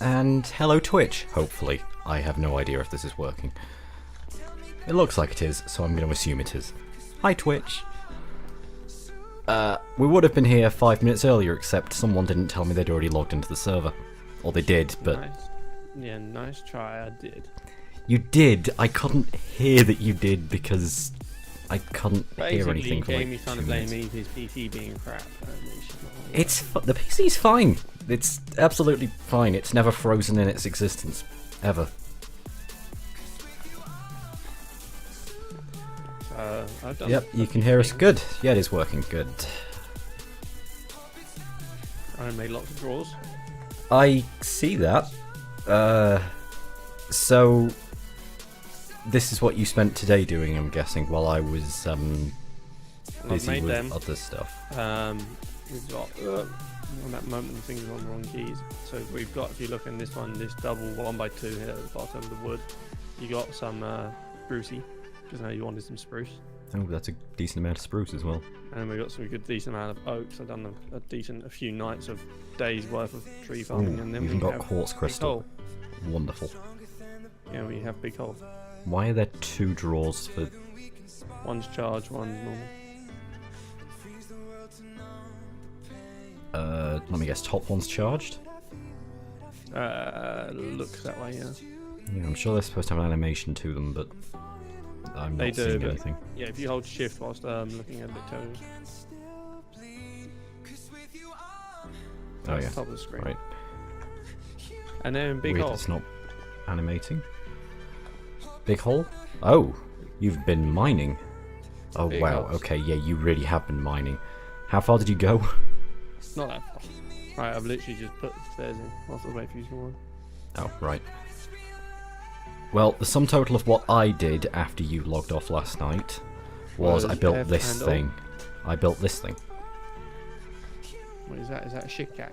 And hello Twitch, hopefully. I have no idea if this is working. It looks like it is, so I'm going to assume it is. Hi Twitch! We would have been here 5 minutes earlier, except someone didn't tell me they'd already logged into the server. Or they did, but... Nice. Yeah, nice try, I did. You did! I couldn't hear that you did because I couldn't hear anything for like Jamie's trying to blame me for his PC being crap. The PC's fine. It's absolutely fine. It's never frozen in its existence. Ever. I've done Yep, you can hear us good. Yeah, it is working good. I made lots of drawers. I see that. So this is what you spent today doing, I'm guessing, while I was busy with them. other stuff. We've got on that moment the thing's on the wrong keys. So we've got, if you look in this one, this double 1x2 here at the bottom of the wood. You got some sprucey, because now you wanted some spruce. Oh, that's a decent amount of spruce as well. And we got some good decent amount of oaks. I've done a few nights of days worth of tree farming, and then we we got have quartz crystal. Wonderful. Yeah, we have big hole. Why are there two drawers for? One's charged, one's normal. Let me guess. Top one's charged. Looks that way, yeah. Yeah, I'm sure they're supposed to have an animation to them, but I'm not seeing anything. Yeah, if you hold shift whilst looking at it, tells you. Oh yeah. Top of the screen. Right. And then big Weird, hole. it's not animating. Big hole? Oh, you've been mining. Oh big wow, holes. okay, yeah, you really have been mining. How far did you go? Not that far. Right, I've literally just put the stairs in whilst I wait for you to come on. Oh, right. Well, the sum total of what I did after you logged off last night was I built this thing. I built this thing. What is that? Is that a shitcat?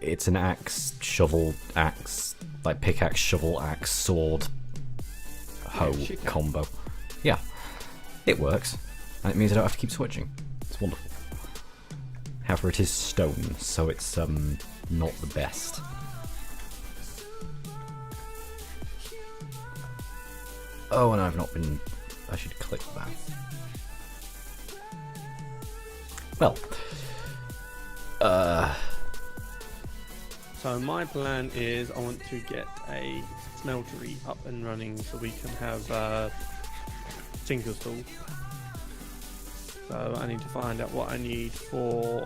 It's an axe, shovel, axe, like pickaxe, shovel, axe, sword, hoe combo. Yeah, it works, and it means I don't have to keep switching. It's wonderful. However, it is stone, so it's not the best. Oh, and I've not been... I should click that. Well. So my plan is I want to get a smeltery up and running so we can have Tinker's tool. So I need to find out what I need for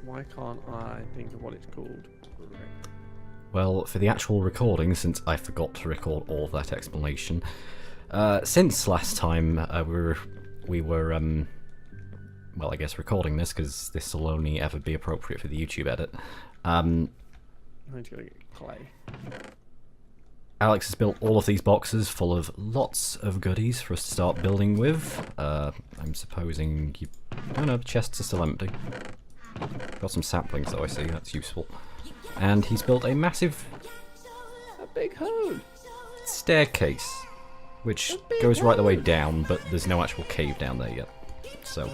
why can't I think of what it's called? Well, for the actual recording, since I forgot to record all of that explanation, since last time we were well, I guess recording this because this will only ever be appropriate for the YouTube edit. I'm just gonna get clay. Alex has built all of these boxes full of lots of goodies for us to start building with. I'm supposing you... Oh no, the chests are still empty. Got some saplings though, I see, that's useful. And he's built a massive... A big hole! Staircase, which goes right the way down, but there's no actual cave down there yet. So,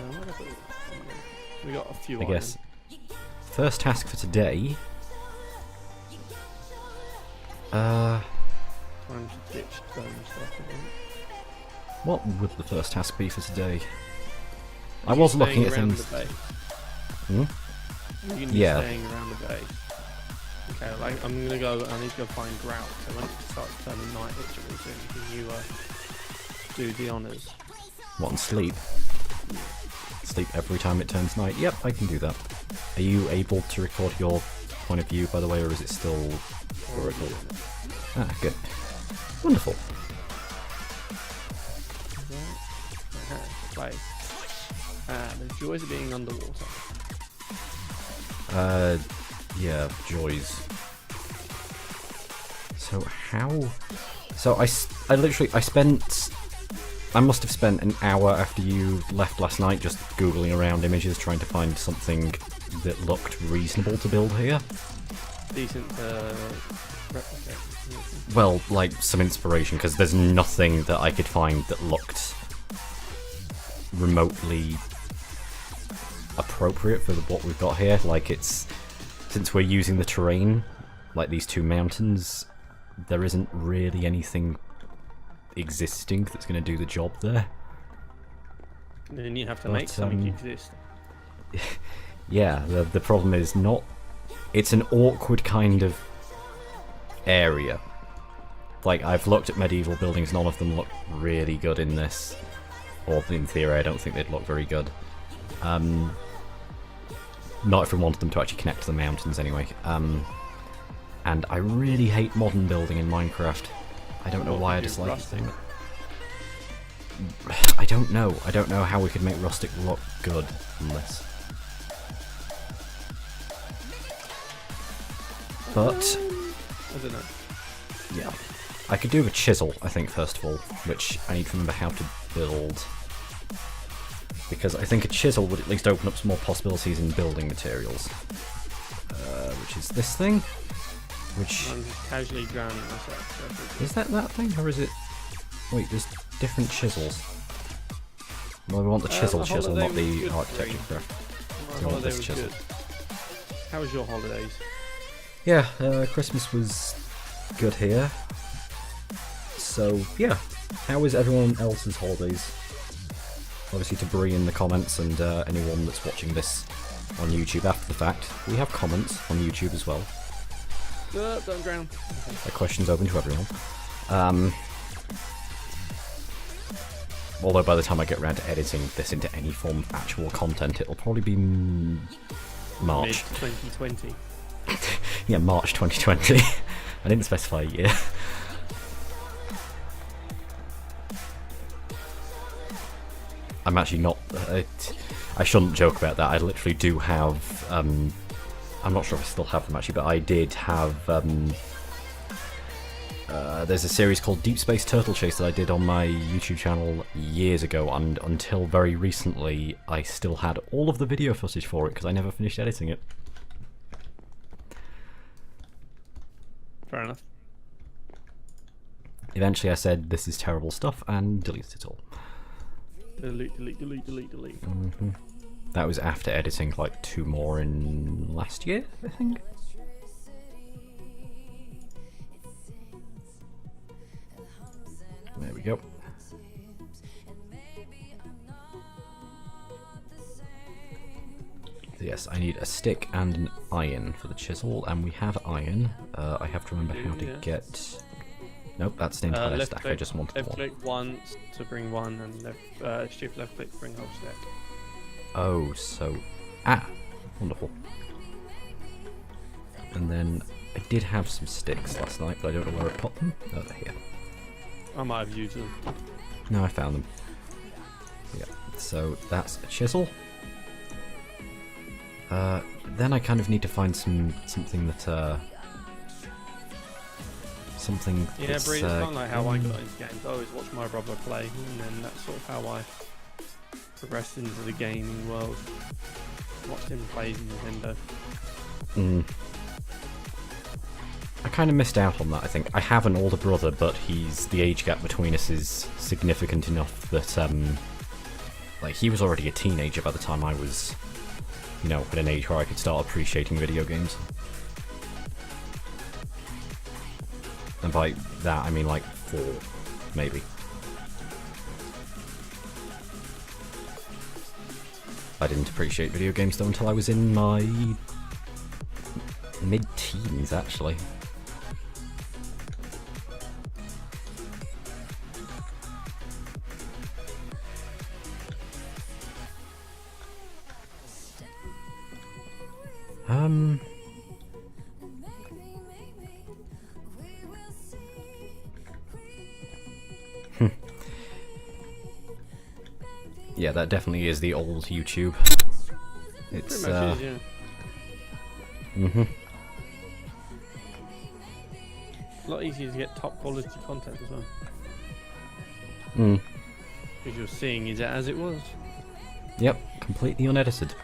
we got a few I guess, first task for today... Time to ditch stone stuff again. What would the first task be for today? I was looking at things... Hmm? Yeah. Staying around the base. Okay, like, I'm gonna go. I need to go find grout. So when it starts turning night, literally soon, can you do the honours? What, and sleep? Sleep every time it turns night? Yep, I can do that. Are you able to record your point of view, by the way, or is it still... Ah, good. Wonderful. Right. The joys of being underwater. Yeah, joys. So how... So I spent... I must have spent an hour after you left last night just googling around images trying to find something that looked reasonable to build here. Decent replicate. Well, like some inspiration, because there's nothing that I could find that looked remotely appropriate for what we've got here. Like, since we're using the terrain, like these two mountains, there isn't really anything existing that's going to do the job there. And then you have to make something exist. Yeah, the problem is not... It's an awkward kind of area. Like, I've looked at medieval buildings, none of them look really good in this. Or in theory, I don't think they'd look very good. Not if we wanted them to actually connect to the mountains anyway. And I really hate modern building in Minecraft. I don't know why I dislike it. I don't know. I don't know how we could make rustic look good in this. But I don't know. Yeah. I could do with a chisel, I think, first of all, which I need to remember how to build. Because I think a chisel would at least open up some more possibilities in building materials. Which is this thing? Which... I'm just casually drowning myself. Is that thing, or is it... Wait, there's different chisels. Well, we want the chisel, not the architecture craft. My holiday was good. How was your holidays? Yeah, Christmas was good here. So, yeah. How is everyone else's holidays? Obviously to Bree in the comments, and anyone that's watching this on YouTube after the fact. We have comments on YouTube as well. Don't drown. The question's open to everyone. Although by the time I get around to editing this into any form of actual content, it'll probably be March. Mid-2020. Yeah, March 2020. I didn't specify a year. I'm actually not... I shouldn't joke about that. I literally do have... I'm not sure if I still have them actually, but I did have... there's a series called Deep Space Turtle Chase that I did on my YouTube channel years ago, and until very recently I still had all of the video footage for it because I never finished editing it. Fair enough. Eventually I said, this is terrible stuff, and deleted it all. Delete. Mm-hmm. That was after editing like 2 more in last year, I think. There we go. Yes, I need a stick and an iron for the chisel, and we have iron. I have to remember how to get... Nope, that's the entire stack. I just wanted one. Left click once to bring one, and shift left click to bring whole stack. Oh, so... Ah! Wonderful. And then I did have some sticks last night, but I don't know where I put them. Oh, they're here. I might have used them. No, I found them. Yeah, so that's a chisel. Then I kind of need to find something that, something yeah, that's, Bree, it's kind of like how I got into games. I always watched my brother play, and then that's sort of how I progressed into the gaming world. Watched him play Nintendo. I kind of missed out on that, I think. I have an older brother, but the age gap between us is significant enough that, like, he was already a teenager by the time I was, you know, at an age where I could start appreciating video games. And by that, I mean like 4, maybe. I didn't appreciate video games though until I was in my mid-teens, actually. Yeah, that definitely is the old YouTube. It's Pretty much is, yeah. A lot easier to get top quality content as well. Because you're seeing it as it was. Yep, completely unedited.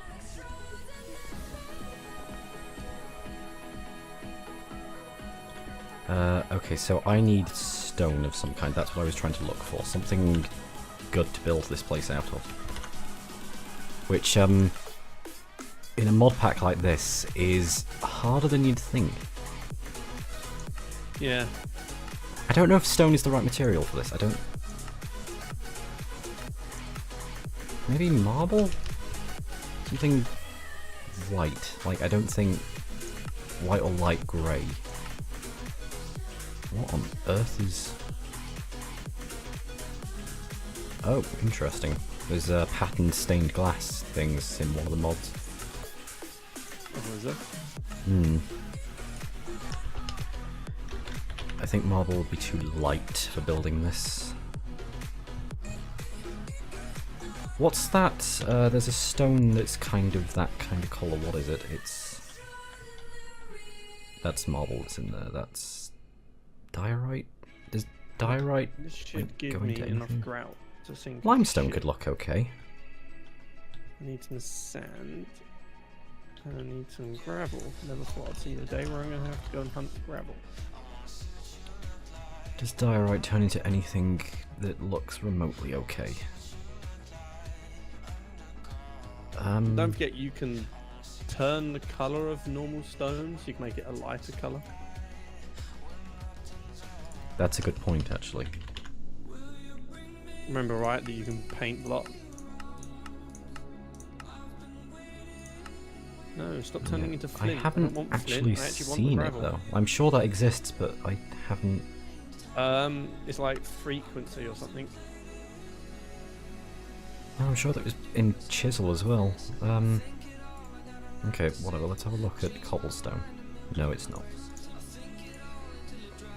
Okay, so I need stone of some kind. That's what I was trying to look for. Something good to build this place out of. Which, in a mod pack like this is harder than you'd think. Yeah. I don't know if stone is the right material for this. I don't... Maybe marble? Something white. Like, I don't think white or light grey. What on earth is... Oh, interesting. There's patterned stained glass things in one of the mods. Oh, is there? Hmm. I think marble would be too light for building this. What's that? There's a stone that's kind of that kind of colour. What is it? It's... That's marble that's in there. That's... Diorite? Does diorite... This should give me enough grout to sink. Limestone could look okay. I need some sand. And I need some gravel. Never thought I'd see the day where I'm going to have to go and hunt gravel. Does diorite turn into anything that looks remotely okay? Don't forget you can turn the colour of normal stones. You can make it a lighter colour. That's a good point, actually. Remember, right, that you can paint block. No, stop turning into flint. I haven't actually seen it though. I'm sure that exists, but I haven't. It's like frequency or something. Oh, I'm sure that was in chisel as well. Okay, whatever. Let's have a look at cobblestone. No, it's not.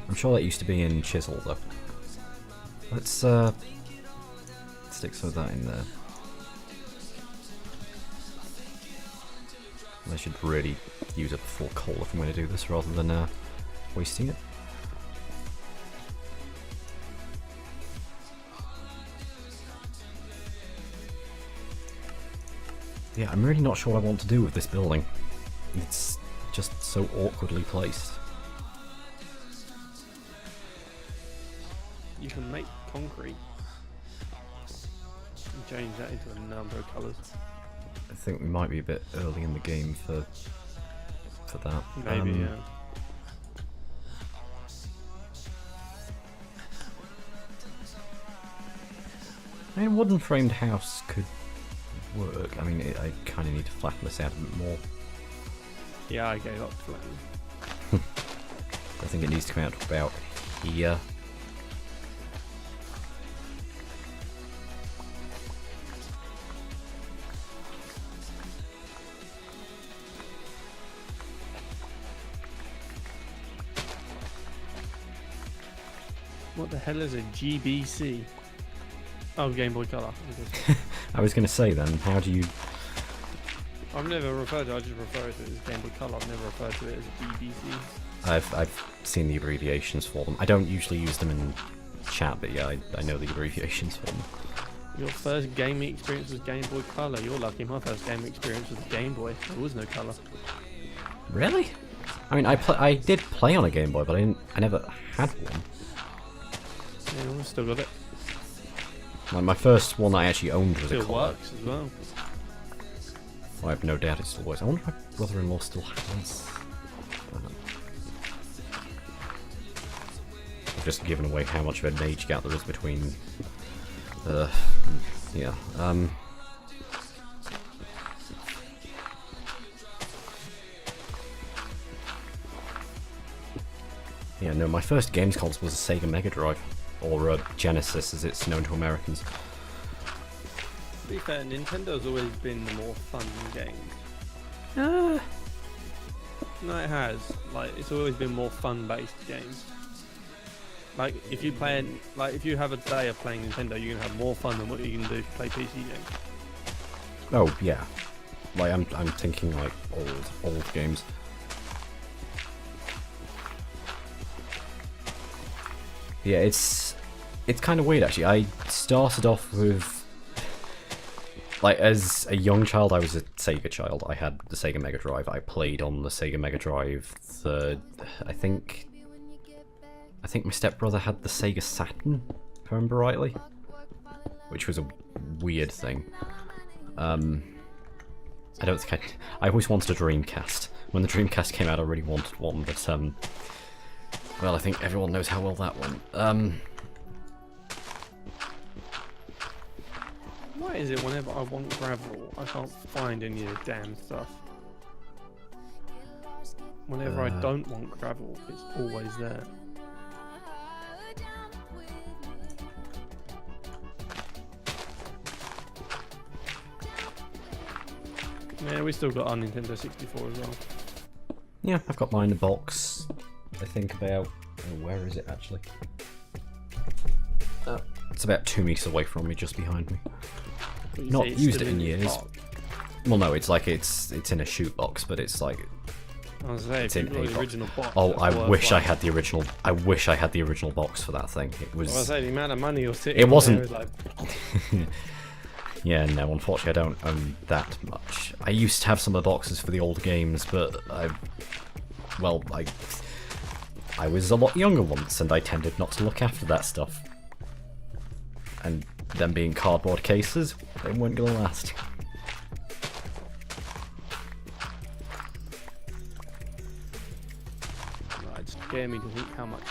I'm sure that used to be in chisel though. Let's stick some of that in there. I should really use up a full coal if I'm going to do this rather than wasting it. Yeah, I'm really not sure what I want to do with this building. It's just so awkwardly placed. You can make concrete and change that into a number of colours. I think we might be a bit early in the game for that. Maybe, yeah. I mean, a wooden framed house could work. I mean, I kind of need to flatten this out a bit more. Yeah, I gave up flattening. I think it needs to come out to about here. What the hell is a GBC? Oh, Game Boy Color. I was going to say then, how do you... I've never referred to it, I just refer to it as Game Boy Color. I've never referred to it as a GBC. I've seen the abbreviations for them. I don't usually use them in chat, but yeah, I know the abbreviations for them. Your first gaming experience was Game Boy Color. You're lucky. My first gaming experience was Game Boy. There was no color. Really? I mean, I did play on a Game Boy, but I never had one. Yeah, we've still got it. Like, my first one I actually owned was a color. Works as well. I have no doubt it still works. I wonder if my brother-in-law still has. I've just given away how much of an age gap there is between. Yeah. Yeah, no, my first games console was a Sega Mega Drive. Or Genesis, as it's known to Americans. To be fair, Nintendo's always been the more fun games. Uh, No, it has. Like, it's always been more fun-based games. Like, if you have a day of playing Nintendo, you're gonna have more fun than what you can do to play PC games. oh yeah, like I'm thinking like old games. Yeah, it's kind of weird actually. I started off with, like, as a young child, I was a Sega child. I had the Sega Mega Drive. I played on the Sega Mega Drive. I think my stepbrother had the Sega Saturn, if I remember rightly, which was a weird thing. I don't think I always wanted a Dreamcast. When the Dreamcast came out, I really wanted one, but well, I think everyone knows how well that went. Why is it whenever I want gravel, I can't find any of the damn stuff? Whenever I don't want gravel, it's always there. Yeah, we still got our Nintendo 64 as well. Yeah, I've got mine in the box. I think about... where is it actually? It's about 2 meters away from me, just behind me. Not used it in years. Well, no, it's like it's in a shoot box, but it's like... I was saying, it's in a the original box. Oh, I wish I had the original. I wish I had the original box for that thing. It was... I was saying, the amount of money you're sitting it wasn't... there is like... Yeah, no, unfortunately I don't own that much. I used to have some of the boxes for the old games, but I was a lot younger once, and I tended not to look after that stuff. And them being cardboard cases, they weren't gonna last. Right, it scared me to think how much,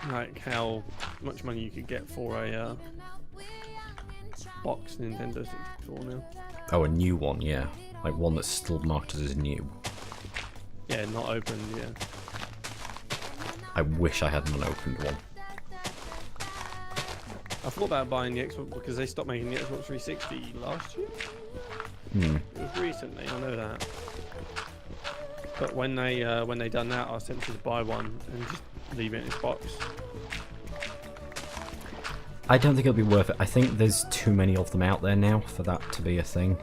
like how much money you could get for a box Nintendo 64 now. Oh, a new one, yeah. Like one that's still marked as new. Yeah, not opened, yeah. I wish I had an unopened one. I thought about buying the Xbox because they stopped making the Xbox 360 last year. It was recently, I know that. But when they done that, I was tempted to buy one and just leave it in its box. I don't think it'll be worth it. I think there's too many of them out there now for that to be a thing.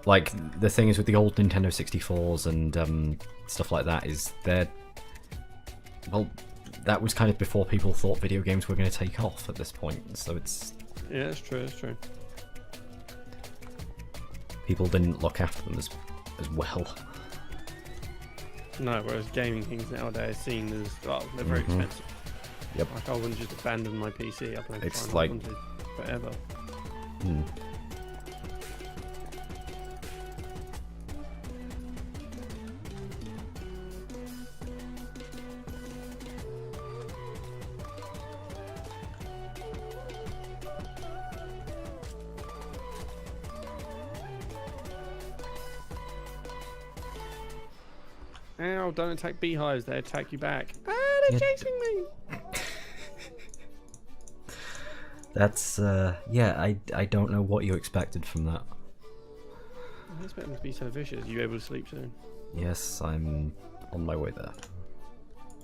Like, the thing is with the old Nintendo 64s and stuff like that is they're... Well, that was kind of before people thought video games were going to take off at this point, so it's... Yeah, it's true, it's true. People didn't look after them as well. No, whereas gaming things nowadays seen as, well, they're very expensive. Yep. Like, I wouldn't just abandon my PC. I play It's Final like... Fantasy forever. Ow, don't attack beehives, they attack you back. Ah, they're chasing me! That's, yeah, I don't know what you expected from that. I expect them to be so vicious. Are you able to sleep soon? Yes, I'm on my way there.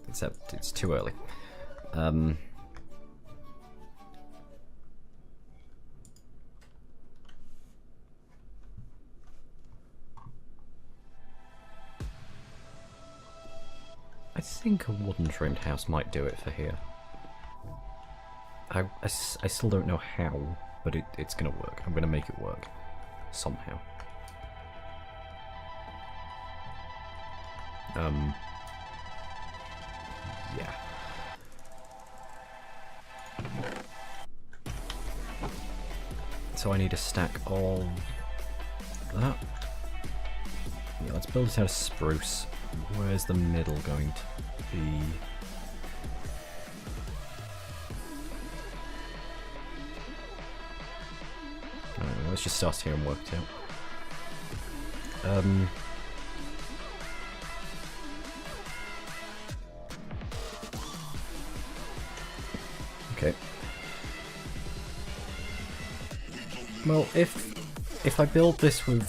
Except it's too early. I think a wooden framed house might do it for here. I still don't know how, but it's gonna work. I'm gonna make it work. Somehow. Yeah. So I need a stack of that. Yeah, let's build it out of spruce. Where's the middle going to be? Let's just start here and work it out. Okay. Well, if I build this with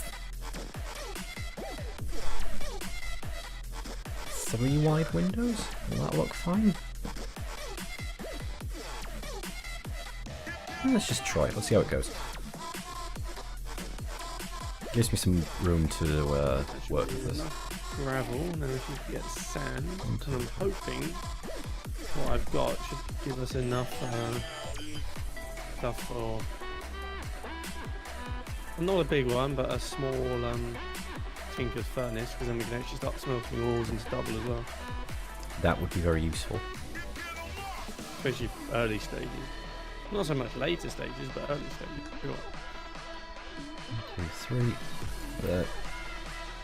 3 wide windows, will that look fine? Let's just try it. Let's see how it goes. Gives me some room to work with this. Gravel, now if you can get sand, and I'm hoping what I've got should give us enough stuff for not a big one, but a small tinker's furnace, because then we can actually start smelting ores into double as well. That would be very useful. Especially early stages. Not so much later stages, but early stages. Sure. 2, 3. There.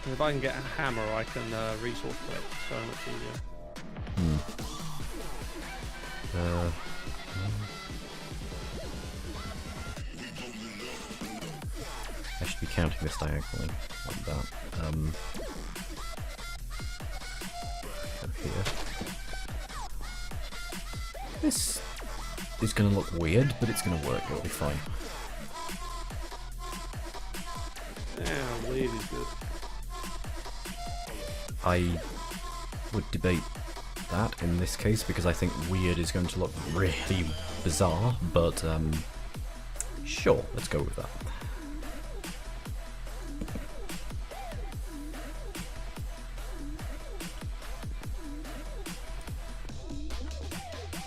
If I can get a hammer, I can resource collect so much easier. I should be counting this diagonally, like that. Up here. This is going to look weird, but it's going to work. It'll be fine. Yeah, weird is good. I would debate that in this case because I think weird is going to look really bizarre, but sure, let's go with that.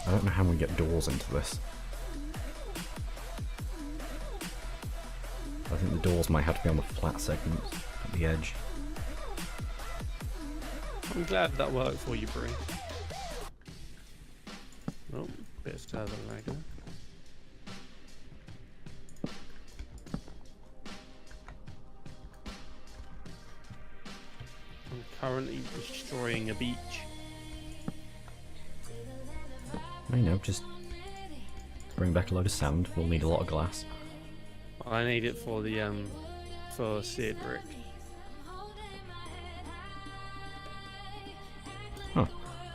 I don't know how we get doors into this. I think the doors might have to be on the flat segments at the edge. I'm glad that worked for you, Bree. Oh, bit of server lag there. I'm currently destroying a beach. I know, just bring back a load of sand. We'll need a lot of glass. I need it for the for seared brick. Huh.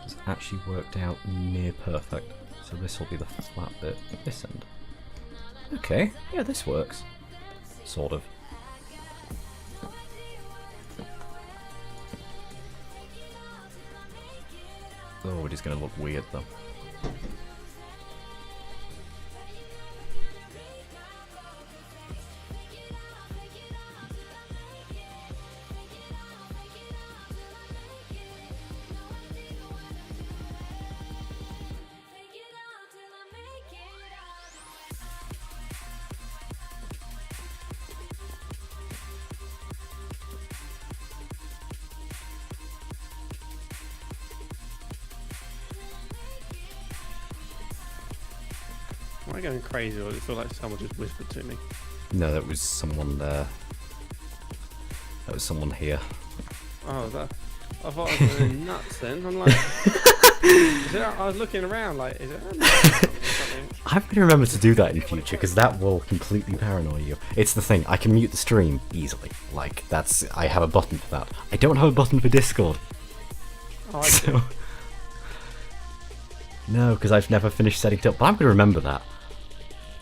It's actually worked out near perfect. So this will be the flat bit at this end. Okay, yeah, this works. Sort of. Oh, it is going to look weird though. Am I going crazy, or does it feel like someone just whispered to me? No, that was someone there. That was someone here. Oh, that. I thought I was going nuts then. I'm like, is it, I was looking around like, is it something? I'm going to remember to do that in future because that will completely paranoid you. It's the thing, I can mute the stream easily. Like, I have a button for that. I don't have a button for Discord. Oh, I do. No, because I've never finished setting it up, but I'm going to remember that.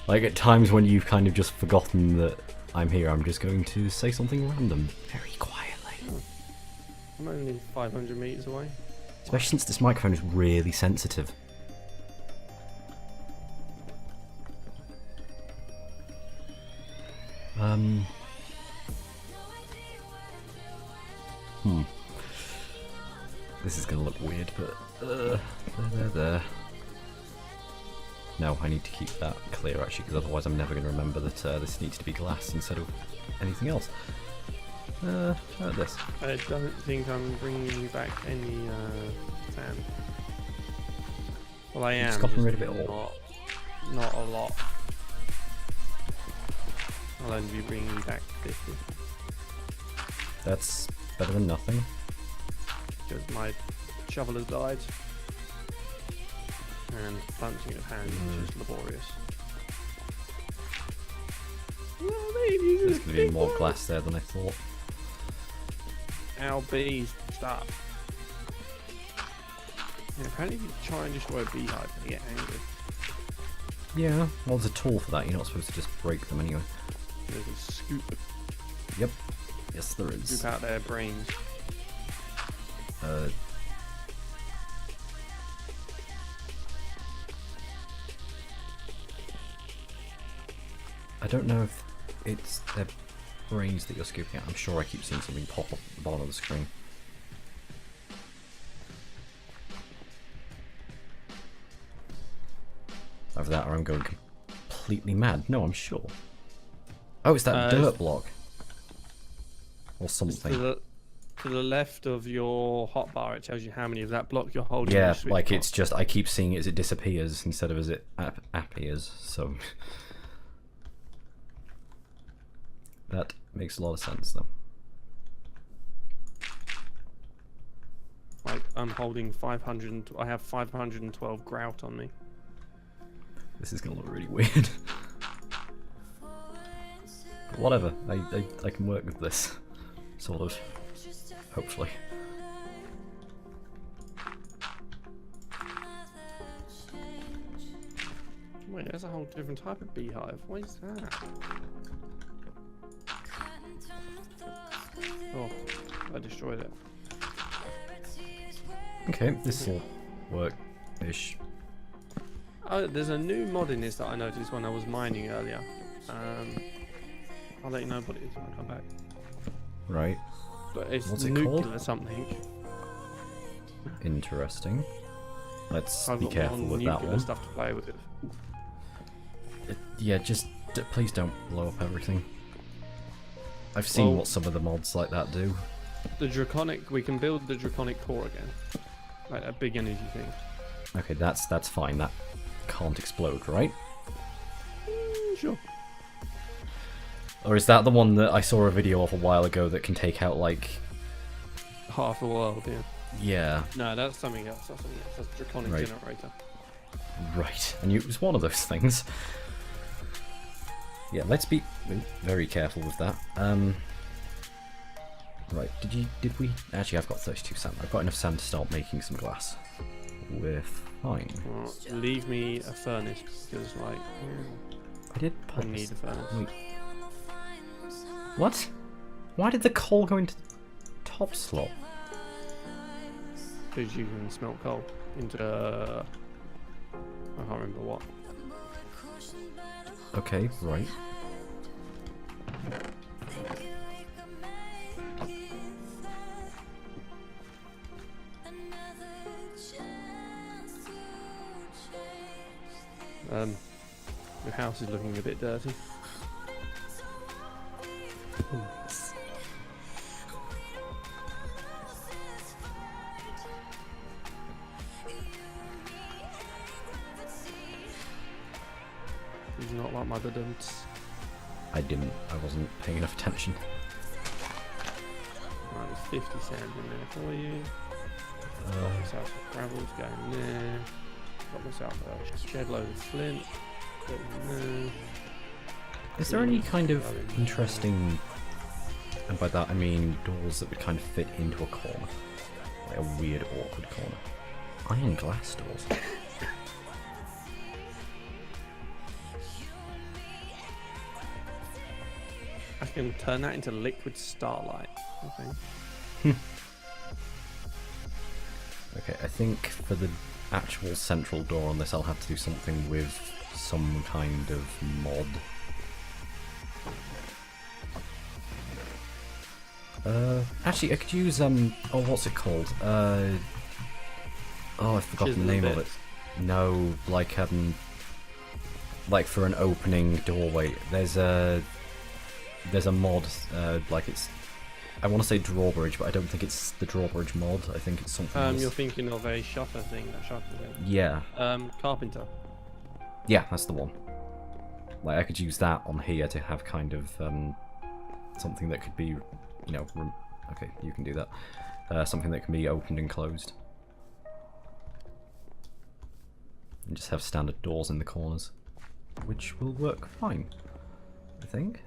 Like, at times when you've kind of just forgotten that I'm here, I'm just going to say something random, very quietly. I'm only 500 meters away. Especially since this microphone is really sensitive. This is going to look weird, but there. No, I need to keep that clear actually, because otherwise I'm never going to remember that this needs to be glass instead of anything else. Try this. I don't think I'm bringing you back any sand. Well, I am. Just gotten rid of it all. Not a lot. I'll only be bringing you back 50. That's better than nothing. Because my shovel has died. And punching of hands is just laborious. There's going to be more glass there than I thought. Ow, bees, stop. Yeah, apparently if you try and destroy a beehive, they get angry. Yeah, well there's a tool for that, you're not supposed to just break them anyway. There's a scoop. Yep. Yes there is. Scoop out their brains. I don't know if it's their brains that you're scooping out. I'm sure I keep seeing something pop up at the bottom of the screen. Either that or I'm going completely mad. No, I'm sure. Oh, it's that dirt block. Or something. To the left of your hotbar, it tells you how many of that block you're holding. Yeah, like it's just, I keep seeing it as it disappears instead of as it appears, so... That makes a lot of sense, though. Like, I'm holding 500. I have 512 grout on me. This is gonna look really weird. But whatever. I can work with this, sort of. Hopefully. Wait, there's a whole different type of beehive. What is that? Oh, I destroyed it. Okay, this will work-ish. Oh, there's a new mod in this that I noticed when I was mining earlier. I'll let you know what it is when I come back. Right. But it's What's it nuclear called? something. Interesting. Let's I've be got careful more with that nuclear one. stuff to play with. Yeah, just please don't blow up everything. I've seen Well, what some of the mods like that do. The draconic, we can build the draconic core again, like a big energy thing. Okay, that's fine. That can't explode, right? Sure. Or is that the one that I saw a video of a while ago that can take out like? Half the world, yeah. Yeah. No, that's something else. That's something else. That's draconic Right. generator. Right. And it was one of those things. Yeah, let's be very careful with that. Right, did we? Actually, I've got 32 sand. I've got enough sand to start making some glass. We're fine. Well, leave me a furnace because, like, I did I put need a furnace. Wait. What? Why did the coal go into the top slot? Because you can smelt coal into I can't remember what. Okay, right. Your house is looking a bit dirty. He's not like my dunce. I wasn't paying enough attention. Right, there's 50 sand in there for you. Got myself some gravels going there. Got myself a shed load of flint. Put in there. Is there any kind of interesting, and by that I mean doors that would kind of fit into a corner? Like a weird, awkward corner. Iron glass doors. I can turn that into liquid starlight, I think. Okay, I think for the actual central door on this I'll have to do something with some kind of mod. Actually I could use oh, what's it called? Oh, I forgot the name of it. No, like for an opening doorway. There's a mod, like it's, I want to say drawbridge, but I don't think it's the drawbridge mod. I think it's something else. You're thinking of a shutter thing, Yeah. Carpenter. Yeah, that's the one. Like I could use that on here to have kind of something that could be, you know, okay, you can do that. Something that can be opened and closed. And just have standard doors in the corners, which will work fine, I think.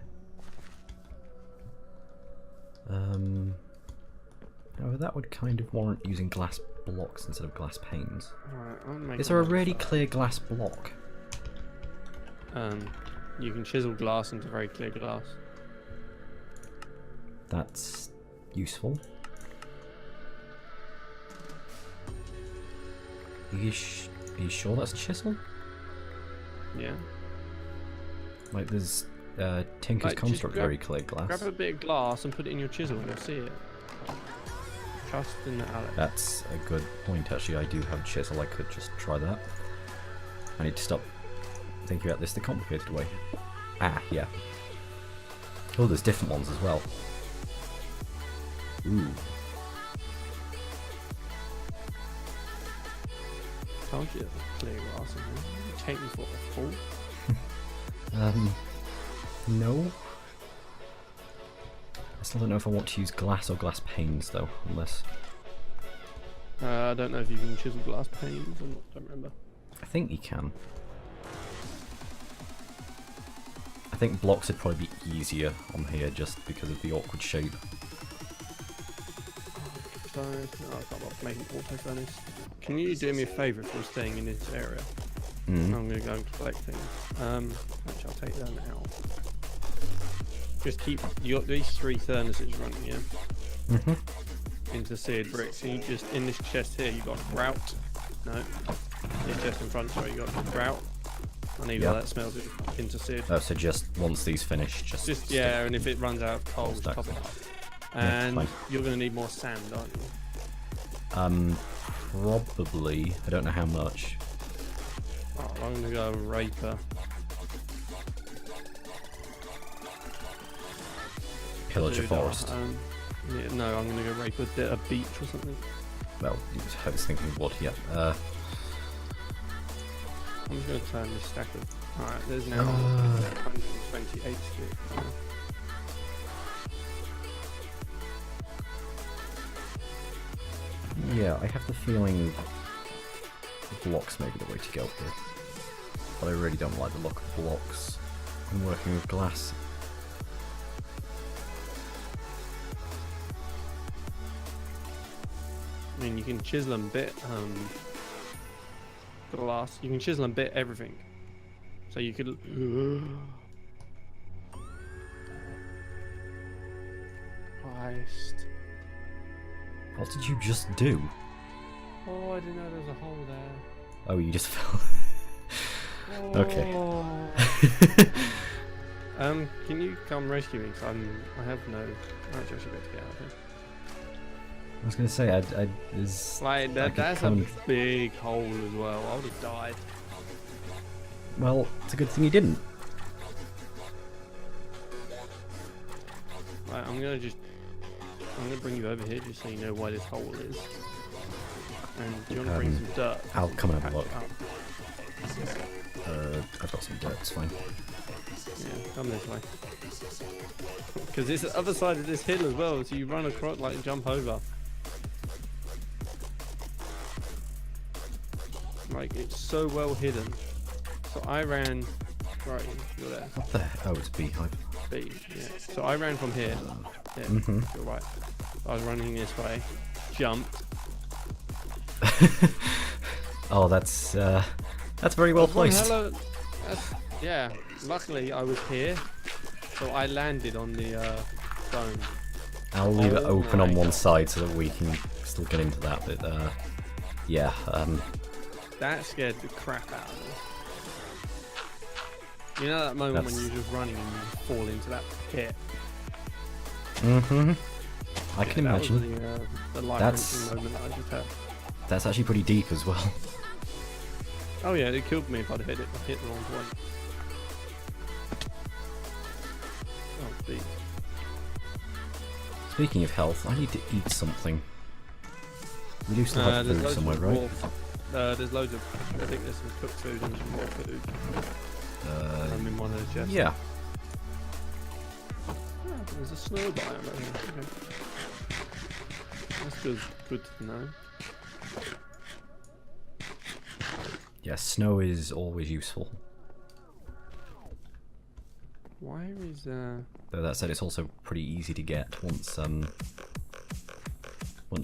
However, that would kind of warrant using glass blocks instead of glass panes. Right, Is there a really clear glass block? You can chisel glass into very clear glass. That's useful. Are you sure that's chisel? Yeah. Like there's Tinker's Like, just Construct grab- very clear glass. Grab a bit of glass and put it in your chisel and you'll see it. Trust in the Alex. That's a good point actually. I do have chisel, I could just try that. I need to stop thinking about this the complicated way. Ah, yeah. Oh, there's different ones as well. Ooh. Told you it was clear glass in there. You take me for a fool. No. still don't know if I want to use glass or glass panes though, unless... I don't know if you can chisel glass panes or not, I don't remember. I think you can. I think blocks would probably be easier on here just because of the awkward shape. Furnace. No, I can't make an auto furnace. Can you do me a favour if we're staying in this area? Mm. I'm going to go and collect things. Actually, I'll take them out. Just keep... You got these 3 furnaces running, yeah? Mm-hmm. Into seared bricks. And you just... In this chest here, you got grout. No. This chest in front, sorry, you got grout. I need all that smells into seared. Oh, so just once these finish, just yeah, and if it runs out of coal, top it up. And you're going to need more sand, aren't you? Probably. I don't know how much. Oh, I'm going to go raper. Pillage a forest. Yeah, no, I'm going to go rape a beach or something. Well, I was thinking wood, yeah. I'm just going to turn this stack of... Alright, there's now 128 sticks. Yeah, I have the feeling blocks may be the way to go here. But I really don't like the look of blocks when working with glass. I mean, you can chisel and bit glass. You can chisel and bit everything. So you could... Christ. What did you just do? Oh, I didn't know there was a hole there. Oh, you just fell. Okay. Can you come rescue me? Cause I have no... Actually, I should be able to get out of here. I was going to say, there's... Like, that's a big hole as well. I would have died. Well, it's a good thing you didn't. Right, I'm gonna bring you over here just so you know why this hole is. And do you want to bring some dirt? I'll come and have a look. I've got some dirt, it's fine. Yeah, come this way. Because it's the other side of this hill as well, so you run across, like, jump over. Like, it's so well hidden. So I ran... Right, you're there. What the hell? Oh, it's a beehive. B, yeah. So I ran from here. Yeah, you're right. I was running this way. Jumped. Oh, that's very well placed. Yeah, luckily I was here, so I landed on the stone. I'll leave it open on one side so that we can still get into that bit. Yeah. That scared the crap out of me. You know that moment when you're just running and you just fall into that pit? Mm-hmm. I can imagine. That was the life-wrenching moment that I just had. That's actually pretty deep as well. Oh yeah, it killed me if I'd hit the wrong point. Oh, deep. Speaking of health, I need to eat something. We do still have food somewhere, right? There's loads of... I think there's some cooked food and some raw food. I'm in one of the chests. Yeah. Oh, there's a snow biome over here. Okay. That's good to know. Yeah, snow is always useful. Why is Though that said, it's also pretty easy to get once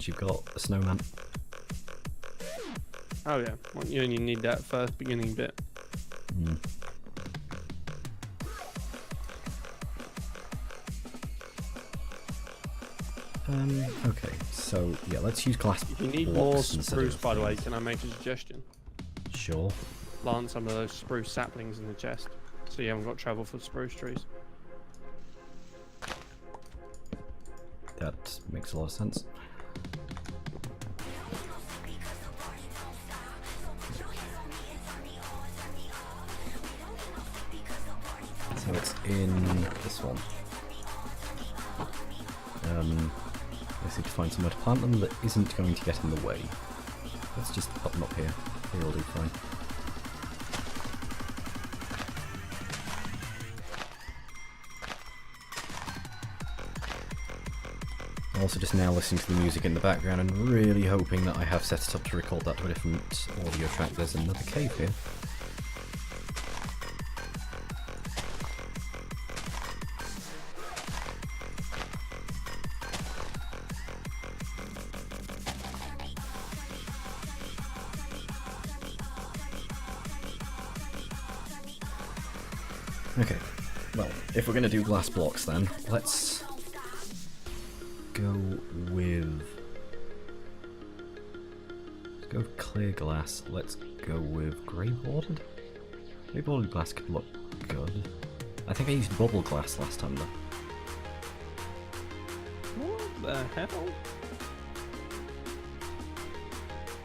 you've got a snowman. Oh yeah, well, you only need that first beginning bit. Mm. Okay, so yeah, let's use glass. If you need more spruce, by the way, can I make a suggestion? Sure. Plant some of those spruce saplings in the chest, so you haven't got trouble for spruce trees. That makes a lot of sense. So it's in this one. Let's need to find somewhere to plant them that isn't going to get in the way. Let's just pop them up here. They'll do fine. I'm also just now listening to the music in the background and really hoping that I have set it up to record that to a different audio track. There's another cave here. Okay, well, if we're going to do glass blocks then, let's go with clear glass. Let's go with grey bordered. Grey bordered glass could look good. I think I used bubble glass last time though. What the hell?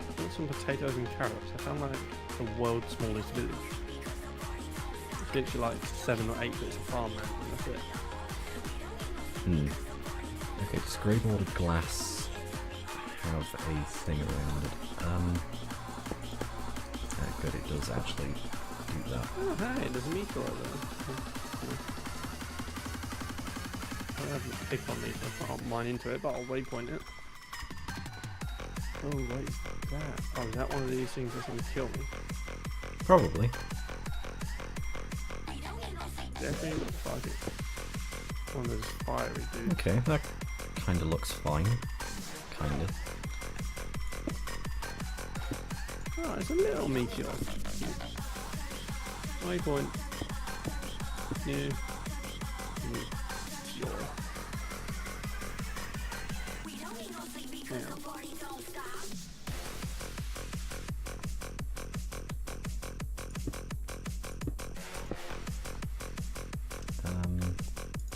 I want some potatoes and carrots. I found like the world's smallest village. It's literally like 7 or 8 bits of farmland and that's it. Okay, does grey bordered glass have a thing around it? Good, it does actually do that. Oh hey, there's a meteor there. I haven't picked on these, I can't mine into it, but I'll waypoint it. Oh wait, that. Oh, is that one of these things that's gonna kill me? Probably. Definitely looks like it. One of those fiery dudes. Okay, that kinda looks fine. Kinda. Oh, it's a little meteor. Waypoint. New. Meteor. Yeah.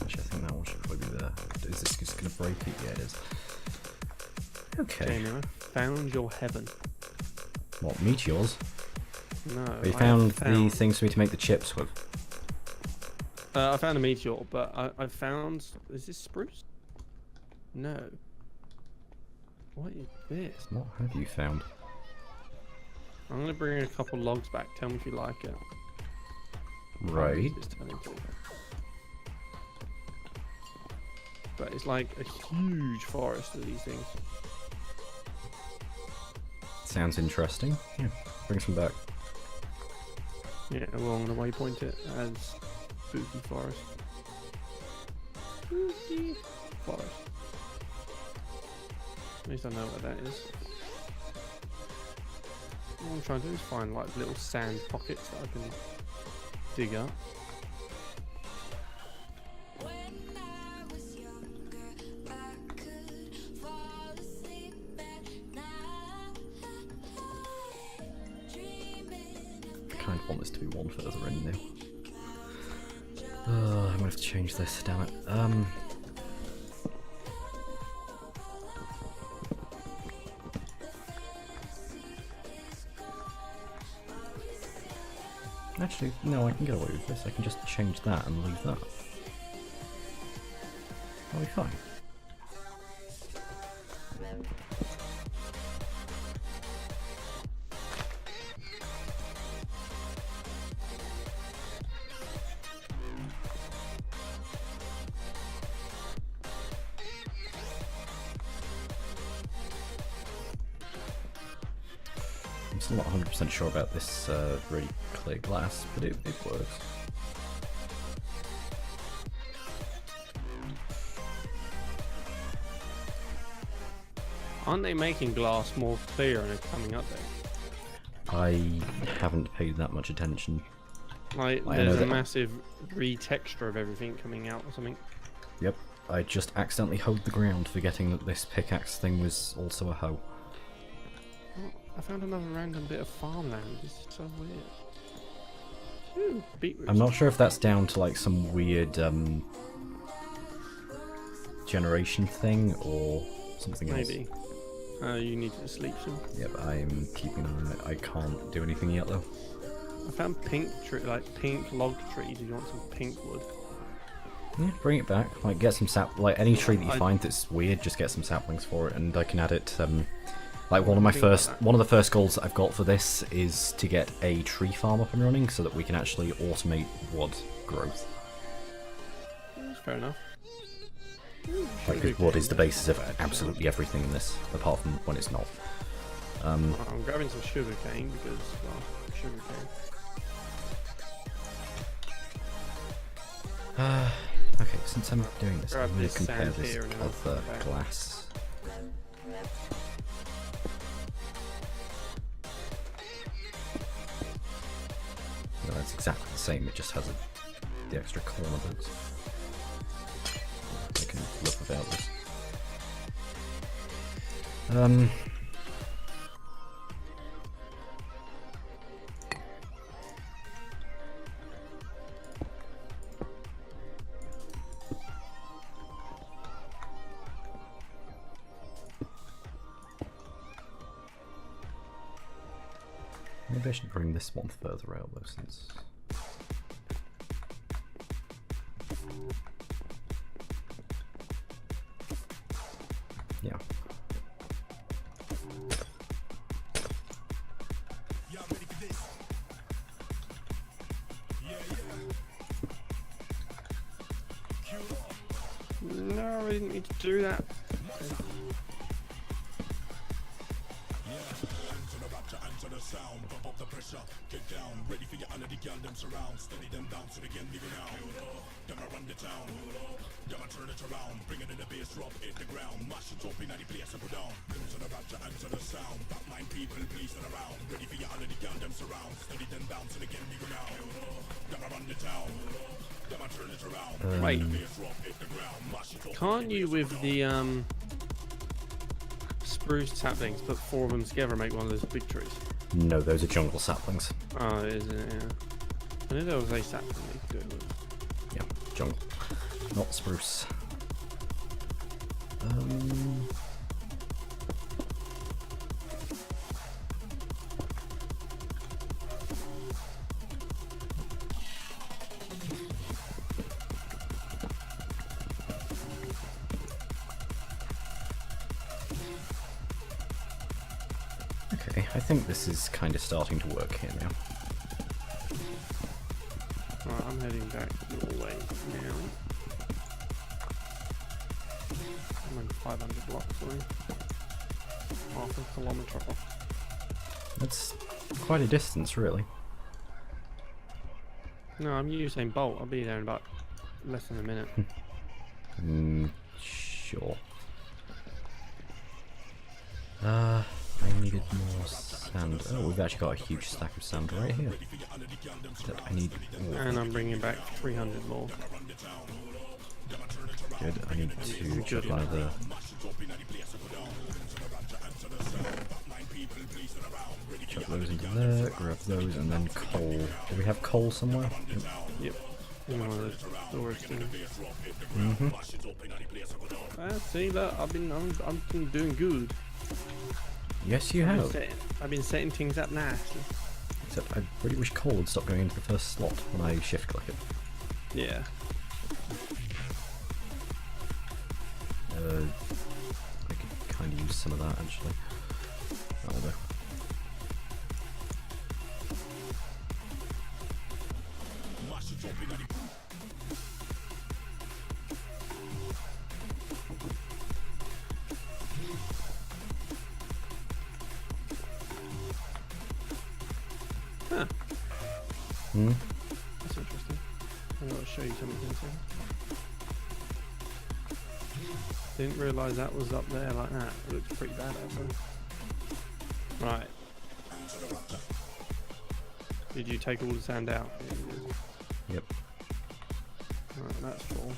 Actually, I think that one should probably be there. Is this just gonna break it? Yeah, it is. Okay. Anyway, found your heaven. What, meteors? No. Have you found the things for me to make the chips with? I found a meteor, but I found. Is this spruce? No. What is this? What have you found? I'm gonna bring a couple logs back. Tell me if you like it. Right. But it's like a huge forest of these things. Sounds interesting. Yeah, bring some back. Yeah, well, I'm gonna waypoint it as spooky forest. Spooky forest. At least I know what that is. What I'm trying to do is find like little sand pockets that I can dig up. I kind of want this to be one further in now. I'm gonna have to change this, damn it. Actually, no, I can get away with this. I can just change that and leave that. I'll be fine. I'm still not 100% sure about this really clear glass, but it works. Aren't they making glass more clear and it's coming up there? I haven't paid that much attention. Like, I there's know a that- massive retexture of everything coming out or something. Yep, I just accidentally hoed the ground, forgetting that this pickaxe thing was also a hoe. Oh, I found another random bit of farmland. This is so weird. Ooh, beetroot. I'm not sure if that's down to like some weird generation thing or something else. Maybe. You need to sleep soon. Yep, I'm keeping an eye on it. I can't do anything yet though. I found pink log trees. If you want some pink wood. Yeah, bring it back. Like, get some like any tree that you I- find that's weird, just get some saplings for it, and I can add it. Like one of the first goals that I've got for this is to get a tree farm up and running, so that we can actually automate wood growth. That's fair enough. Like, 'cause wood is the basis of absolutely everything in this, apart from when it's not. I'm grabbing some sugar cane because, well, sugar cane. Okay, since I'm doing this, Grab I'm going this to compare sand this here and then I'll other come back. glass. No, that's exactly the same, it just has the extra corner bits. I can live without this. Maybe I should bring this one further out though, since... Yeah. No, I didn't need to do that. Right. Can't you with the spruce saplings put 4 of them together and make one of those big trees? No, those are jungle saplings. Oh, is it? Yeah. I knew there was a sapling you could do it with. Yeah, jungle. Not spruce. Okay, I think this is kind of starting to work here now. Right, I'm heading back your way now. I'm in 500 blocks away. Half a kilometre off. That's quite a distance, really. No, I'm using Bolt. I'll be there in about less than a minute. Sure. I needed more sand. Oh, we've actually got a huge stack of sand right here. That I need. And I'm bringing back 300 more. Good. I need to Good chop either. Chuck those into there, grab those, and then coal. Do we have coal somewhere? Yep. In one of the storage things. See that I've been doing good. Yes, you have. I've been setting things up nicely. Except I really wish coal would stop going into the first slot when I shift click it. Yeah. I could kind of use some of that actually. That'll do. Huh. Hmm? That's interesting. I'm going to show you something. Didn't realise that was up there like that. It looks pretty bad actually. Right. Did you take all the sand out? Yep. Right, that's full.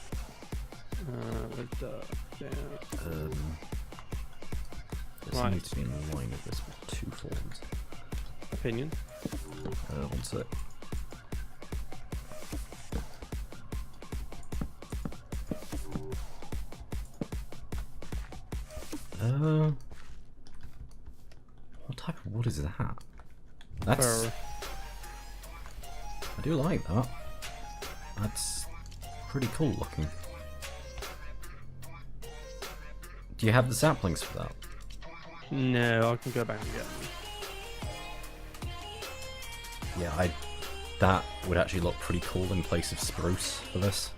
The dirt down. This Right. needs to be in line with this with 2 forms. Opinion. One sec. What type of wood is that? That's. Fir. I do like that. That's pretty cool looking. Do you have the saplings for that? No, I can go back and get them. Yeah, that would actually look pretty cool in place of spruce for this.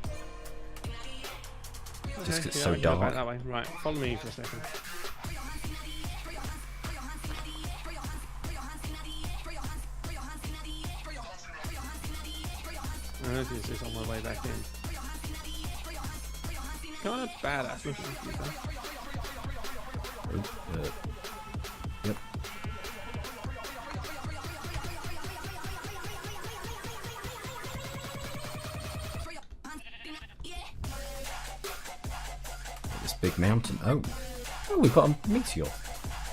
Just 'cause it's yeah, so I can go back dark. that way. Right, follow me for a second. This is on my way back in. Kind of badass mission. Yep. This big mountain. Oh, we've got a meteor,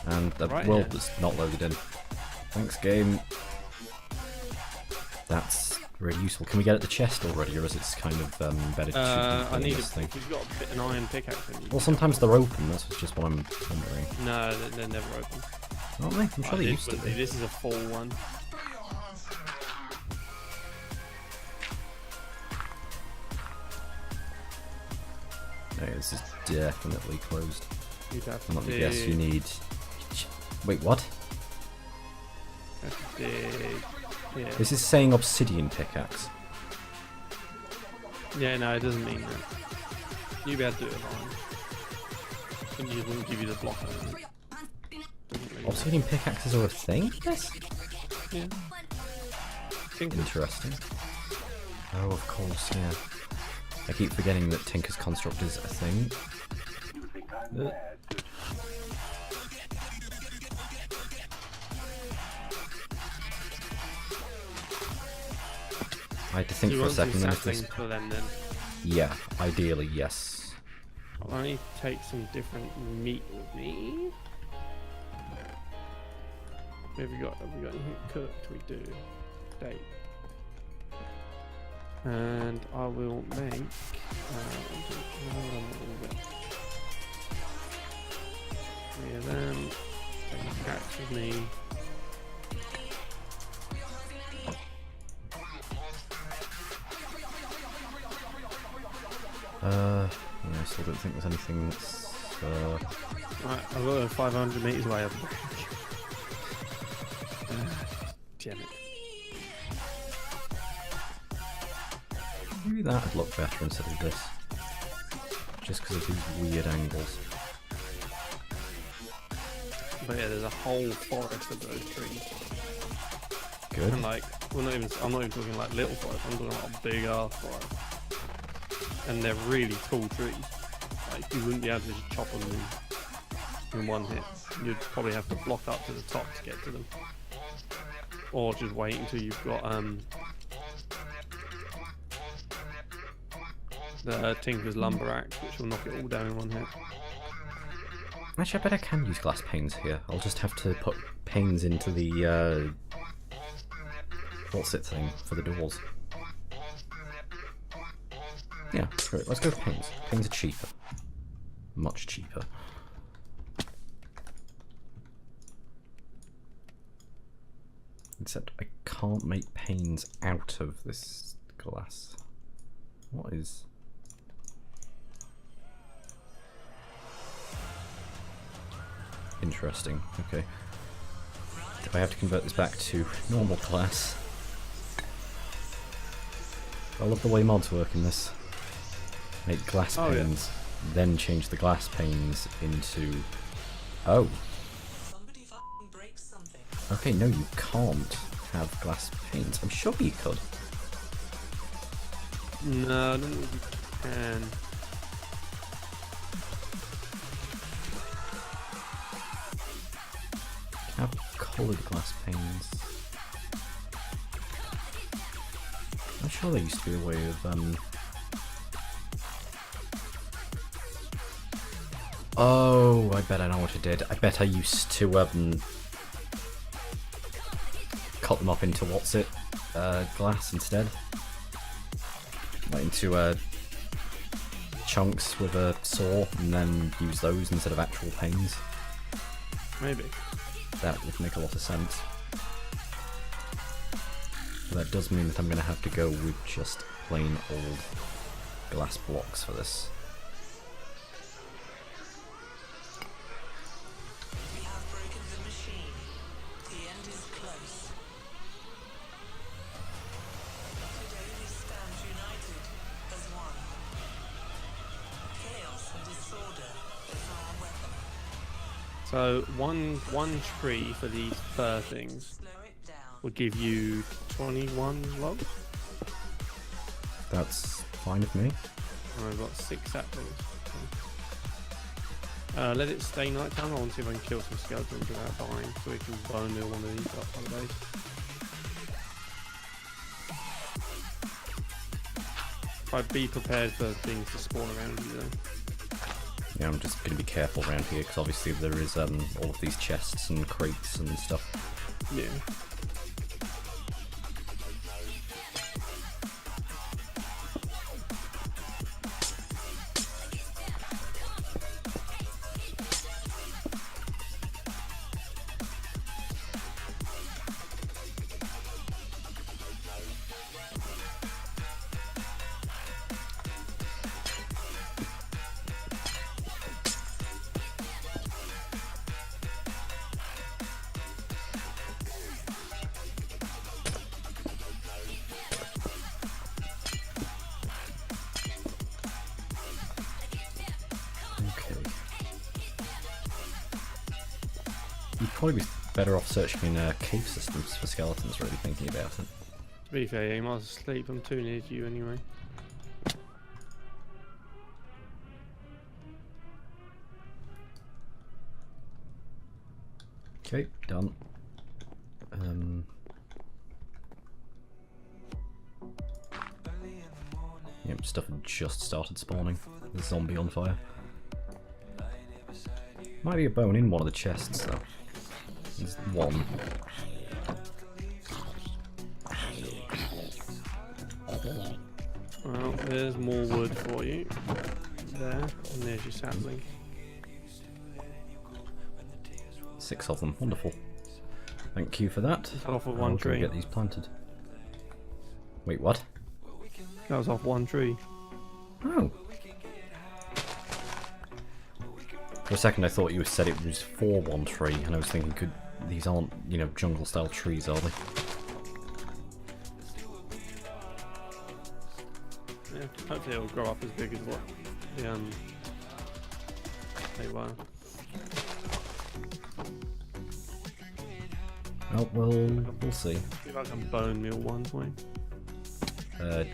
and the world that's not loaded in. Thanks, game. That's really useful. Can we get at the chest already, or is it kind of embedded I need this thing? You've got an iron pickaxe. Well, sometimes they're open. That's just what I'm wondering. No, they're never open. Aren't they? I'm sure they used to be. This is a full one. No, this is definitely closed. You'd have I'm not to gonna guess you need. Wait, what? Have to dig. Yeah. This is saying obsidian pickaxe. Yeah, no, it doesn't mean that. You'd be able to do it fine. And you wouldn't give you the block on it. Really Obsidian pickaxes are a thing? Yes. yeah. Interesting. Oh, of course, yeah. I keep forgetting that Tinker's Construct is a thing. I had to think for a second then if this... for them then. Yeah, ideally, yes. I'll only take some different meat with me. Have we got anything cooked? We do. Steak. And I will make three of them. Take a catch with me. Yeah, I still don't think there's anything that's... Right, I've got 500 meters away. Damn it. Maybe that'd look better instead of this. Just because of these weird angles. But yeah, there's a whole forest of those trees. Good. And like, I'm not even talking like little forest, I'm talking like a big ass forest. And they're really tall trees. Like, you wouldn't be able to just chop them in one hit. You'd probably have to block up to the top to get to them. Or just wait until you've got the Tinker's Lumber Axe, which will knock it all down in one hit. Actually, I bet I can use glass panes here. I'll just have to put panes into the, what's it thing for the doors. Yeah, screw it. Let's go with panes. Panes are cheaper. Much cheaper. Except I can't make panes out of this glass. What is... Interesting. Okay. Do I have to convert this back to normal glass? I love the way mods work in this. Make glass panes, then change the glass panes into... Oh. Okay, no, you can't have glass panes. I'm sure you could. No, I don't think you can. Have coloured glass panes. I'm sure there used to be a way of Oh, I bet I know what I did. I bet I used to cut them up into glass instead. Like into chunks with a saw, and then use those instead of actual panes. Maybe. That would make a lot of sense. But that does mean that I'm going to have to go with just plain old glass blocks for this. We have broken the machine. The end is close. Today we stand united as one. Chaos So one tree for these fur things Slow it down. will give you 21 logs. That's fine with me. And I've got 6 saplings. Let it stay nighttime. I want to see if I can kill some skeletons without dying, so we can bone meal one of these up on the base. But be prepared for things to spawn around you though. Yeah, I'm just going to be careful around here because obviously there is all of these chests and crates and stuff. Yeah. Okay. You'd probably be better off searching in cave systems for skeletons, really thinking about it. To be fair, yeah, you might as well sleep. I'm too near to you anyway. Okay, done. Yep, stuff had just started spawning. The zombie on fire. Might be a bone in one of the chests though. There's one. Well, there's more wood for you. There, and there's your sapling. 6 of them. Wonderful. Thank you for that. Off of I'll one go tree. get these planted. Wait, what? That was off one tree. Oh. For a second I thought you said it was for one tree, and I was thinking, these aren't, you know, jungle style trees, are they? Yeah, hopefully it'll grow up as big as what they were. Oh, well, we'll see. See if I can bone meal one for you.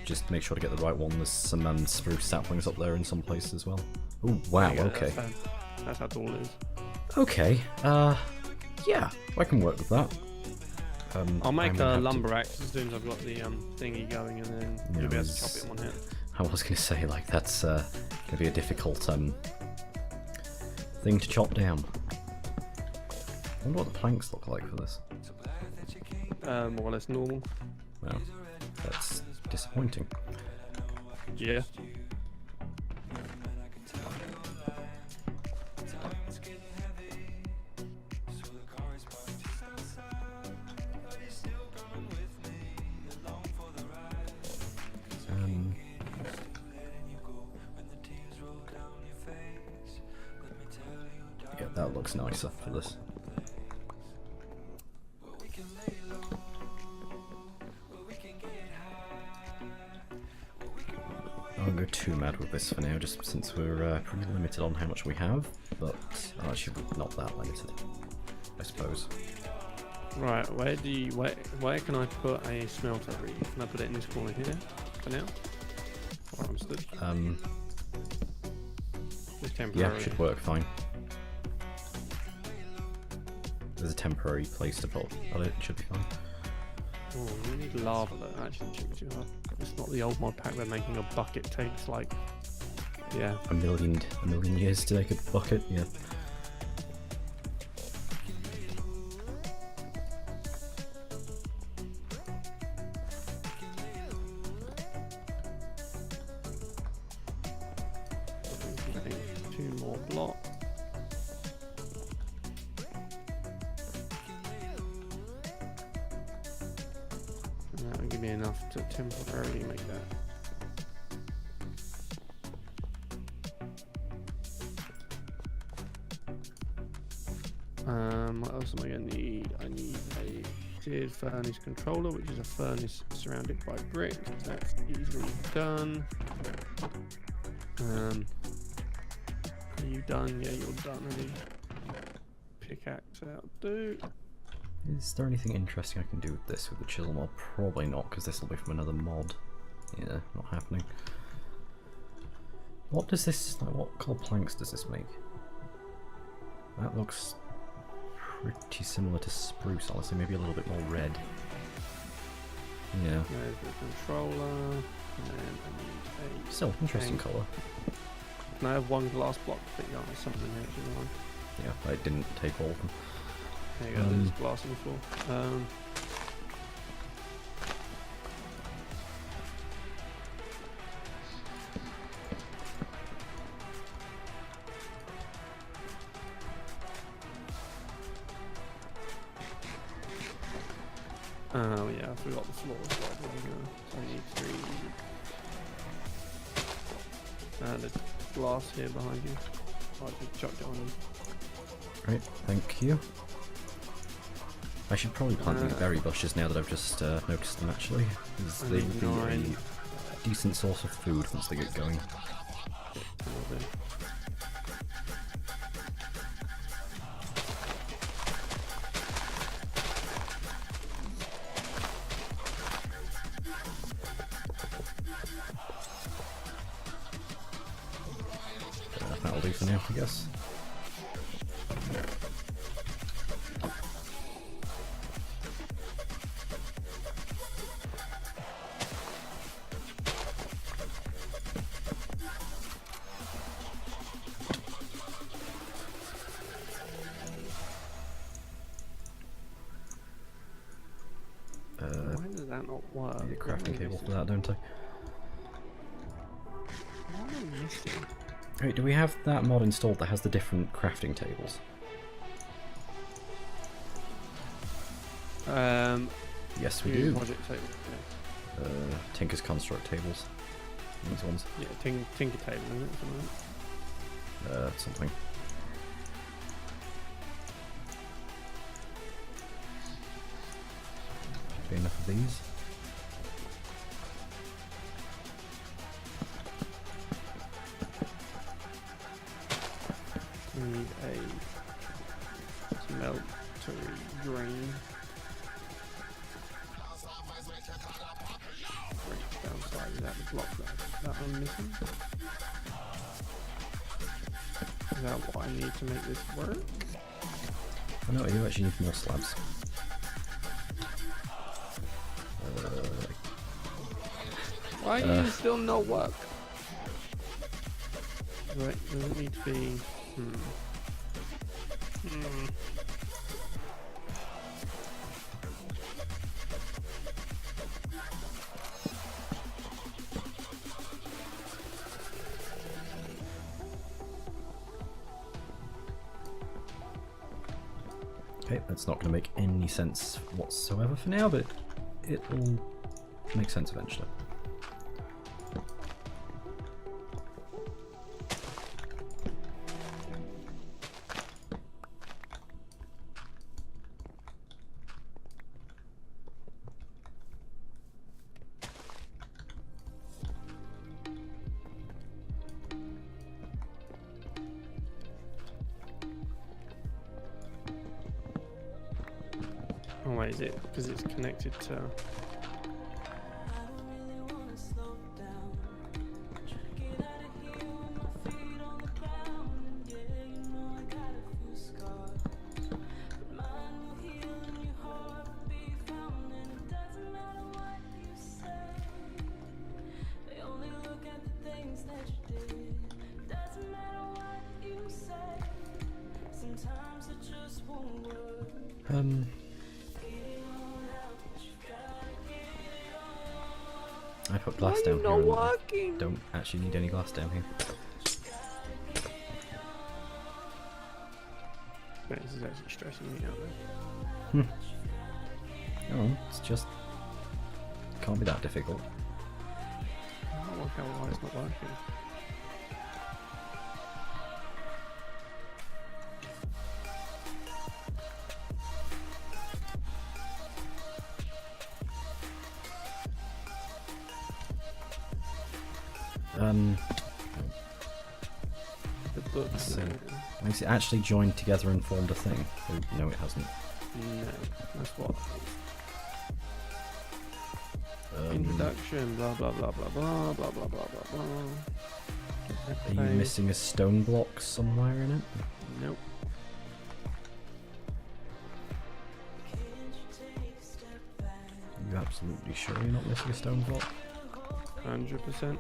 Just make sure to get the right one. There's some spruce saplings up there in some places as well. Oh, wow, There you go, okay. That's how tall it is. Okay, yeah, I can work with that. I'll make I'm a gonna have to- lumber axe as soon as I've got the thingy going, and then Yeah, you'll be able to it's- chop it in one hit. I was going to say, like, that's going to be a difficult thing to chop down. I wonder what the planks look like for this. More or less normal. Well, that's disappointing. Yeah. Yeah, that looks nicer for this. I won't go too mad with this for now, just since we're pretty limited on how much we have, but actually not that limited, I suppose. Right. Where can I put a smelter? Really? Can I put it in this corner here for now? Or I'm stood. Just temporarily. Yeah, should work fine. There's a temporary place to put it should be fine. Oh, we need lava though. Actually, it shouldn't be too hard. It's not the old mod pack where making a bucket takes like, yeah. A million years to make a bucket, yeah. Two more blocks. And that will give me enough to temporarily make that. What else am I going to need? I need a tiered furnace controller, which is a furnace surrounded by bricks. That's easily done. Are you done? Yeah, you're done, are you? pickaxe out, dude. Is there anything interesting I can do with this with the chisel mod? Probably not, because this will be from another mod. Yeah, not happening. What does this, like, what colour planks does this make? That looks pretty similar to spruce, honestly, maybe a little bit more red. Yeah. There's the controller, and then I need a... Still, interesting tank. colour. Can I have one glass block to put on something here if you want? Yeah, I didn't take all of them. There you go, there's glass on the floor. Oh yeah, I forgot the floor as well. There we go. So I need 3. And there's glass here behind you. I'll just chuck it on them. Right, thank you. I should probably plant these berry bushes now that I've just noticed them actually. Because they would be a decent source of food once they get going. That'll do for now, I guess. Why does that not work? I need a crafting table for that, don't I? What am I missing? Wait, do we have that mod installed that has the different crafting tables? Yes, we do. Project table. Yeah. Tinker's construct tables. These ones. Yeah, Tinker table, isn't it? Something like that. Something. Should be enough of these. Need a smeltery drain. Break downside, is that the block that I'm missing? Is that what I need to make this work? Oh no, you actually need more slabs. Why does it still not work? Right, does it need to be... Okay, that's not going to make any sense whatsoever for now, but it'll make sense eventually. Oh wait, is it because it's connected to... I put glass down here. not and working? Don't actually need any glass down here. Wait, this is actually stressing me out there. Oh, it's just can't be that difficult. I don't work out why it's not working. But Let's see. Has it actually joined together and formed a thing? Oh, no, it hasn't. no, that's what. Introduction, blah blah blah blah blah blah blah blah blah blah. Are you missing a stone block somewhere in it? Nope. Are you absolutely sure you're not missing a stone block? 100%.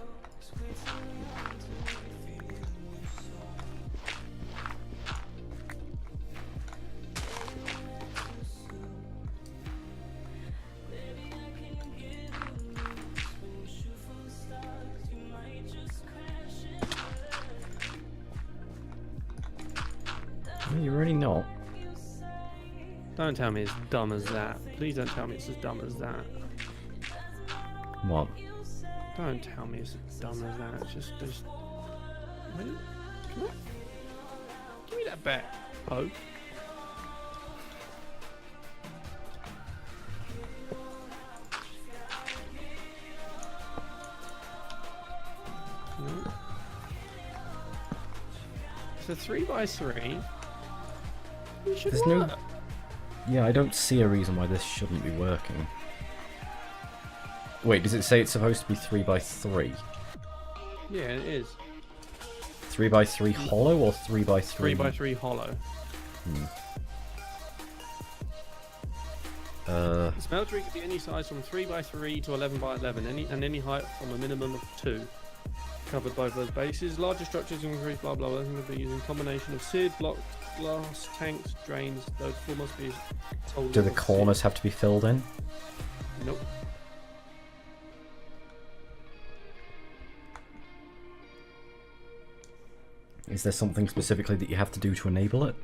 No, you're really not. Don't tell me it's dumb as that. Please don't tell me it's as dumb as that. What? Don't tell me it's as dumb as that. It's just. Wait, can I? Give me that back, Poe. No. It's a 3x3. It should There's work. no. Yeah, I don't see a reason why this shouldn't be working. Wait, does it say it's supposed to be 3x3? Yeah, it is. 3x3 hollow or 3x3? 3x3 hollow. The smeltery could be any size from 3x3 to 11x11, any height from a minimum of 2. Covered both those bases. Larger structures increase blah blah blah. Going to be using a combination of seared blocks, glass, tanks, drains. Those four must be told. Do the corners have to be filled in? Nope. Is there something specifically that you have to do to enable it?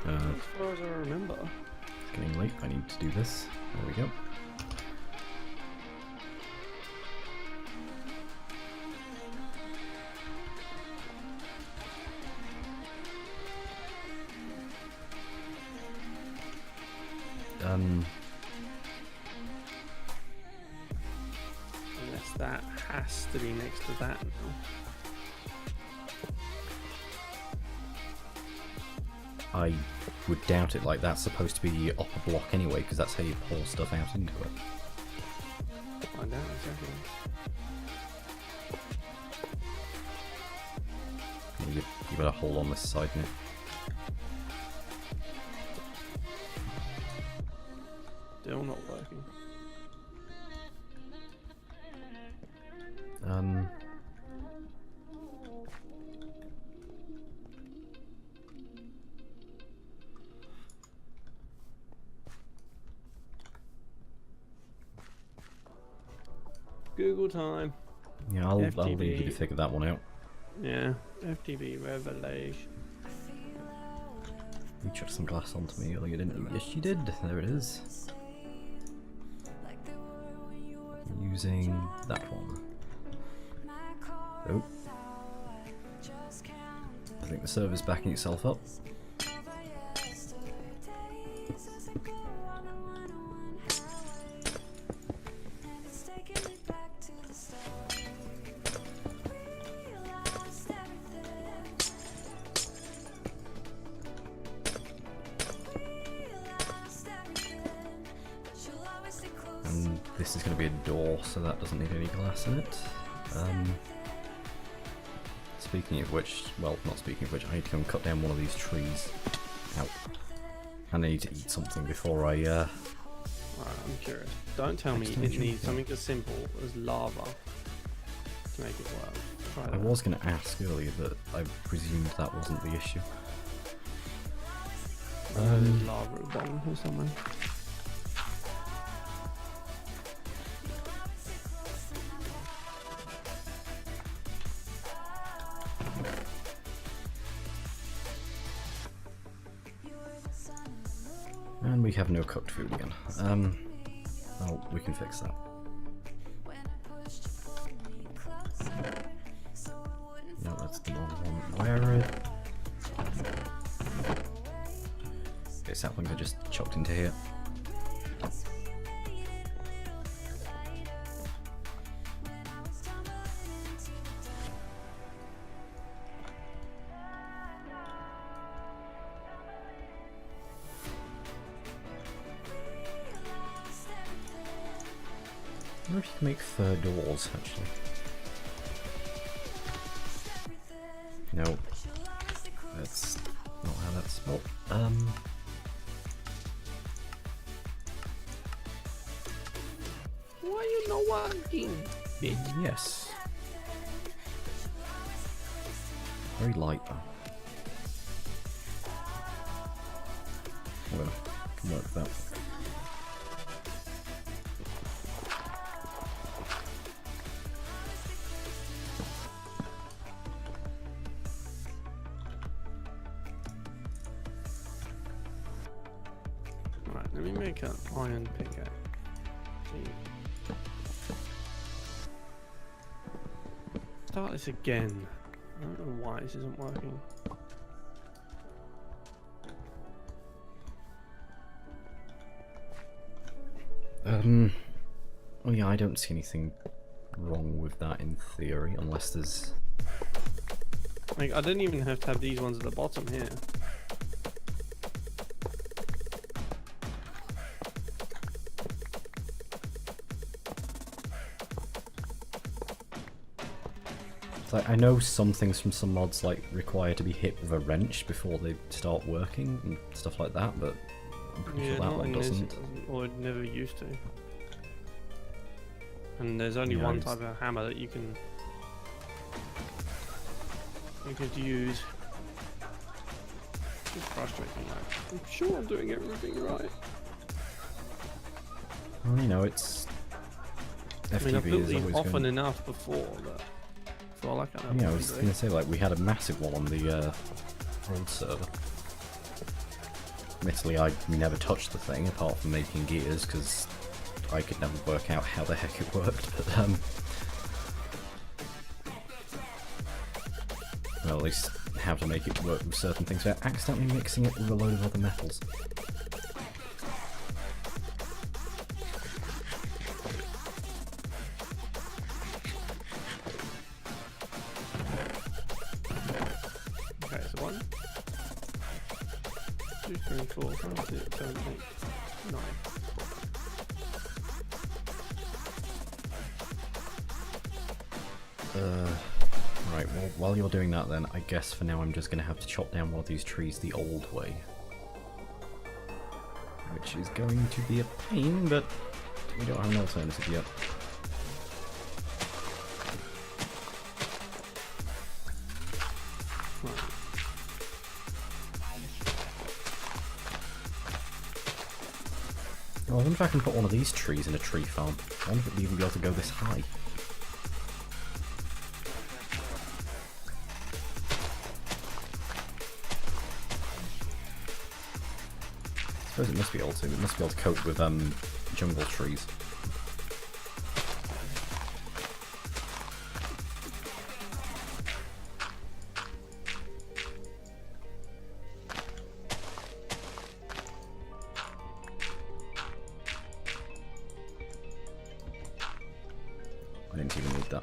As far as I remember. It's getting late. I need to do this. There we go. Unless that has to be next to that now. I would doubt it. Like, that's supposed to be the upper block anyway, because that's how you pull stuff out into it. Find out exactly. You got a hole on this side now. Still not working. Google time. Yeah, I'll leave FTB. you to figure that one out. Yeah, FTB Revelation. You chucked some glass onto me earlier, didn't you? Yes, you did. There it is. Using that one. Oh. I think the server's backing itself up. And this is going to be a door, so that doesn't need any glass in it. Speaking of which, well, not speaking of which, I need to go and cut down one of these trees. Ow. And I need to eat something before I, Alright, I'm curious. Don't tell me it needs something as simple as lava to make it work. Try I that. was going to ask earlier, but I presumed that wasn't the issue. There's lava at the bottom here somewhere. And we have no cooked food again. Oh, we can fix that. No, that's the wrong one. Where it? Okay, saplings are just chucked into here. I wonder if you can make fur doors, actually. No. That's not how that's spelled. Why you not working? Yes. Very light, though. Well, can work with that. Right, let me make an iron pickaxe. Start this again. I don't know why this isn't working. Oh yeah, I don't see anything wrong with that in theory, unless there's... Like, I don't even have to have these ones at the bottom here. Like, I know some things from some mods like require to be hit with a wrench before they start working and stuff like that, but I'm pretty sure that not one in this, doesn't. it doesn't, or it never used to. And there's only Yeah, one it's- type of hammer that you could use. It's frustrating. Like, I'm sure I'm doing everything right. Well, you know, it's... I mean, I've FTB built is these always often going... enough before, but I feel like I know Yeah, I what was I'm going to say, like, we had a massive one on the old server. Admittedly, I never touched the thing, apart from making gears, because I could never work out how the heck it worked, but, well, at least how to make it work with certain things without accidentally mixing it with a load of other metals. Okay, so 1, 2, 3, 4, 5, 6, 7, 8, 9. Right, well, while you're doing that then, I guess for now I'm just going to have to chop down one of these trees the old way. Which is going to be a pain, but we don't have an alternative yet. Right. Oh, I wonder if I can put one of these trees in a tree farm. I wonder if it'd even be able to go this high. I suppose it must be able to. It must be able to cope with jungle trees. I didn't even need that.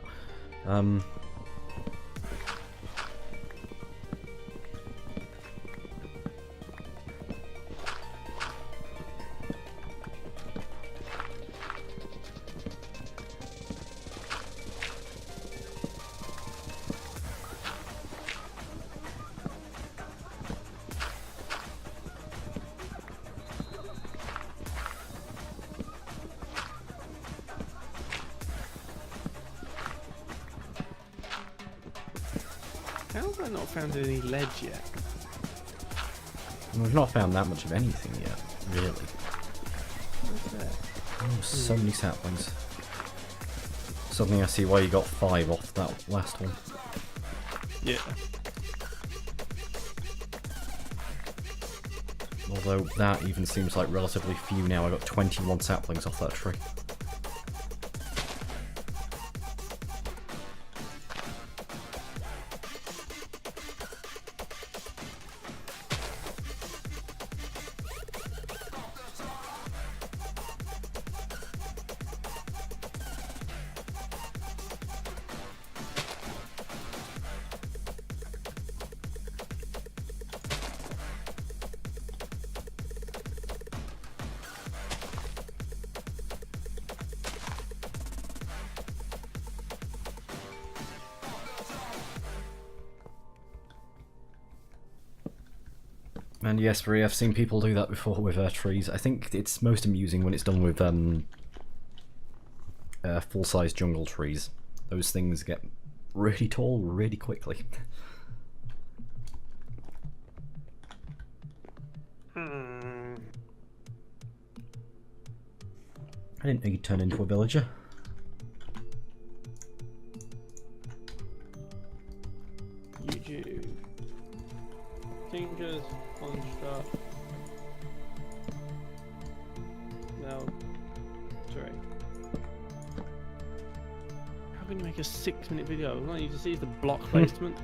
How have I not found any ledge yet? We've not found that much of anything yet, really. What's that? Oh, so many saplings. Suddenly I see why you got 5 off that last one. Yeah. Although that even seems like relatively few now. I got 21 saplings off that tree. And yes, Bree, I've seen people do that before with trees. I think it's most amusing when it's done with full-size jungle trees. Those things get really tall really quickly. I didn't know you'd turn into a villager. YouTube. Fingers, construct. No. Sorry. How can you make a 6-minute video? All you can see is the block placement.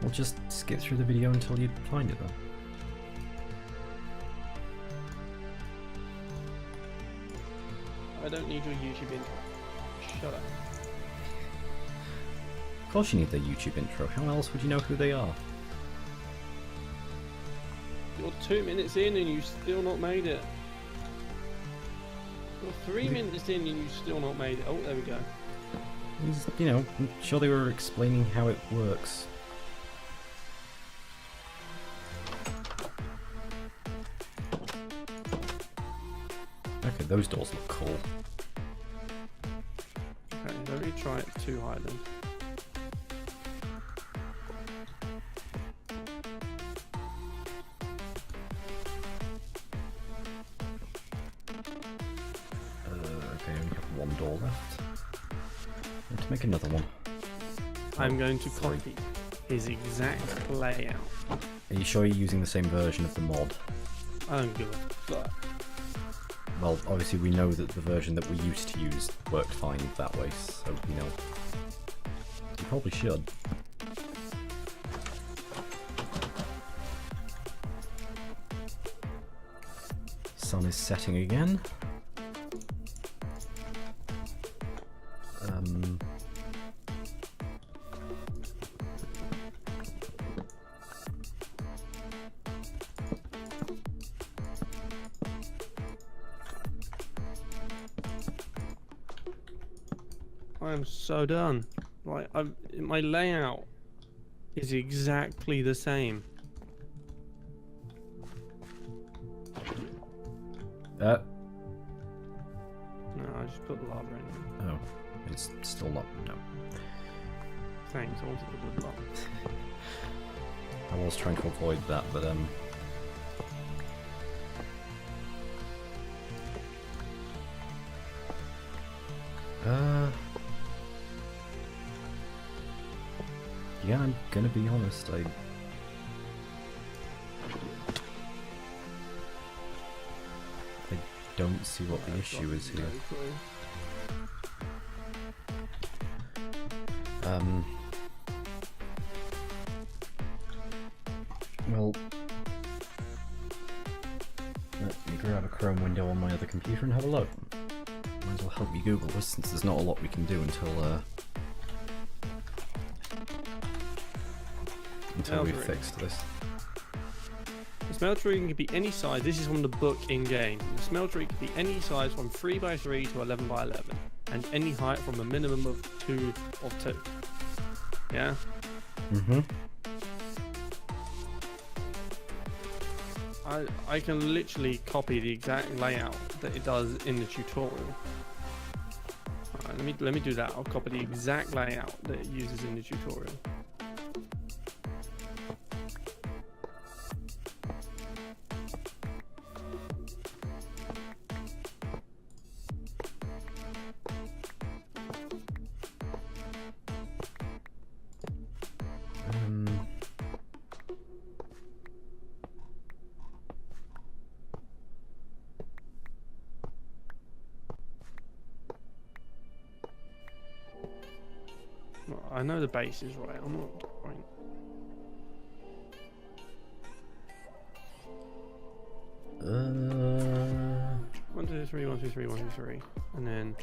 We'll just skip through the video until you find it, though. I don't need your YouTube intro. Shut up. Of course you need their YouTube intro. How else would you know who they are? You're 2 minutes in and you still not made it. You're 3 minutes in and you still not made it. Oh, there we go. You know, I'm sure they were explaining how it works. Okay, those doors look cool. Okay, let me try it too high then. Okay, I only have one door left. And to make another one. I'm going to copy his exact layout. Are you sure you're using the same version of the mod? I don't give a fuck. Well, obviously we know that the version that we used to use worked fine that way, so, you know. You probably should. Sun is setting again. I am so done. Like, my layout is exactly the same. No, I just put lava in. Oh, it's still not. No. Thanks, I wanted to put lava. I was trying to avoid that, but yeah, I'm gonna be honest, I don't see what the issue is here. Well, let me grab a Chrome window on my other computer and have a look. Might as well help me Google this, since there's not a lot we can do until we've fixed this. The smeltery can be any size. This is from the book in game. The smeltery can be any size from 3x3 to 11x11, and any height from a minimum of 2 of 2. Yeah. Mm-hmm. I can literally copy the exact layout that it does in the tutorial. Alright, let me do that. I'll copy the exact layout that it uses in the tutorial. I know the base is right. I'm not right. 1, 2, 3, 1, 2, 3, 1, 2, 3, and then.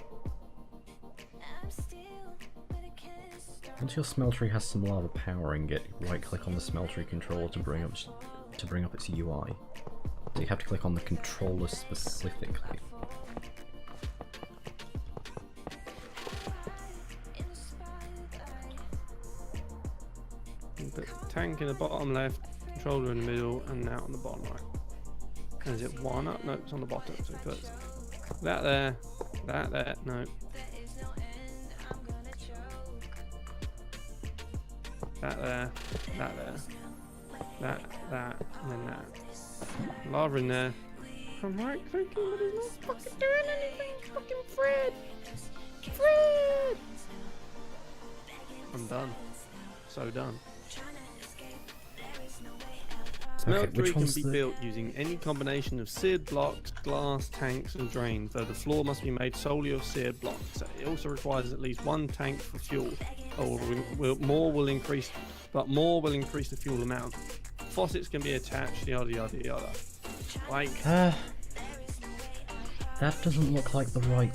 Once your smeltery has some lava powering it, right-click on the smeltery controller to bring up its UI. So you have to click on the controller specifically. The tank in the bottom left, controller in the middle, and that on the bottom right. And is it one up? No, it's on the bottom. So put that there, that there. No. That there, that there, that, and then that. Lava in there. I'm right clicking, but he's not fucking doing anything. Fucking Fred! Fred! I'm done. So done. Smeltery can be built using any combination of seared blocks, glass, tanks, and drains, though the floor must be made solely of seared blocks. It also requires at least one tank for fuel, or more will increase the fuel amount. Faucets can be attached, yada yada yada. Like, that doesn't look like the right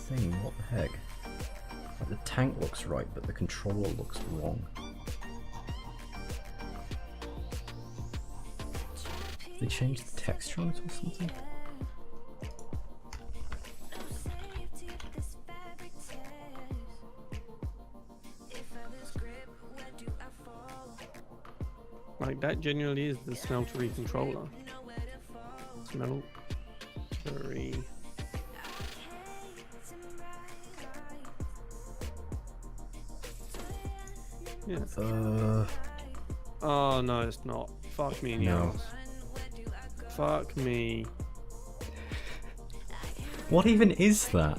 thing. What the heck? Like, the tank looks right, but the controller looks wrong. They changed the texture on it or something? like that genuinely is the smeltery controller. Smeltery. Yeah. Oh no, it's not. Fuck me in the ass. Fuck me. What even is that?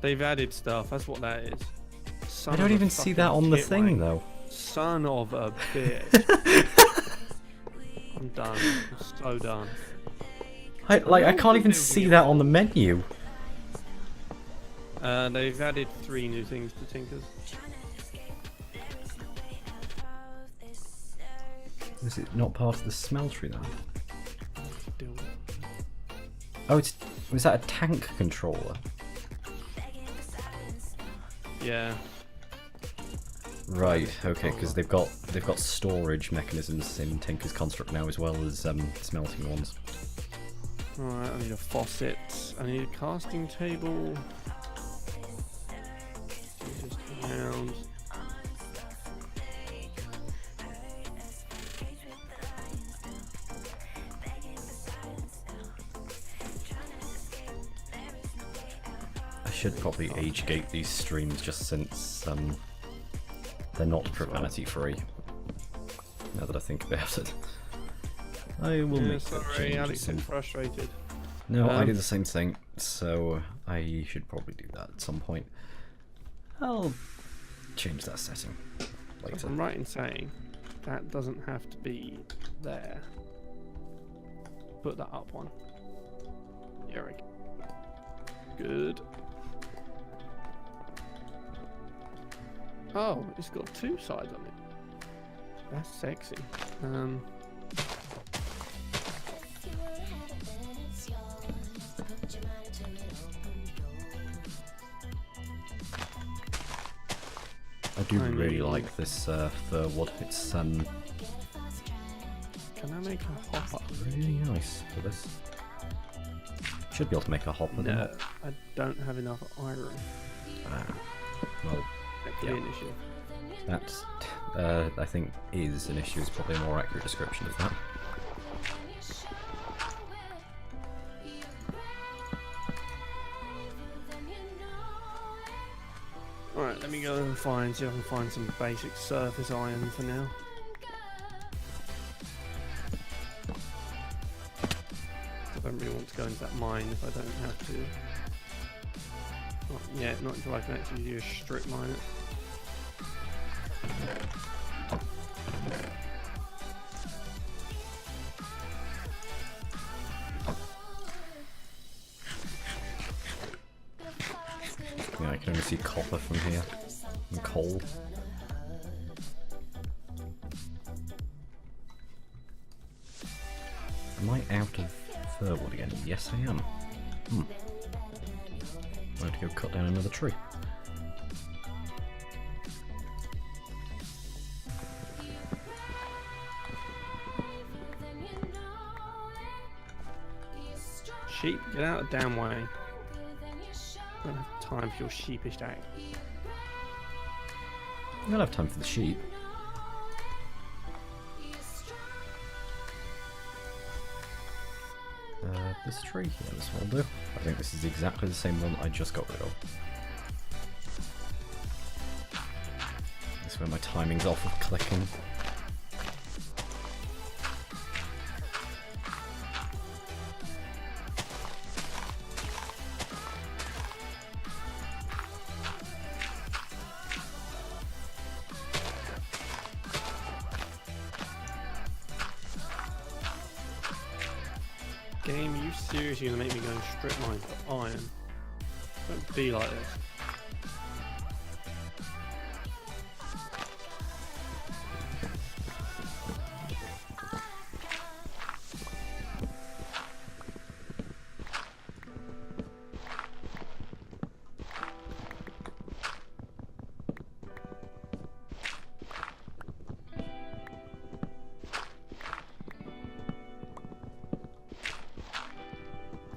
They've added stuff. That's what that is. I don't even see that on the thing though. Son of a bitch. I'm done. I'm so done. I can't even see that on the menu. They've added 3 new things to Tinkers. Is it not part of the smeltery then? Still. Oh, was that a tank controller? Yeah. Right. Okay, because they've got storage mechanisms in Tinker's construct now as well as smelting ones. Alright, I need a faucet. I need a casting table. Just around. I should probably age gate these streams just since they're not profanity free. Now that I think about it, I will make that sorry, change Alex soon. is frustrated. No, I did the same thing, so I should probably do that at some point. I'll change that setting later. So I'm right in saying that doesn't have to be there. Put that up one. There we go. Good. Oh, it's got 2 sides on it. That's sexy. I do really like this fir wood. It's Can I make a hopper? really nice for this. Should be able to make a hopper. No, I don't have enough iron. Well, That could be an issue. that I think is an issue. Is probably a more accurate description of that. Alright, let me go and see if I can find some basic surface iron for now. I don't really want to go into that mine if I don't have to. Not yet, not until I can actually use strip mine it. Yeah, I can only see copper from here and coal. Am I out of fir wood again? Yes, I am. I have to go cut down another tree. Sheep, get out of the damn way. I don't have time for your sheepish act. I don't have time for the sheep. this tree? Yeah, this one will do. I think this is exactly the same one I just got rid of. That's where my timing's off of clicking. Game, you seriously gonna make me go and strip mine for iron? Don't be like this.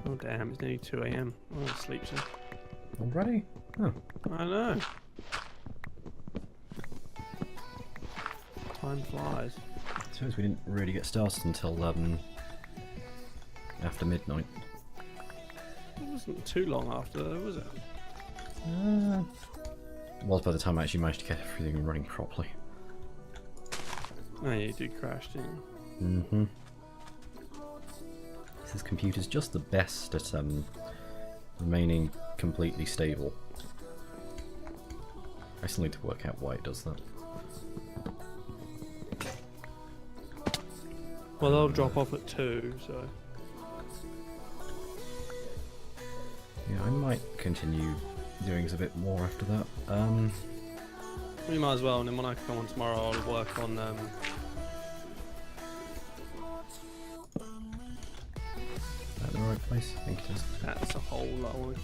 Oh damn, it's nearly 2 AM. I'm gonna sleep soon. Already? Oh. I know. Time flies. I suppose we didn't really get started until after midnight. It wasn't too long after though, was it? It was by the time I actually managed to get everything running properly. Oh yeah, you did crash, didn't you? Mm-hmm. This computer's just the best at remaining completely stable. I still need to work out why it does that. Well, they'll drop off at 2, so... Yeah, I might continue doing this a bit more after that. We might as well, and then when I come on tomorrow I'll work on... At the right place? I think it is. That's a hole that I want to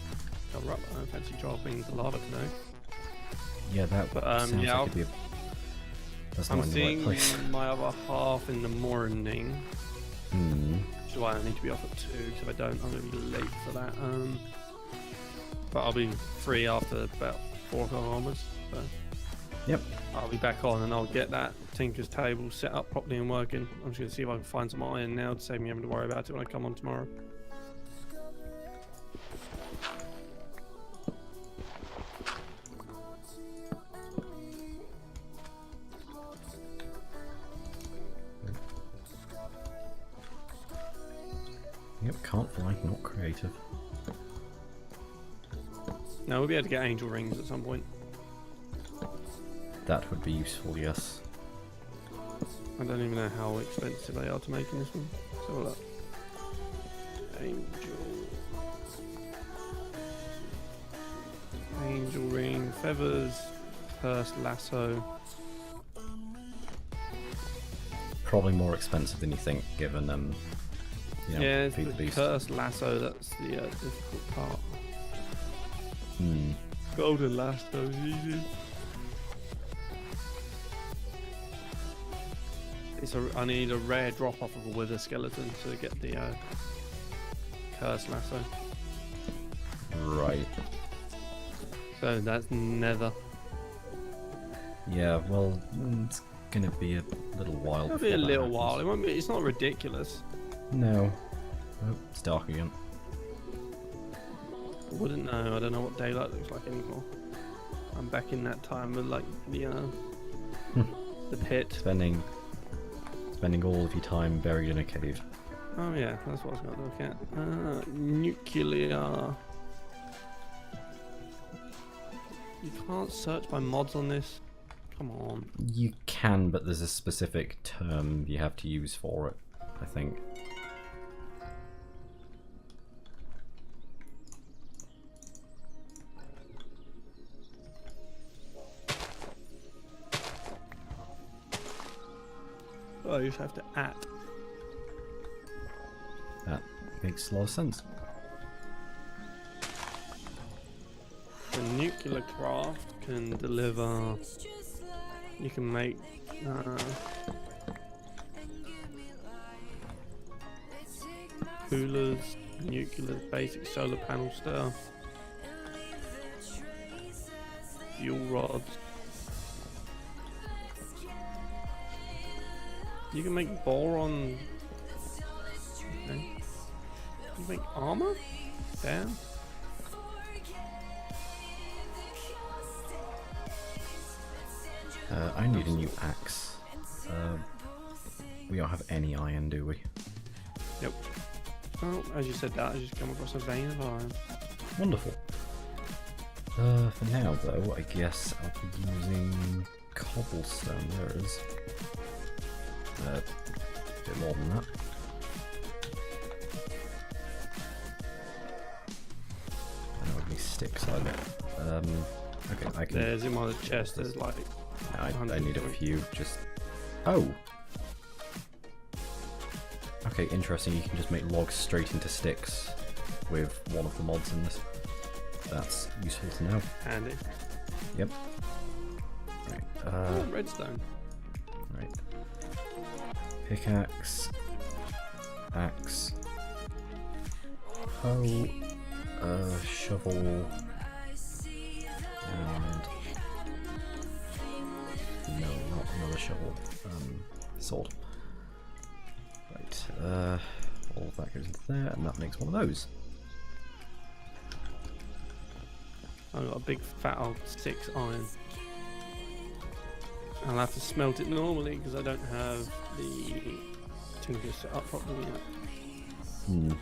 cover up. I don't fancy dropping the lava today. Yeah, that sounds yeah, like it'd be a... That's not I'm in the seeing right place. my other half in the morning, Hmm. which is why I need to be off at 2, because if I don't I'm going to be late for that. But I'll be free after about 4 o'clock onwards, so Yep. I'll be back on and I'll get that Tinker's table set up properly and working. I'm just going to see if I can find some iron now to save me having to worry about it when I come on tomorrow. Yep, can't fly, not creative. Now we'll be able to get angel rings at some point. That would be useful, yes. I don't even know how expensive they are to make in this one. So look. Angel ring, feathers, cursed lasso. Probably more expensive than you think, given you know, Yeah, it's feed the the beast. cursed lasso that's the difficult part. Hmm. Golden lasso is easy. I need a rare drop off of a wither skeleton to get the cursed lasso. Right. So that's nether. Yeah, well, it's gonna be a little while. It'll before be a that little happens. while. It won't be. It's not ridiculous. No. Oh, it's dark again. I wouldn't know. I don't know what daylight looks like anymore. I'm back in that time with like the pit. Spending all of your time buried in a cave. Oh yeah, that's what I was going to look at. Nuclear. You can't search by mods on this. Come on. You can, but there's a specific term you have to use for it, I think. Oh, you just have to at. That makes a lot of sense. The nuclear craft can deliver. You can make. Coolers, nuclear, basic solar panel stuff, fuel rods. You can make boron. Okay. You make armor? Damn. I need a new axe. We don't have any iron, do we? Yep. Well, as you said that, I just come across a vein of iron. Wonderful. For now, though, I guess I'll be using cobblestone. There it is. A bit more than that. I don't have any sticks either. Okay, I can. There's in one of the chests, there's like. I need a few. Just. Oh! Okay, interesting. You can just make logs straight into sticks with one of the mods in this. That's useful to know. Handy. Yep. Right. Redstone. Right. Pickaxe. Axe. Hoe. Shovel. And no, not another shovel. Sword. Right. All of that goes into there, and that makes one of those. I've got a big fat old 6 iron. I'll have to smelt it normally because I don't have the tinker set up properly yet.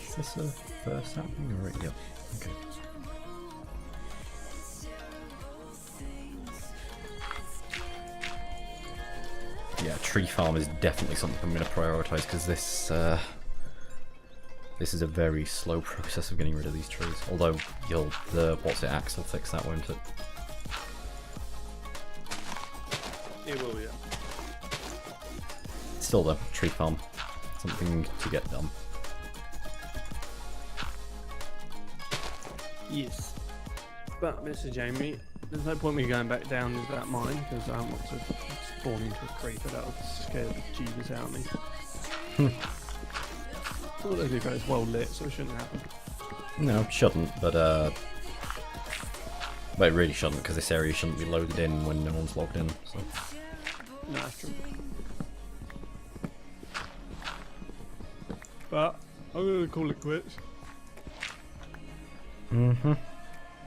Is this a first happening or yep? Okay. Yeah, tree farm is definitely something I'm going to prioritise because this is a very slow process of getting rid of these trees. Although the axe will fix that, won't it? It will, yeah. Still though, tree farm, something to get done. Yes. But Mr. Jamie, there's no point me going back down into that mine because I don't want to spawn into a creeper. That would scare the jeebus out of me. Well, to be fair, it's well lit, so it shouldn't happen. No, it shouldn't, but well, it really shouldn't because this area shouldn't be loaded in when no one's logged in. So. No, that's true. But I'm gonna call it quits.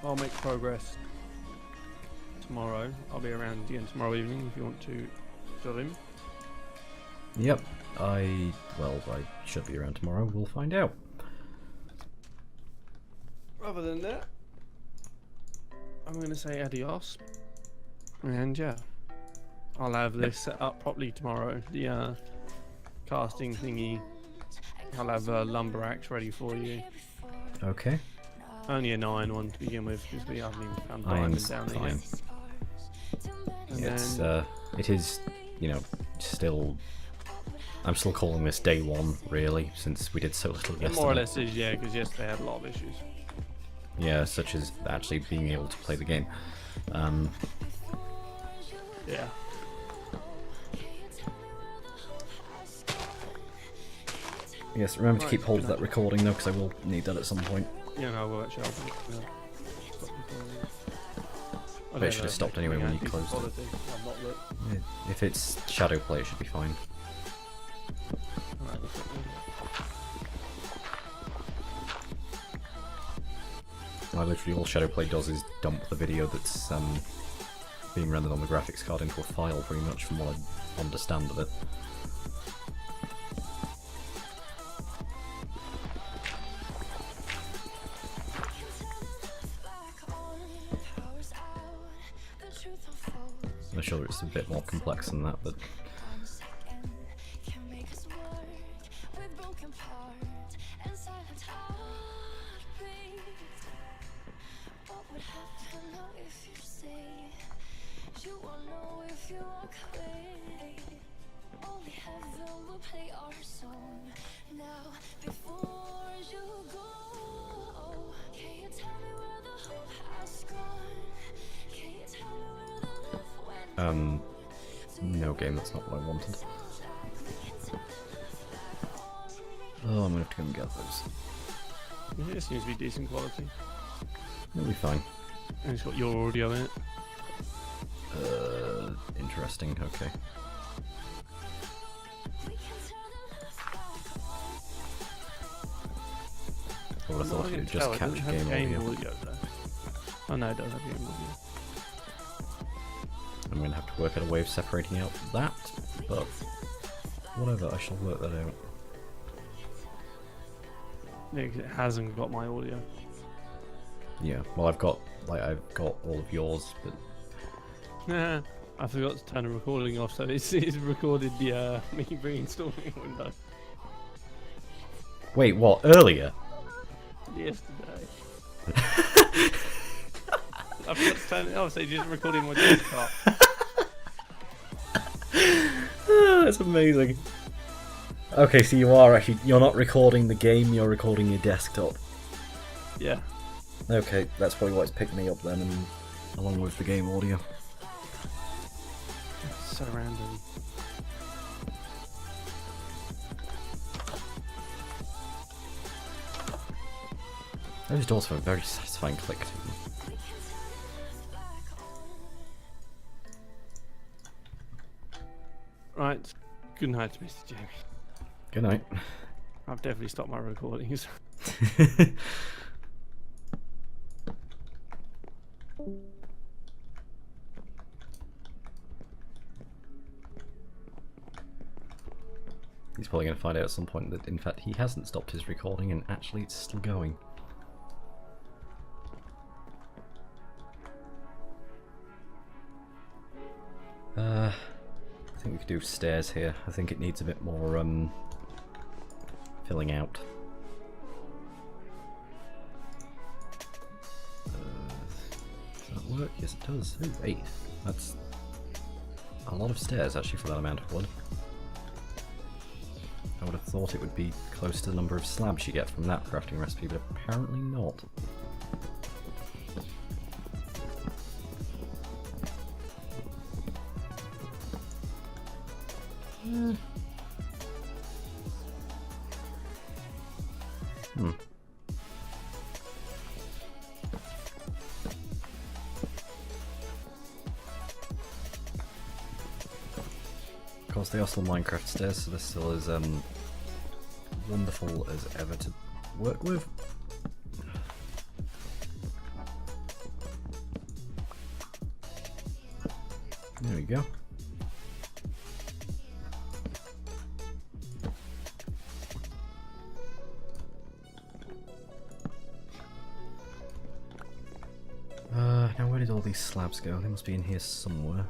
I'll make progress tomorrow. I'll be around again tomorrow evening if you want to fill in. Yep, I should be around tomorrow. We'll find out. Other than that, I'm going to say adios. And yeah, I'll have this set up properly tomorrow. The casting thingy. I'll have a lumber axe ready for you. Okay. Only an iron one to begin with because we haven't even found Iron's diamonds down there fine. yet. And It's then, it is, you know, still. I'm still calling this day one, really, since we did so little it yesterday. more or less is, yeah, because yesterday had a lot of issues. Yeah, such as actually being able to play the game. Yeah. Yes, remember to keep hold of that recording though, because I will need that at some point. Yeah, no, we'll actually stop recording. But it should have stopped anyway when you closed it. I've not looked. If it's shadow play, it should be fine. Alright, let's look. Literally all shadow play does is dump the video that's being rendered on the graphics card into a file, pretty much, from what I understand of it. I'm sure it's a bit more complex than that, but no game, that's not what I wanted. Oh, I'm gonna have to go and get those. Yeah, it seems to be decent quality. It'll be fine. And it's got your audio in it. Interesting, okay. I would have thought it would just capture game audio. Oh no, it does have game audio. I'm going to have to work out a way of separating out that, but whatever, I shall work that out. Yeah, 'cause it hasn't got my audio. Yeah, well I've got all of yours, but... I forgot to turn the recording off, so it's recorded the me reinstalling Windows. Wait, what? Earlier? Yesterday. I forgot to turn it off, so it's just recording my desktop. That's amazing. Okay, so you're not recording the game, you're recording your desktop. Yeah. Okay, that's probably why it's picked me up then, and along with the game audio. So random. Those doors have a very satisfying click to them. Right. Good night, Mr. Jamie. Good night. I've definitely stopped my recordings. He's probably going to find out at some point that in fact he hasn't stopped his recording and actually it's still going. I think we could do stairs here. I think it needs a bit more filling out. Does that work? Yes it does. Ooh, 8. That's a lot of stairs actually for that amount of wood. I would have thought it would be close to the number of slabs you get from that crafting recipe, but apparently not. Of course, they are still Minecraft stairs, so this still is wonderful as ever to work with. There we go. Now where did all these slabs go? They must be in here somewhere.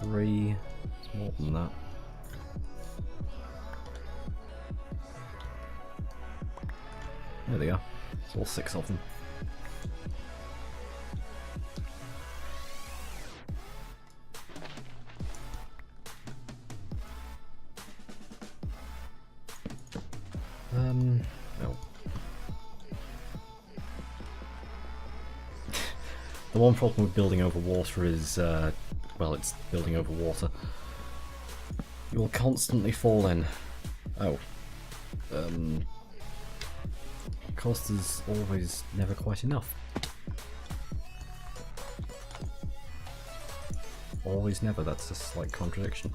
3. It's more than that. There they are. It's all 6 of them. Oh. The one problem with building over water is, well, it's building over water. You will constantly fall in. Oh. Of course, there's always never quite enough. Always never, that's a slight contradiction.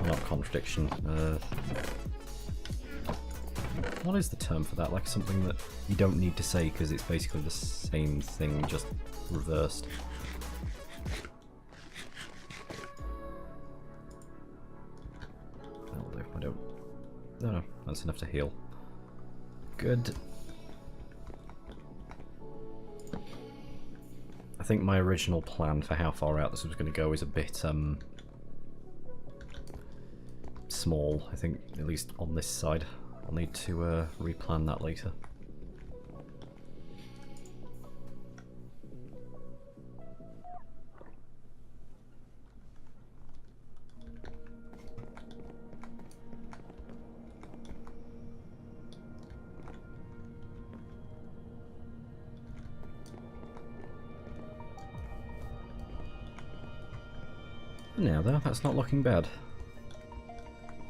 Not contradiction. What is the term for that? Like something that you don't need to say because it's basically the same thing, just reversed. That'll do. I don't... No, that's enough to heal. Good. I think my original plan for how far out this was going to go is a bit, small, I think, at least on this side. I'll need to replan that later. Now though, that's not looking bad.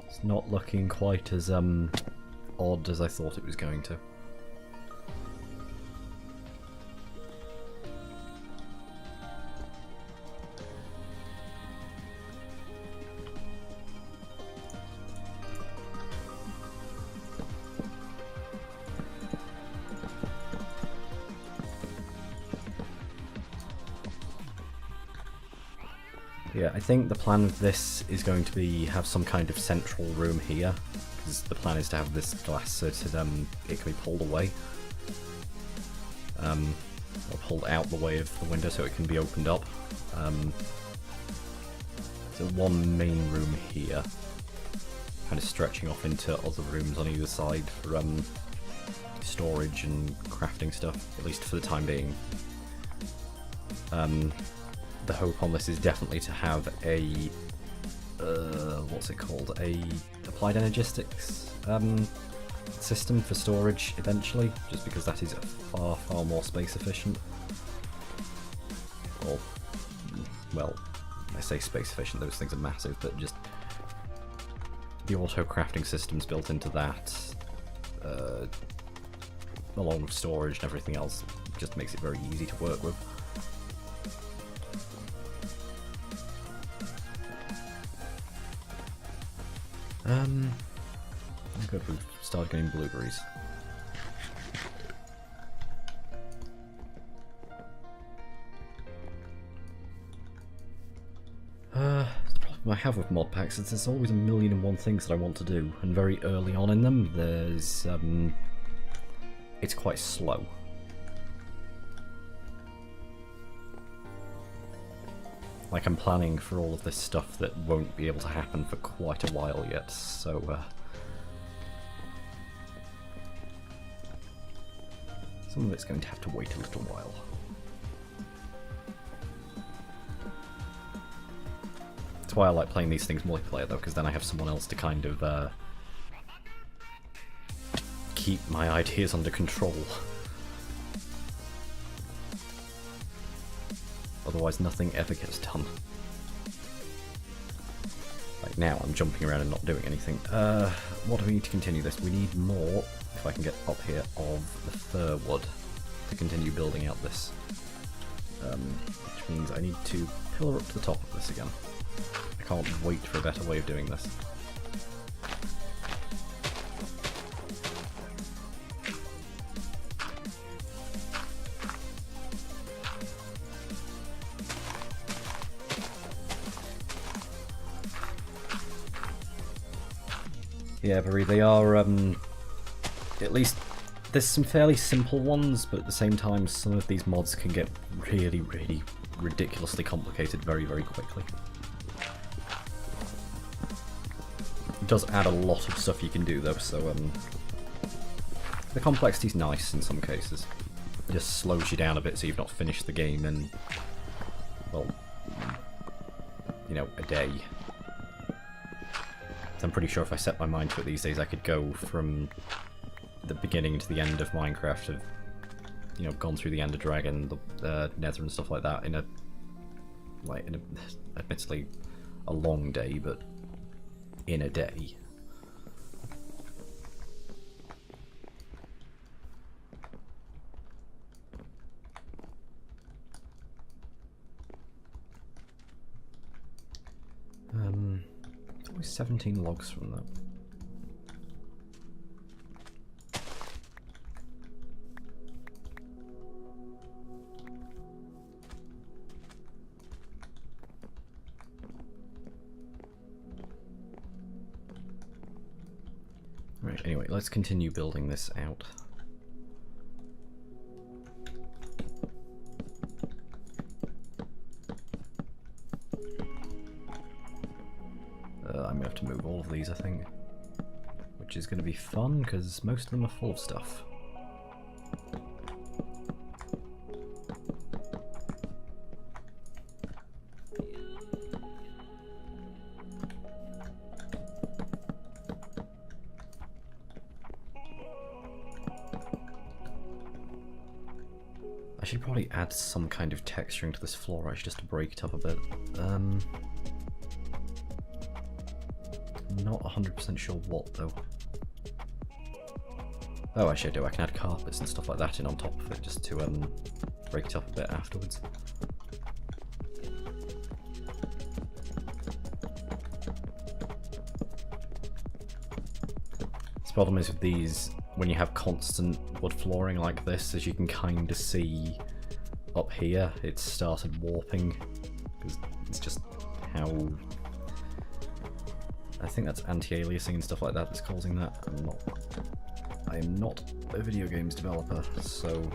It's not looking quite as odd as I thought it was going to. Yeah, I think the plan of this is going to be have some kind of central room here, because the plan is to have this glass so that it can be pulled away. Or pulled out the way of the window so it can be opened up. So one main room here, kind of stretching off into other rooms on either side for storage and crafting stuff, at least for the time being. The hope on this is definitely to have a what's it called? A applied energistics system for storage eventually, just because that is far more space efficient. Or, well, I say space efficient, those things are massive, but just the auto crafting systems built into that, along with storage and everything else, just makes it very easy to work with. Good, we've started getting blueberries. The problem I have with mod packs is there's always a million and one things that I want to do, and very early on in them, there's it's quite slow. Like, I'm planning for all of this stuff that won't be able to happen for quite a while yet, so some of it's going to have to wait a little while. That's why I like playing these things multiplayer though, because then I have someone else to kind of keep my ideas under control. Otherwise nothing ever gets done. Like now I'm jumping around and not doing anything. What do we need to continue this? We need more, if I can get up here, of the fir wood to continue building out this. Which means I need to pillar up to the top of this again. I can't wait for a better way of doing this. Yeah, they are, at least, there's some fairly simple ones, but at the same time some of these mods can get really, really ridiculously complicated very, very quickly. It does add a lot of stuff you can do though, so the complexity's nice in some cases. It just slows you down a bit so you've not finished the game in, well, you know, a day. I'm pretty sure if I set my mind to it these days I could go from the beginning to the end of Minecraft, have, you know, gone through the Ender Dragon, the Nether and stuff like that in a admittedly a long day, but in a day. Always 17 logs from that. Right, anyway, let's continue building this out. I'm gonna have to move all of these, I think, which is gonna be fun because most of them are full of stuff. I should probably add some kind of texturing to this floor, actually, just to break it up a bit. Not 100% sure what though. Oh, actually I do. I can add carpets and stuff like that in on top of it just to break it up a bit afterwards. The problem is with these, when you have constant wood flooring like this, as you can kind of see up here, it's started warping because it's just how... I think that's anti-aliasing and stuff like that that's causing that. I am not a video games developer, so...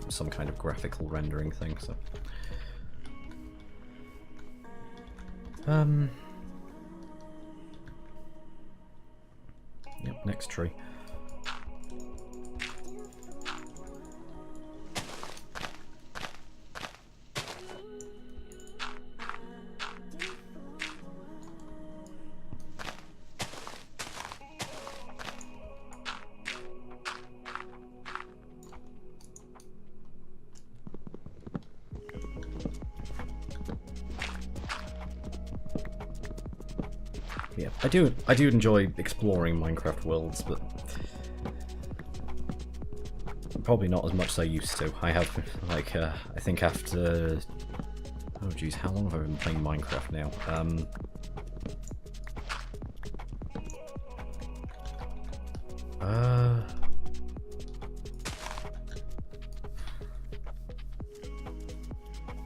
It's some kind of graphical rendering thing, so... Yep, next tree. Yeah, I do enjoy exploring Minecraft worlds, but probably not as much as I used to. I have, like, I think after... Oh geez, how long have I been playing Minecraft now?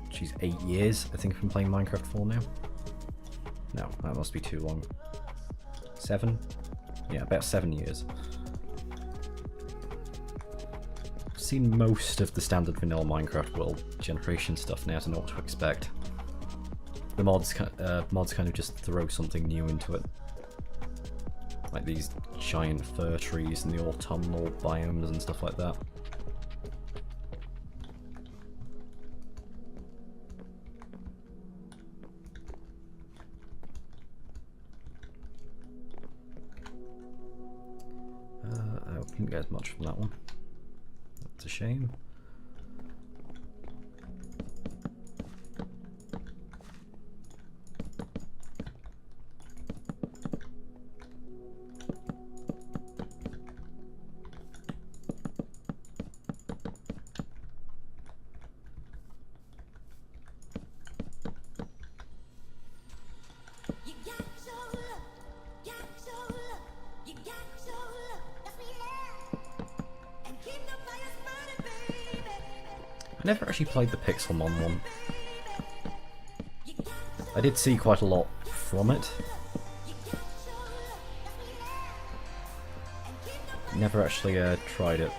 Geez, 8 years I think I've been playing Minecraft for now. No, that must be too long. 7? Yeah, about 7 years. I've seen most of the standard vanilla Minecraft world generation stuff now to know what to expect. The mods kind of just throw something new into it. Like these giant fir trees and the autumnal biomes and stuff like that. I didn't get much from that one. That's a shame. I never actually played the Pixelmon one. I did see quite a lot from it. Never actually tried it.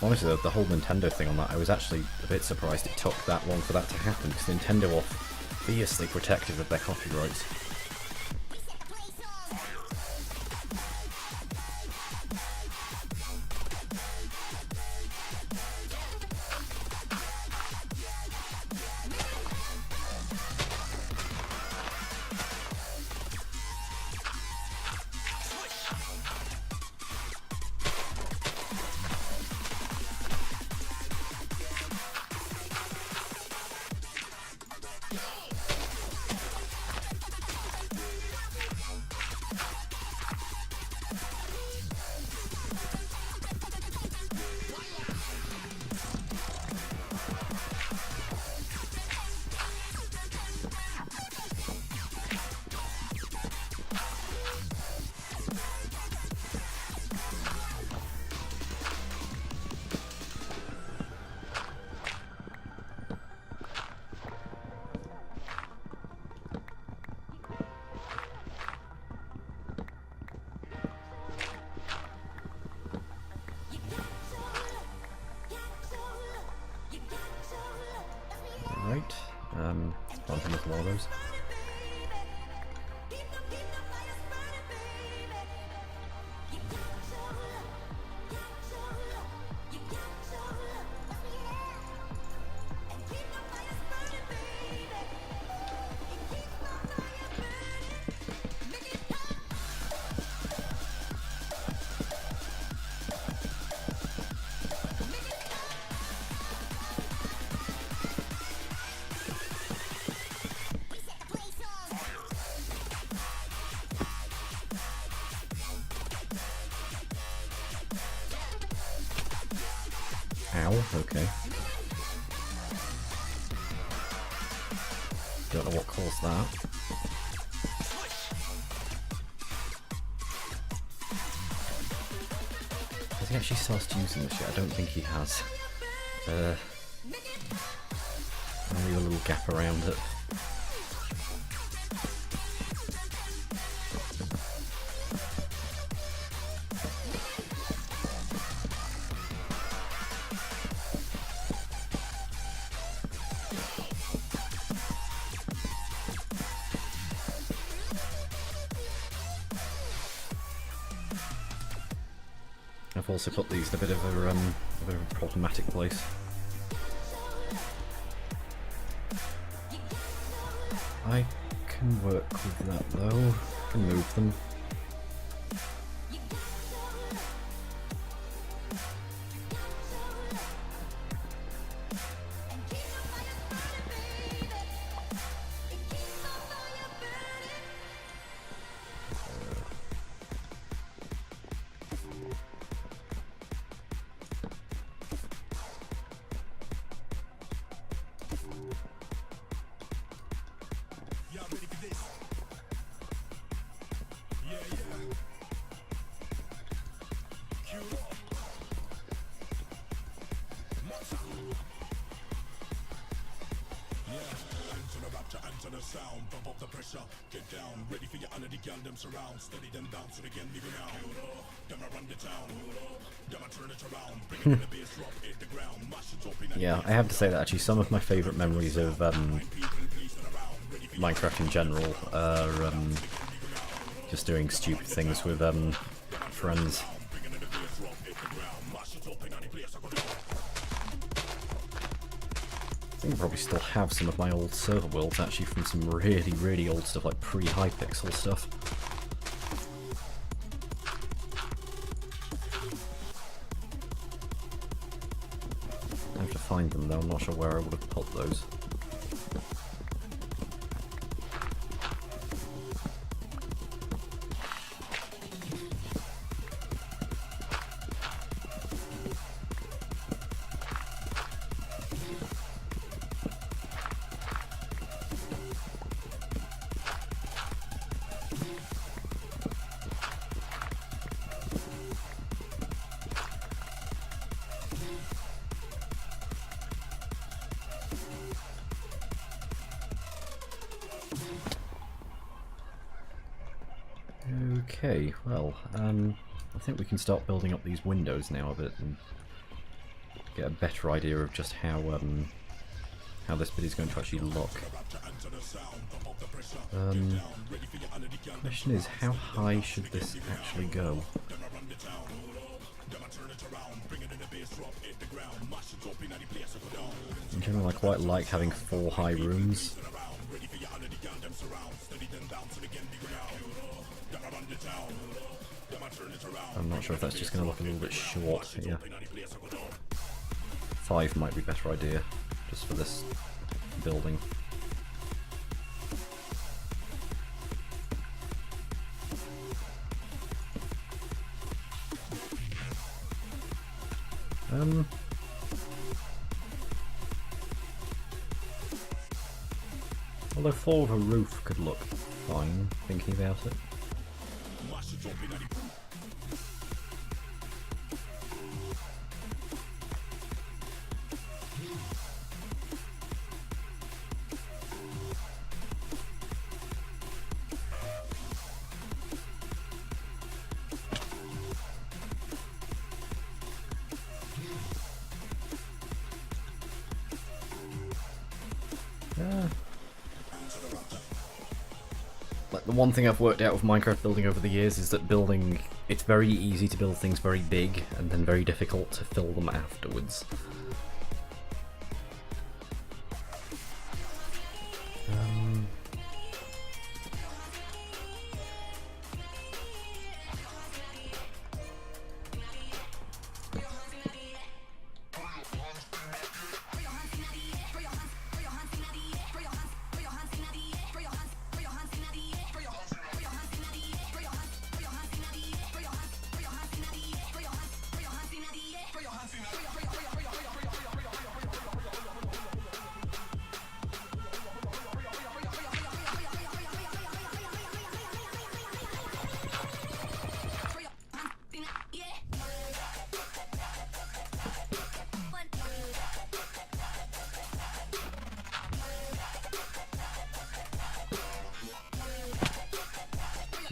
Honestly, the whole Nintendo thing on that, I was actually a bit surprised it took that long for that to happen, because Nintendo are fiercely protective of their copyrights. Right, bumping with one of those. Ow, okay. Don't know what caused that. Has he actually started using this yet? I don't think he has. I'll leave a little gap around it. I've also put these in a bit of a problematic place. I can work with that though. I can move them. Yeah, I have to say that actually some of my favourite memories of Minecraft in general are just doing stupid things with friends. I think I probably still have some of my old server worlds actually from some really, really old stuff like pre-Hypixel stuff. I have to find them though, I'm not sure where I would have put those. Okay, well, I think we can start building up these windows now a bit and get a better idea of just how this bit is going to actually look. Question is, how high should this actually go? In general, I quite like having 4 high rooms. I'm not sure if that's just going to look a little bit short here. 5 might be a better idea, just for this building. Although 4 with a roof could look fine, thinking about it. Like the one thing I've worked out with Minecraft building over the years is that it's very easy to build things very big and then very difficult to fill them afterwards.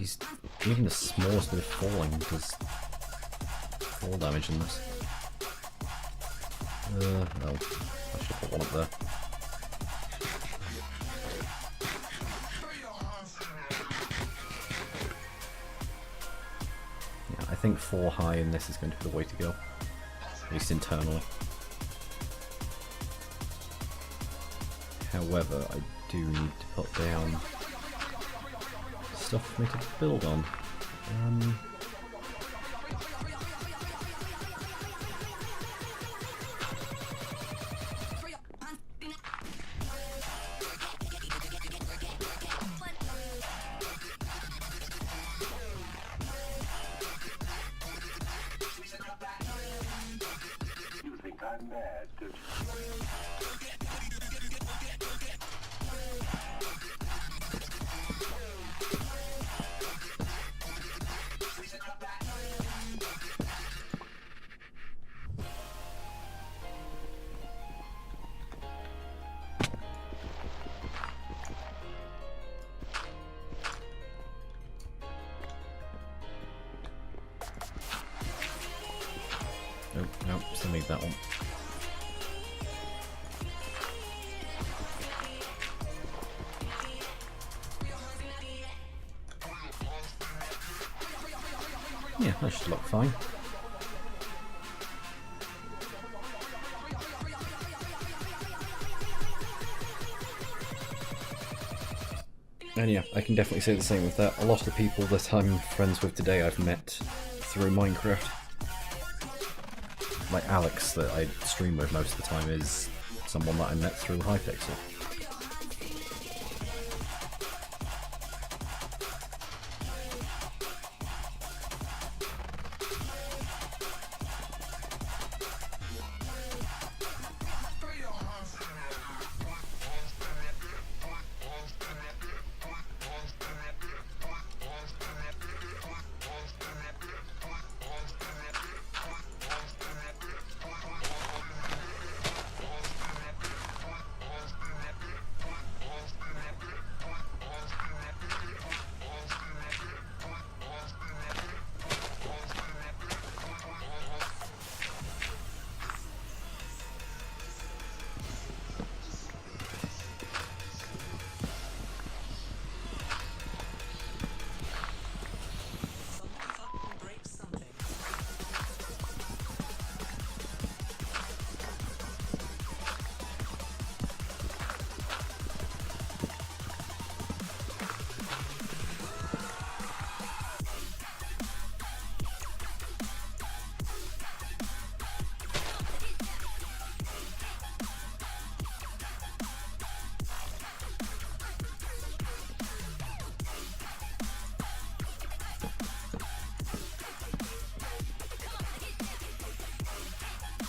Jeez, even the smallest bit of falling does fall damage in this. No, I should have put one up there. Yeah, I think 4 high in this is going to be the way to go, at least internally. However, I do need to put down stuff for me to build on. You think I'm mad, don't you? Oh, no, still need that one. Yeah, that should look fine. And yeah, I can definitely say the same with that. A lot of the people that I'm friends with today I've met through Minecraft. Like Alex, that I stream with most of the time, is someone that I met through Hypixel.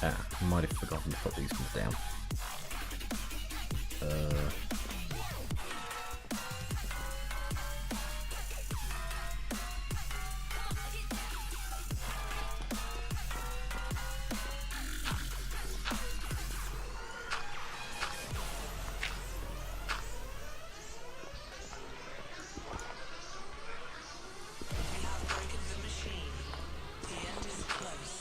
Ah, I might have forgotten to put these ones down. We have broken the machine. The end is close.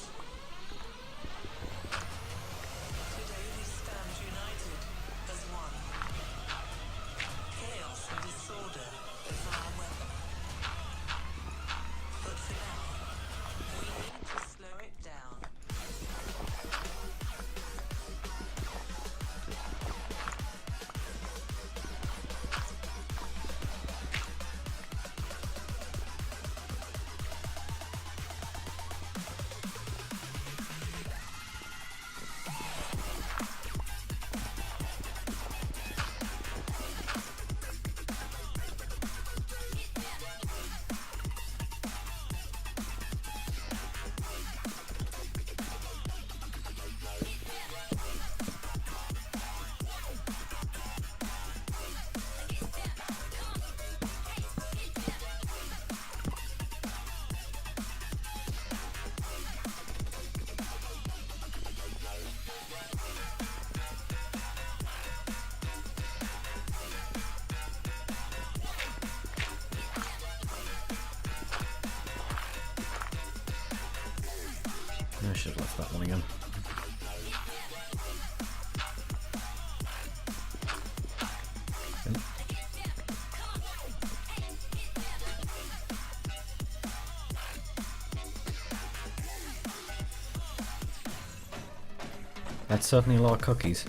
Today we stand united as one. I should have left that one again. That's certainly a lot of cookies.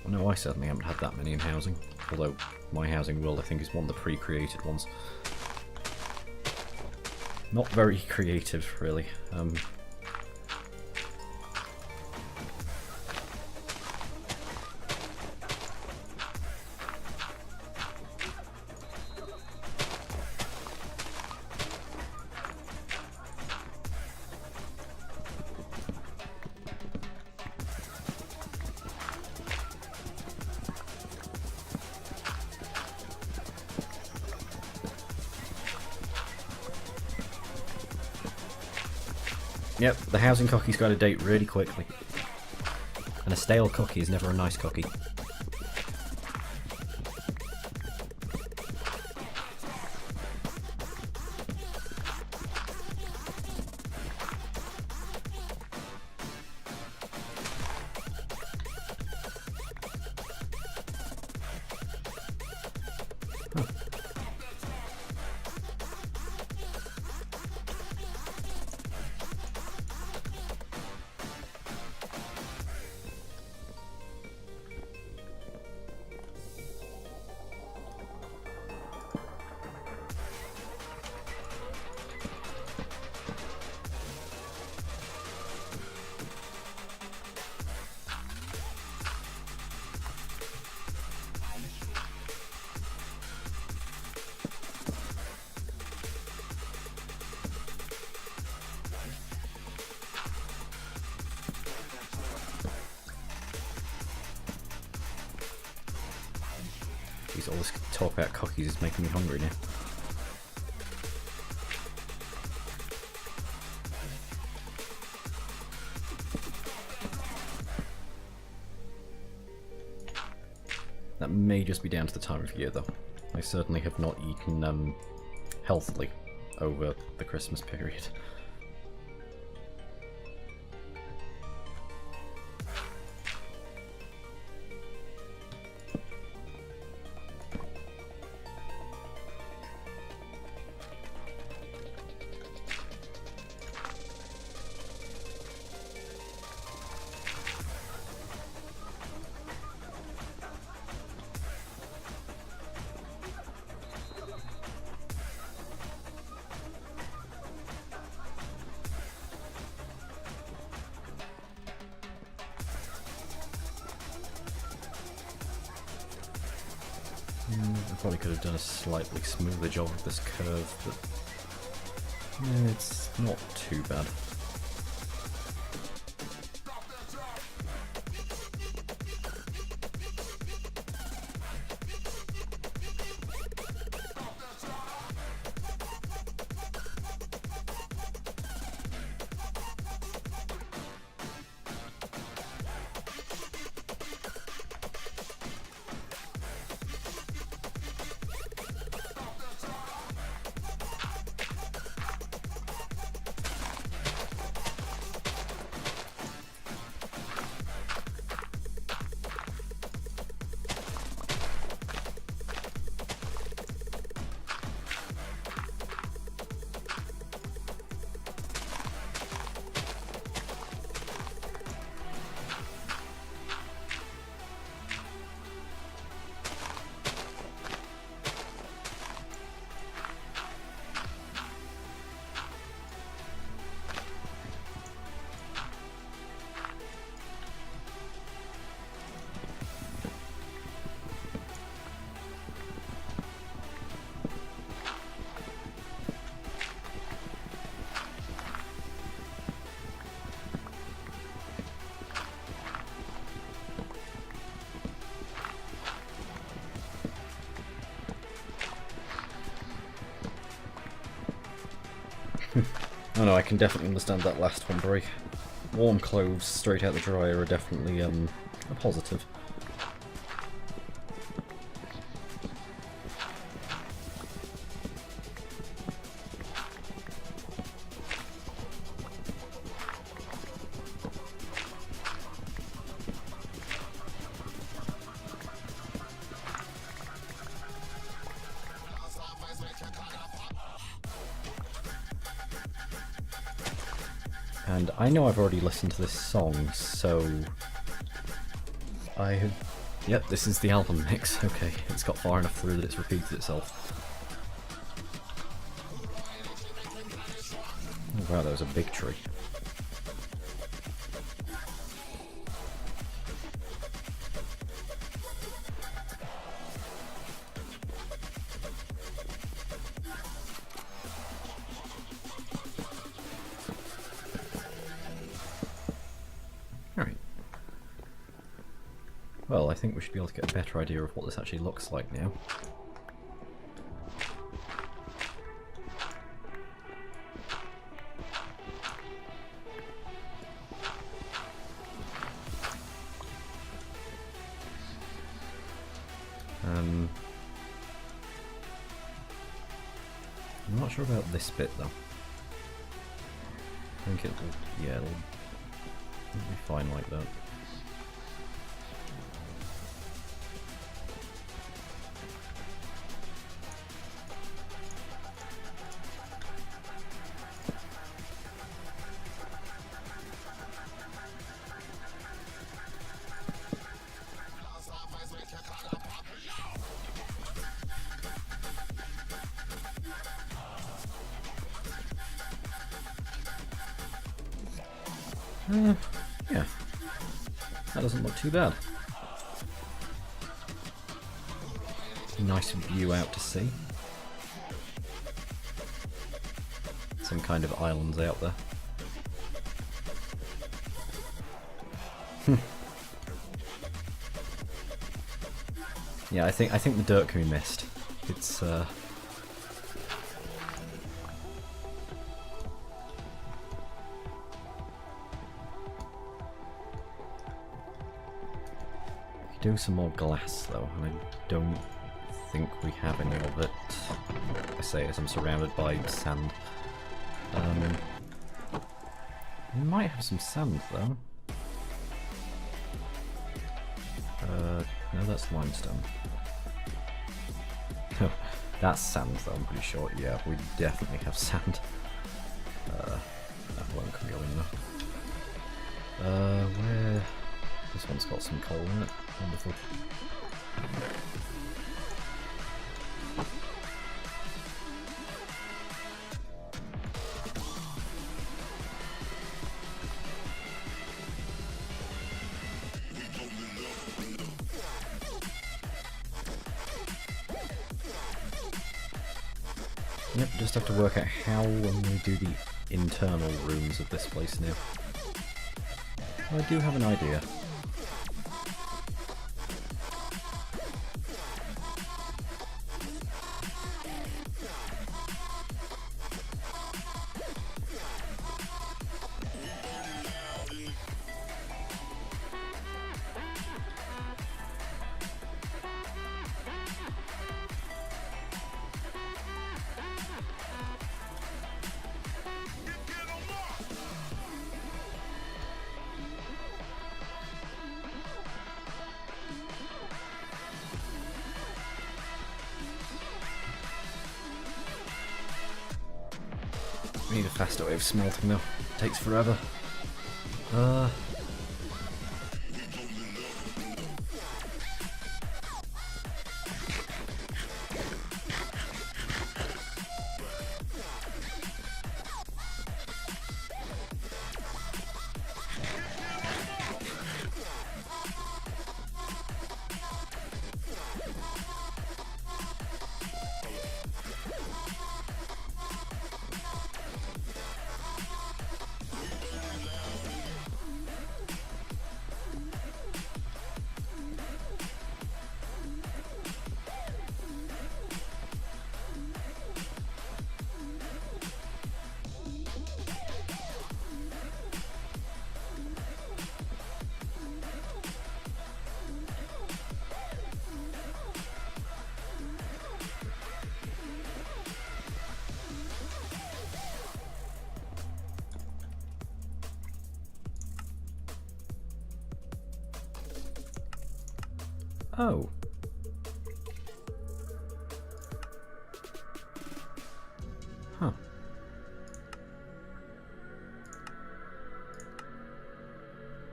No, I certainly haven't had that many in housing. Although my housing world, I think, is one of the pre-created ones. Not very creative, really. Yep, the housing cookie's got to date really quickly. And a stale cookie is never a nice cookie. All this talk about cookies is making me hungry now. That may just be down to the time of year, though. I certainly have not eaten healthily over the Christmas period. I probably could have done a slightly smoother job of this curve, but it's not too bad. Oh no, I can definitely understand that last one, Brie. Warm clothes straight out the dryer are definitely a positive. And I know I've already listened to this song, so I have... Yep, this is the album mix. Okay, it's got far enough through that it's repeated itself. Oh wow, that was a big tree. Alright. Well, I think we should be able to get a better idea of what this actually looks like now. I'm not sure about this bit though. I think it'll be fine like that. Yeah, that doesn't look too bad. Nice view out to sea. Some kind of islands out there. Yeah, I think the dirt can be missed. It's do some more glass though, and I don't think we have any of it. I say as I'm surrounded by sand. We might have some sand though. No, that's limestone. Oh, that's sand though, I'm pretty sure. Yeah, we definitely have sand. That one can go in there. Where... This one's got some coal in it. Wonderful. Yep, just have to work out how I'm going to do the internal rooms of this place now. I do have an idea. We need a faster way of smelting though. Takes forever. Oh. Huh.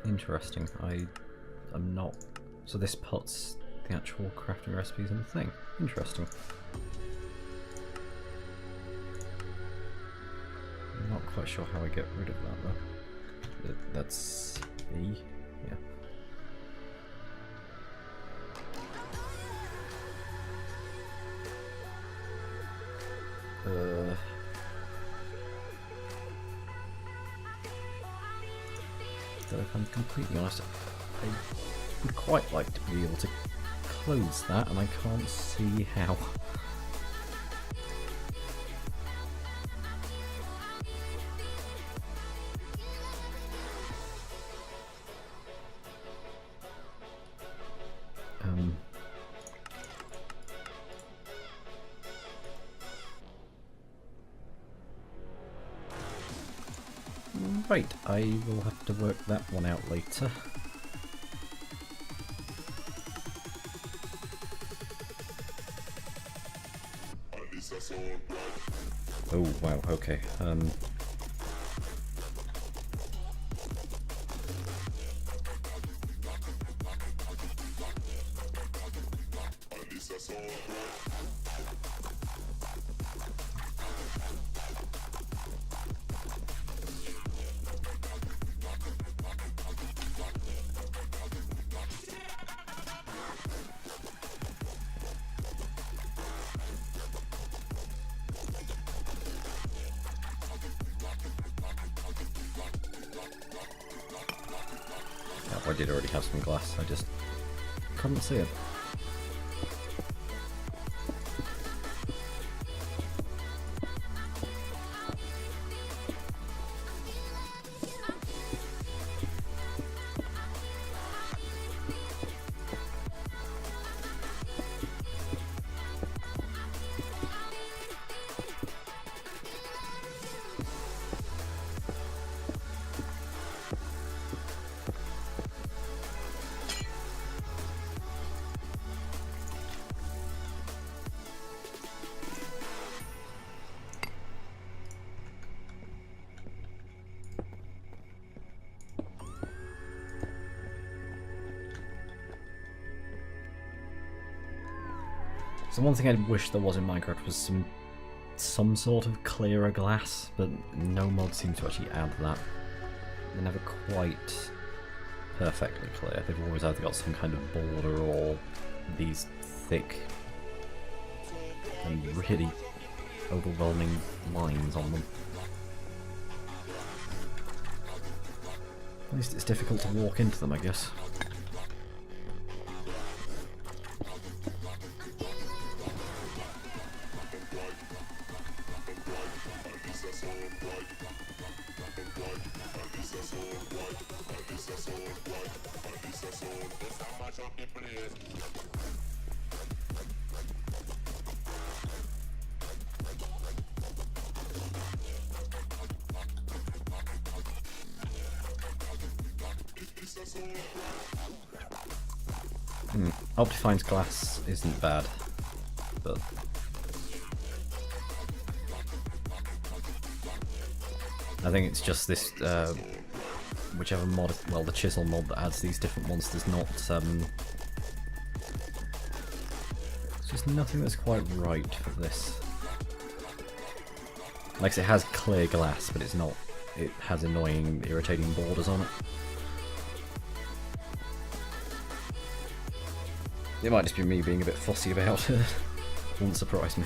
Interesting. I'm not... So this puts the actual crafting recipes in the thing. Interesting. I'm not quite sure how I get rid of that though. That's E? Yeah. But if I'm completely honest, I would quite like to be able to close that, and I can't see how. Right, I will have to work that one out later. Oh wow, okay. I did already have some glass, I just couldn't see it. So one thing I wish there was in Minecraft was some sort of clearer glass, but no mod seems to actually add that. They're never quite perfectly clear. They've always either got some kind of border or these thick and really overwhelming lines on them. At least it's difficult to walk into them, I guess. Optifine's glass isn't bad, but I think it's just this whichever mod, well, the chisel mod that adds these different monsters, not it's just nothing that's quite right for this. Like, it has clear glass, but it's not. It has annoying, irritating borders on it. It might just be me being a bit fussy about it. Wouldn't surprise me.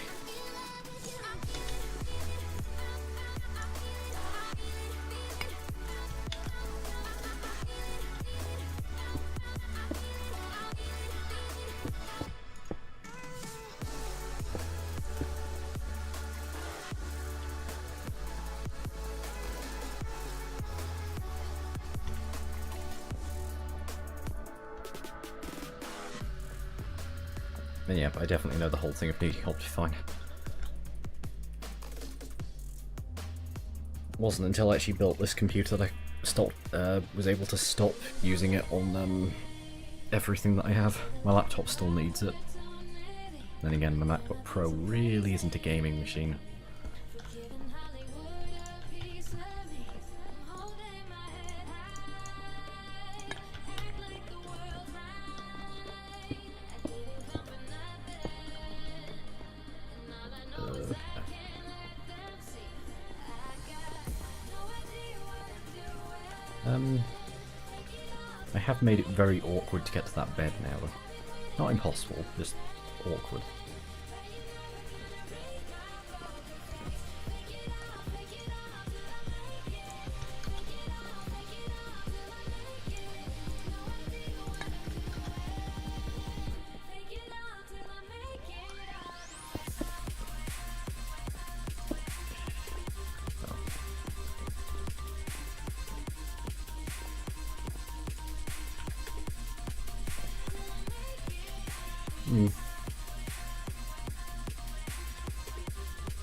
But yeah, I definitely know the whole thing of needing Optifine. It wasn't until I actually built this computer that I was able to stop using it on everything that I have. My laptop still needs it. Then again, my MacBook Pro really isn't a gaming machine. I have made it very awkward to get to that bed now, though. Not impossible, just awkward.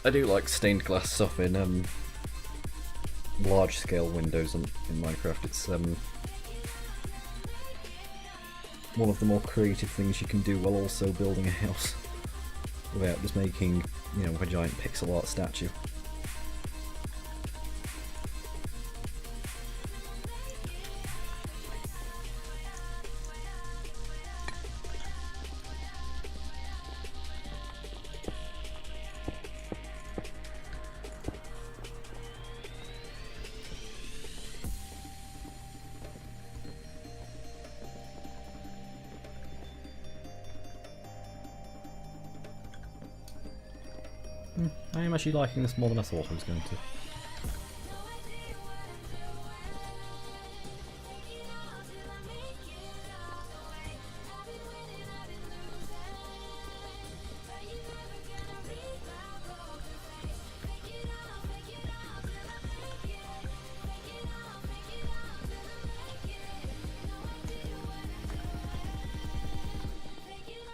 I do like stained glass stuff in large scale windows in Minecraft. It's one of the more creative things you can do while also building a house without just making, you know, a giant pixel art statue. I am actually liking this more than I thought I was going to.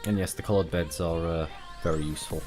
And yes, the coloured beds are very useful.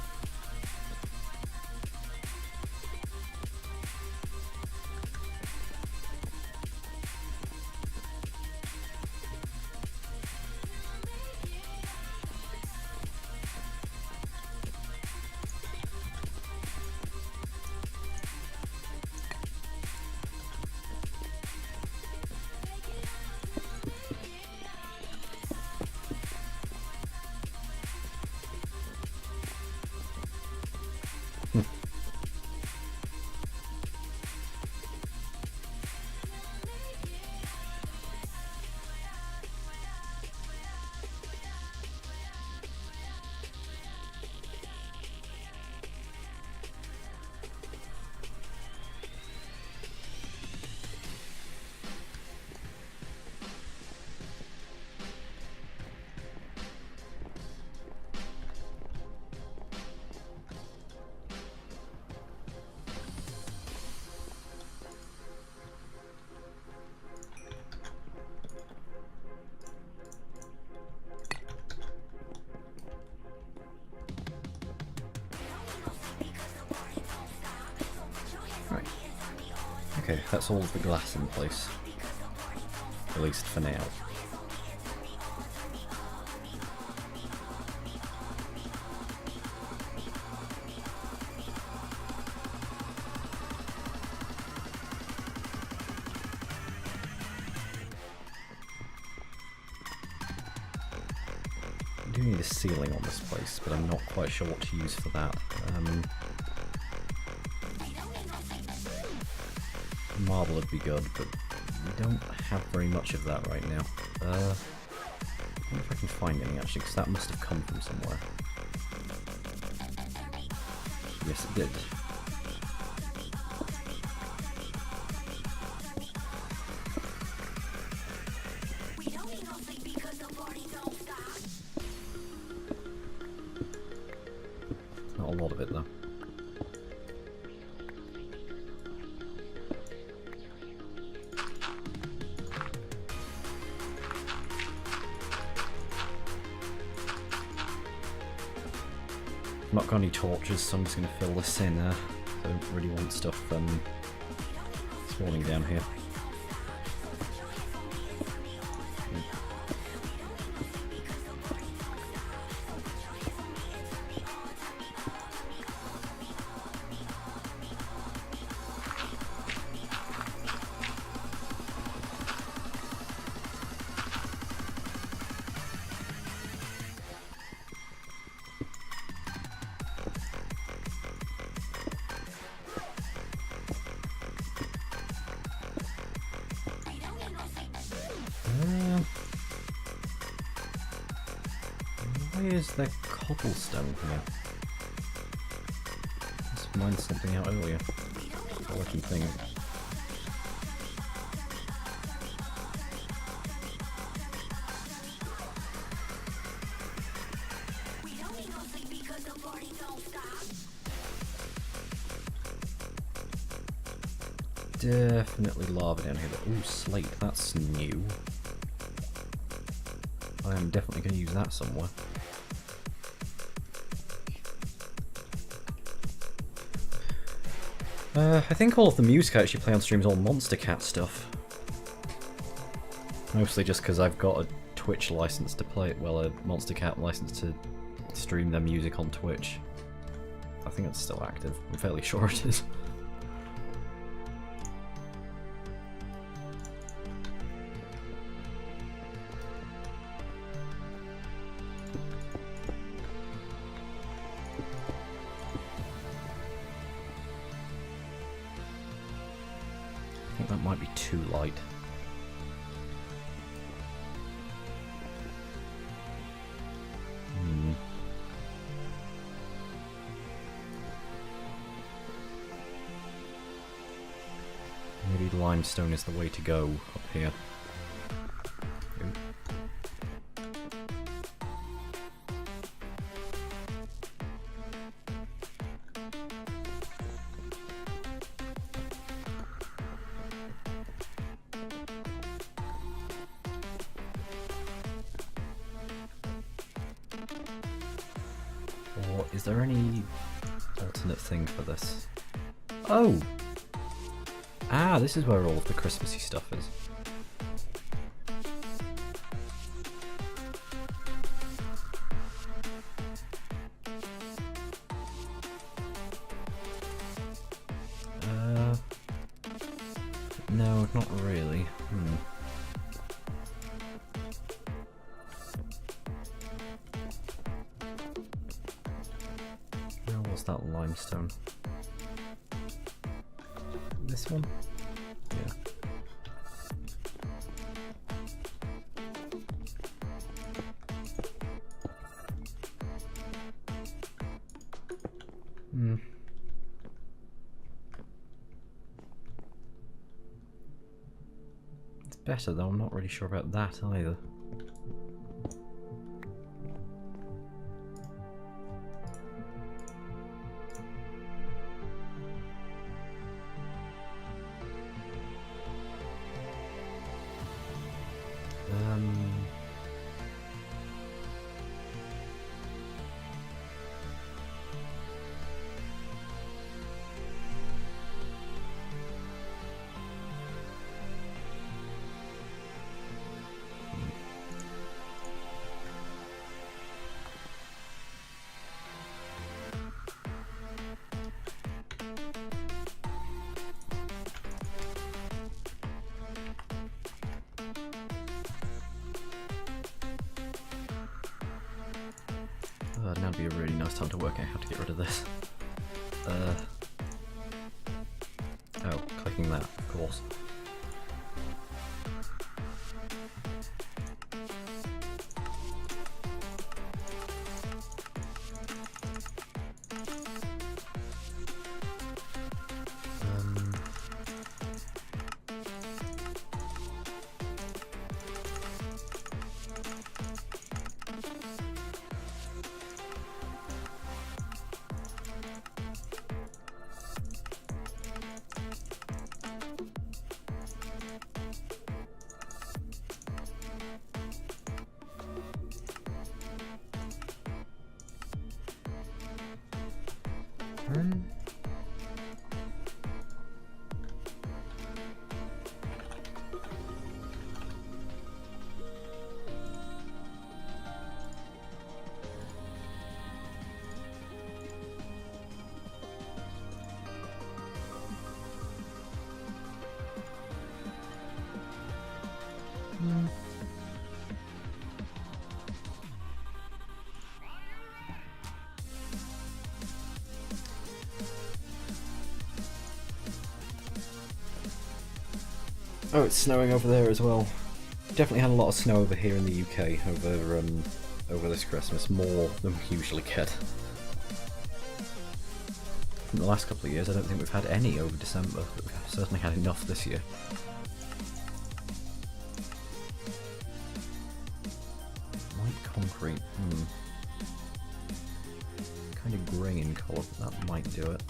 Okay, that's all of the glass in place. At least for now. I do need a ceiling on this place, but I'm not quite sure what to use for that. Marble would be good, but we don't have very much of that right now. I wonder if I can find any actually, because that must have come from somewhere. Yes, it did. Not a lot of it though. I've not got any torches, so I'm just going to fill this in. I don't really want stuff spawning down here. is there cobblestone here? Let's mine something out earlier. Lucky thing. Definitely lava down here. Ooh, slate, that's new. I am definitely going to use that somewhere. I think all of the music I actually play on stream is all Monster Cat stuff. Mostly just because I've got a Twitch license to play it, well, a Monster Cat license to stream their music on Twitch. I think it's still active. I'm fairly sure it is. I think that might be too light. Maybe limestone is the way to go up here. Or is there any alternate thing for this? Oh! Ah, this is where all of the Christmassy stuff is. No, not really. Where was that limestone? This one? Yeah. It's better though, I'm not really sure about that either. Now would be a really nice time to work out how to get rid of this. Oh, clicking that, of course. Oh, it's snowing over there as well. Definitely had a lot of snow over here in the UK over over this Christmas, more than we usually get. In the last couple of years, I don't think we've had any over December, but we've certainly had enough this year. White concrete, kind of grey in colour, but that might do it.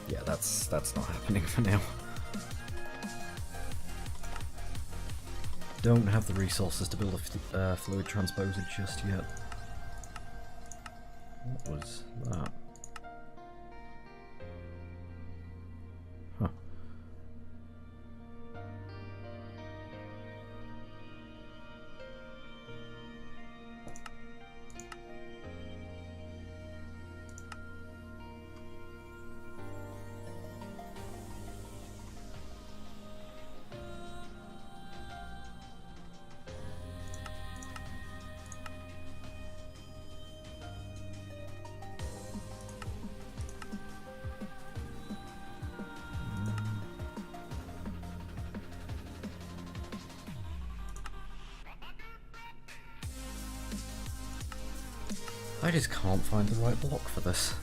Yeah, that's not happening for now. Don't have the resources to build a fluid transposer just yet. What was that? Huh. I just can't find the right block for this.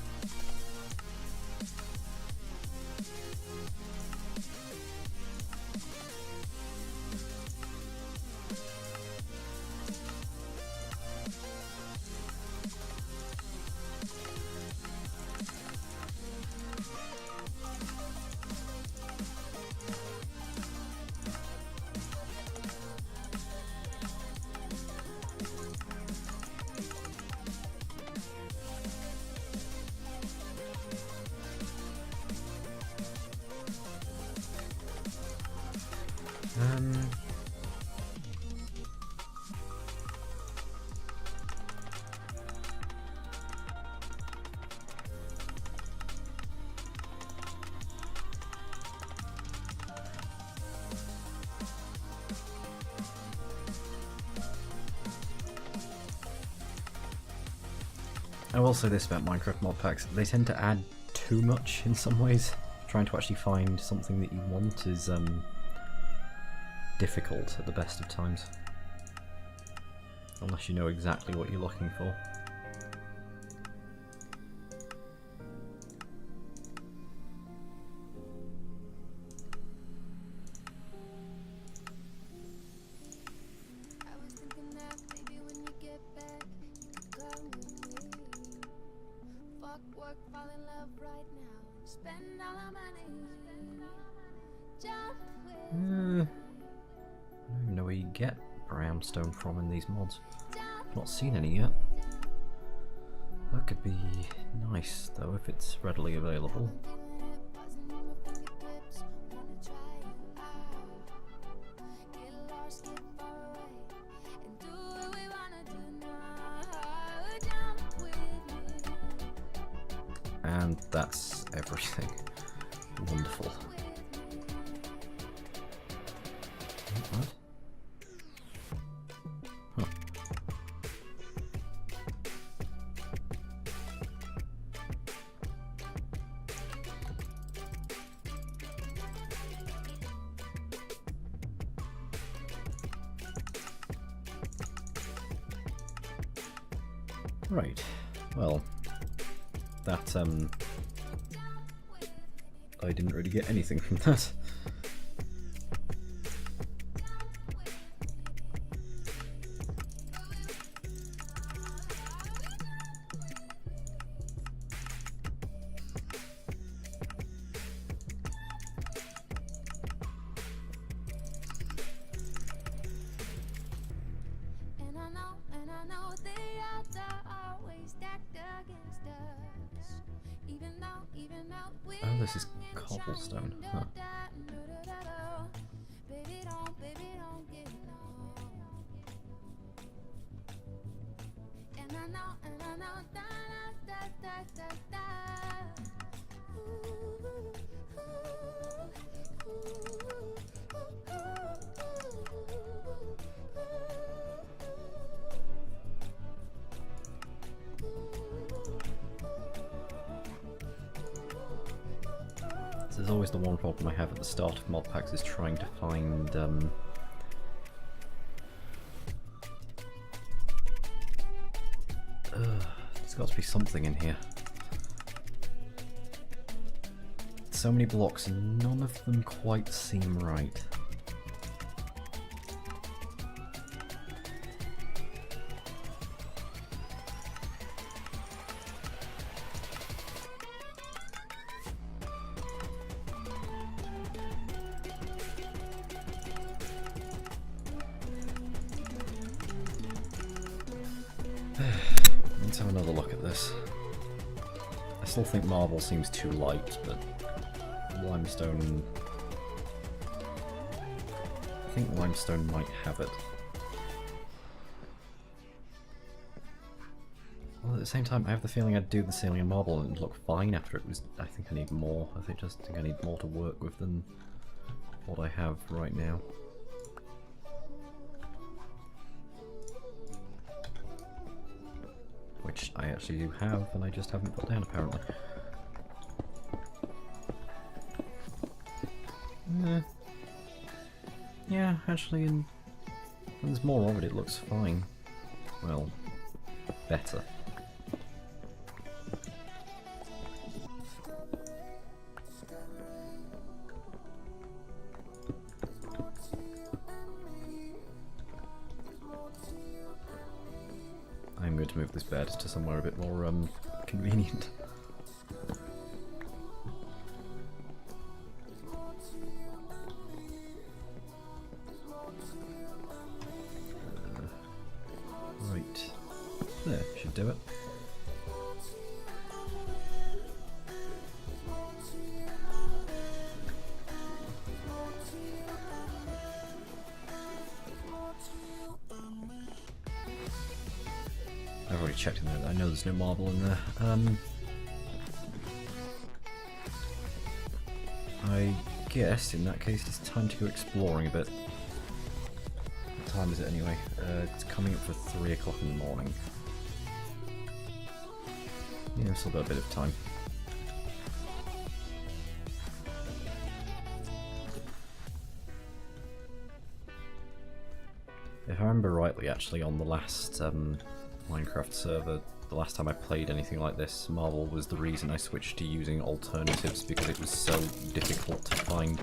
I will say this about Minecraft mod packs, they tend to add too much in some ways. Trying to actually find something that you want is difficult at the best of times. Unless you know exactly what you're looking for. I don't even know where you get brownstone from in these mods. I've not seen any yet. That could be nice though if it's readily available. And that's everything. Wonderful. What? Huh. Right. Well, that I didn't really get anything from that. Oh, this is cobblestone. Huh. This is always the one problem I have at the start of mod packs, is trying to find there's got to be something in here. So many blocks and none of them quite seem right. Let's have another look at this. I still think marble seems too light, but limestone... I think limestone might have it. Well, at the same time, I have the feeling I'd do the ceiling in marble and it'd look fine after it was... I think I need more. I just think I need more to work with than what I have right now. Which I actually do have, and I just haven't put down apparently. Yeah, actually, when there's more of it, it looks fine. Well, better. I'm going to move this bed to somewhere a bit more convenient. Right. There, should do it. I've already checked in there. I know there's no marble in there. I guess in that case it's time to go exploring a bit. What time is it anyway? It's coming up for 3 o'clock in the morning. Yeah, we've still got a bit of time. If I remember rightly, actually, on the last Minecraft server, the last time I played anything like this, marble was the reason I switched to using alternatives, because it was so difficult to find.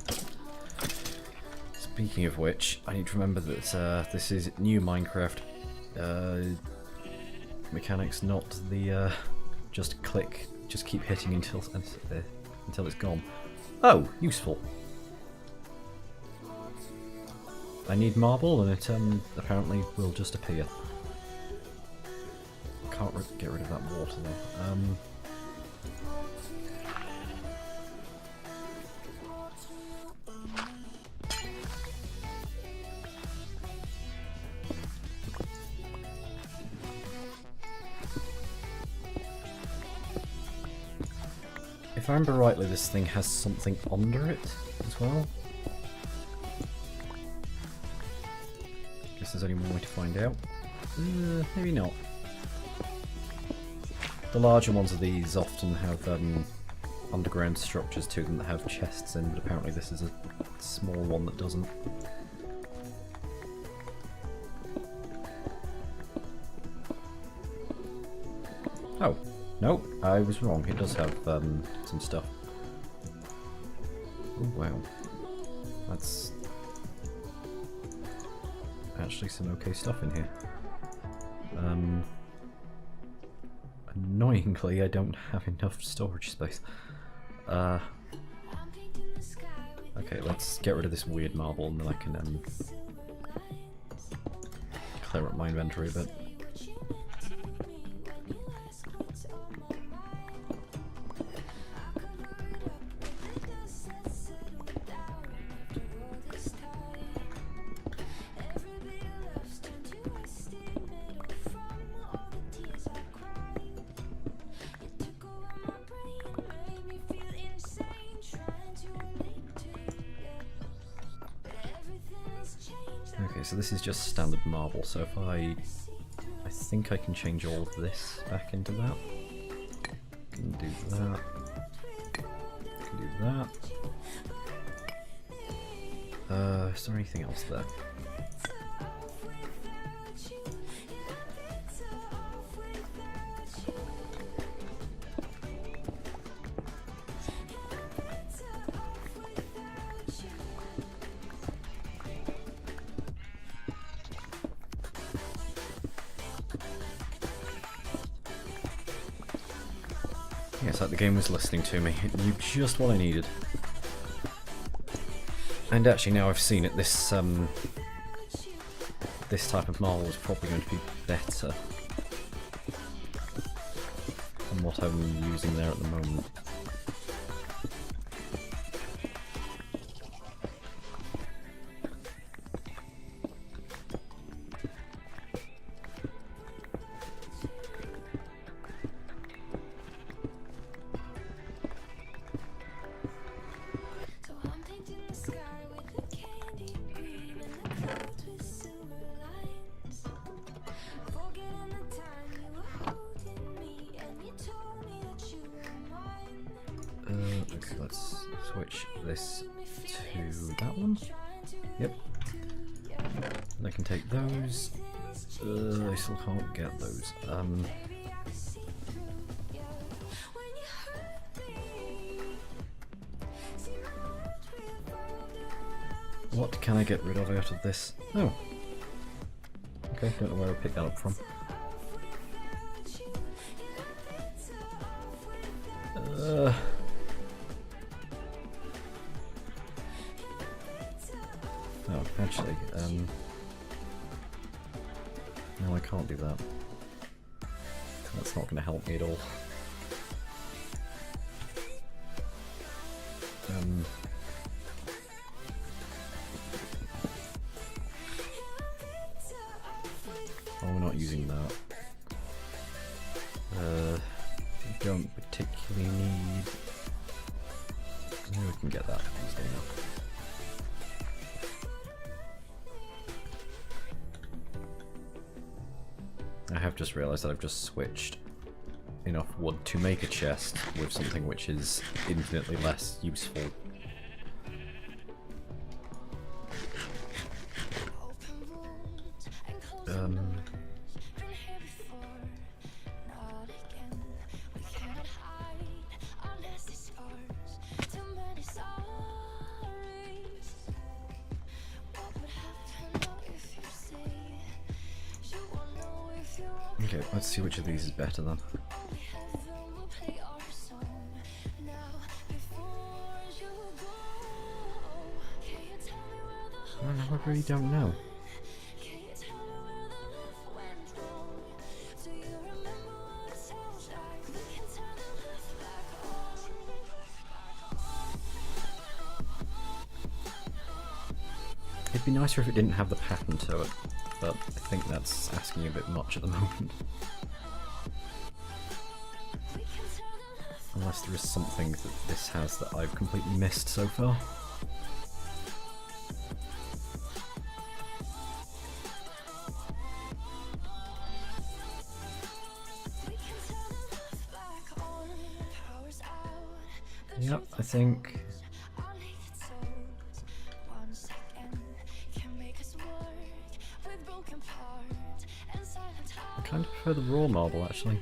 Speaking of which, I need to remember that this is new Minecraft mechanics, not the just keep hitting until it's gone. Oh, useful. I need marble, and it apparently will just appear. Can't get rid of that water though. If I remember rightly, this thing has something under it as well. Guess there's only one way to find out. Maybe not. The larger ones of these often have underground structures to them that have chests in, but apparently this is a small one that doesn't. Oh, no, I was wrong. It does have some stuff. Oh wow, that's actually some okay stuff in here. Annoyingly, I don't have enough storage space. Okay, let's get rid of this weird marble and then I can clear up my inventory a bit. so this is just standard marble, so if I think I can change all of this back into that. Can do that. Can do that. Is there anything else there? Yeah, it's like the game was listening to me. It knew just what I needed. And actually, now I've seen it, this this type of marble is probably going to be better than what I'm using there at the moment. Okay, let's switch this to that one. Yep. And I can take those. I still can't get those. What can I get rid of out of this? Oh. Okay, don't know where I picked that up from. Oh, actually, no, I can't do that. That's not going to help me at all. Oh, we're not using that. We don't particularly need... Maybe we can get that easily enough. I have just realised that I've just switched enough wood to make a chest with something which is infinitely less useful. Okay, let's see which of these is better then. Well, I really don't know. It'd be nicer if it didn't have the pattern to it, but I think that's asking a bit much at the moment. Unless there is something that this has that I've completely missed so far. Yep, I think... I kind of prefer the raw marble actually.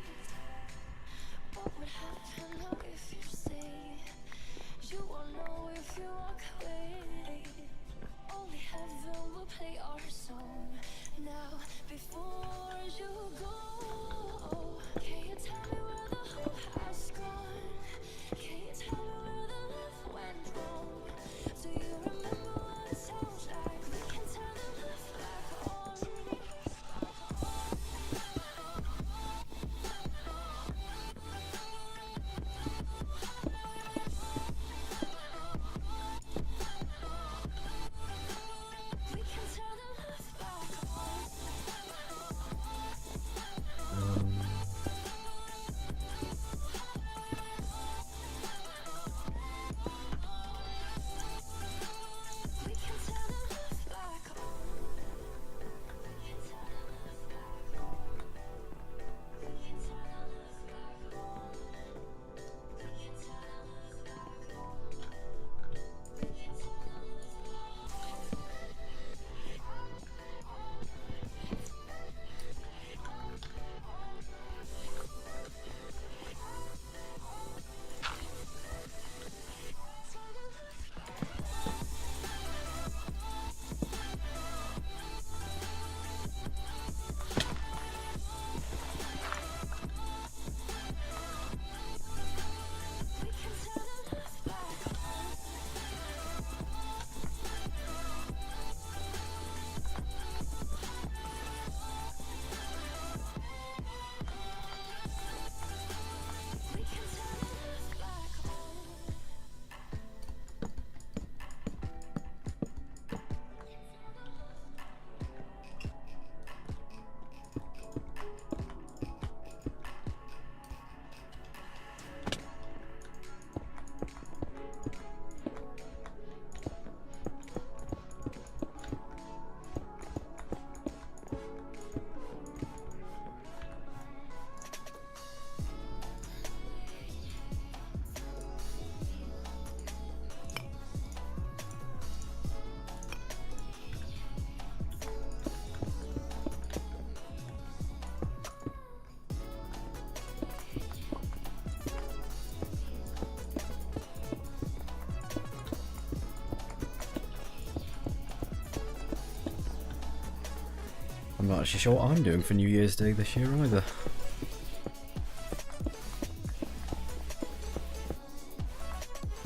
I'm not actually sure what I'm doing for New Year's Day this year either.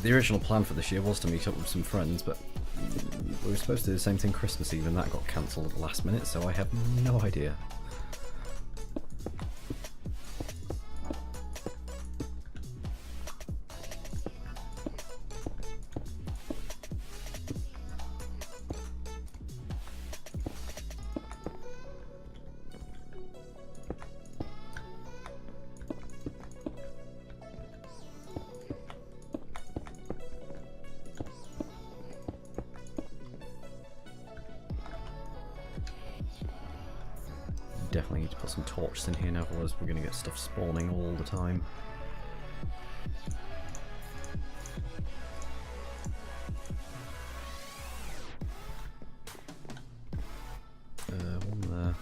The original plan for this year was to meet up with some friends, but we were supposed to do the same thing Christmas Eve and that got cancelled at the last minute, so I have no idea. Definitely need to put some torches in here now, otherwise we're going to get stuff spawning all the time. One there.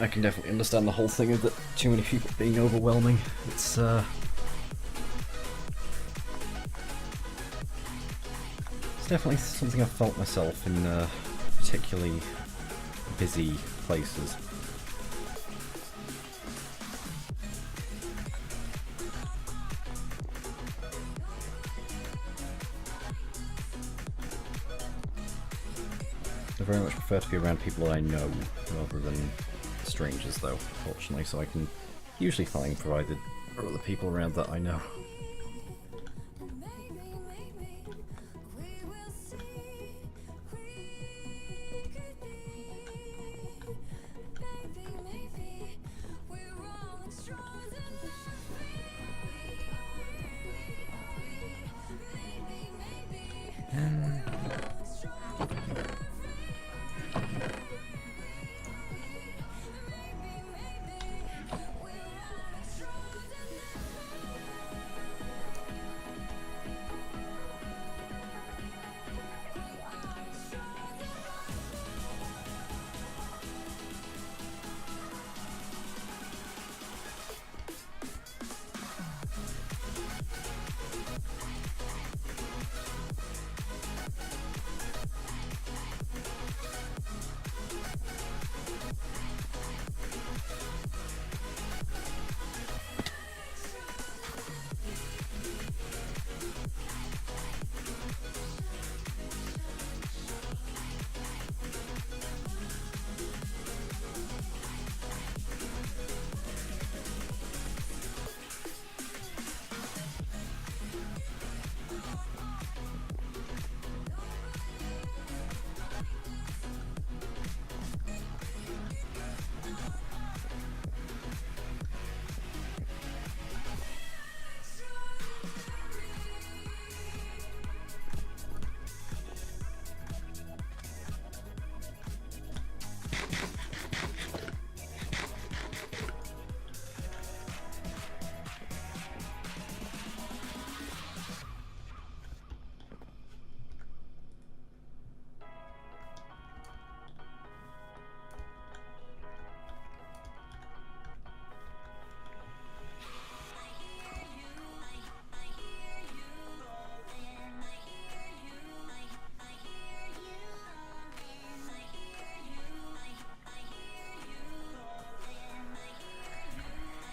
I can definitely understand the whole thing of that too many people being overwhelming. It's definitely something I've felt myself in particularly busy places. I very much prefer to be around people that I know rather than strangers, though, fortunately, so I can usually find provided there are other people around that I know.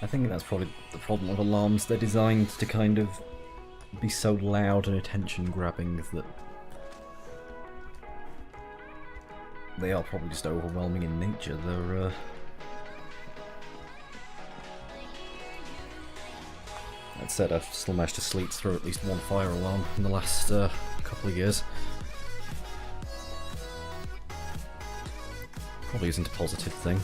I think that's probably the problem with alarms. They're designed to kind of be so loud and attention-grabbing that they are probably just overwhelming in nature. They're that said, I've still managed to sleep through at least one fire alarm in the last couple of years. Probably isn't a positive thing.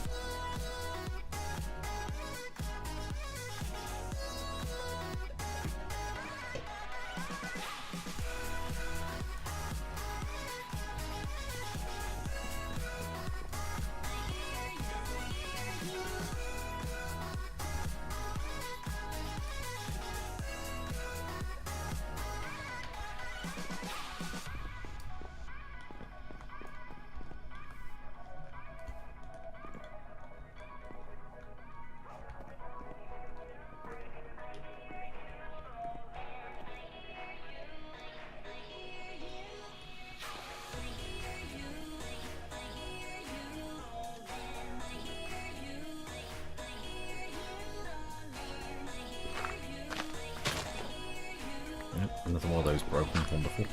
Yep, another one of those broken. Wonderful.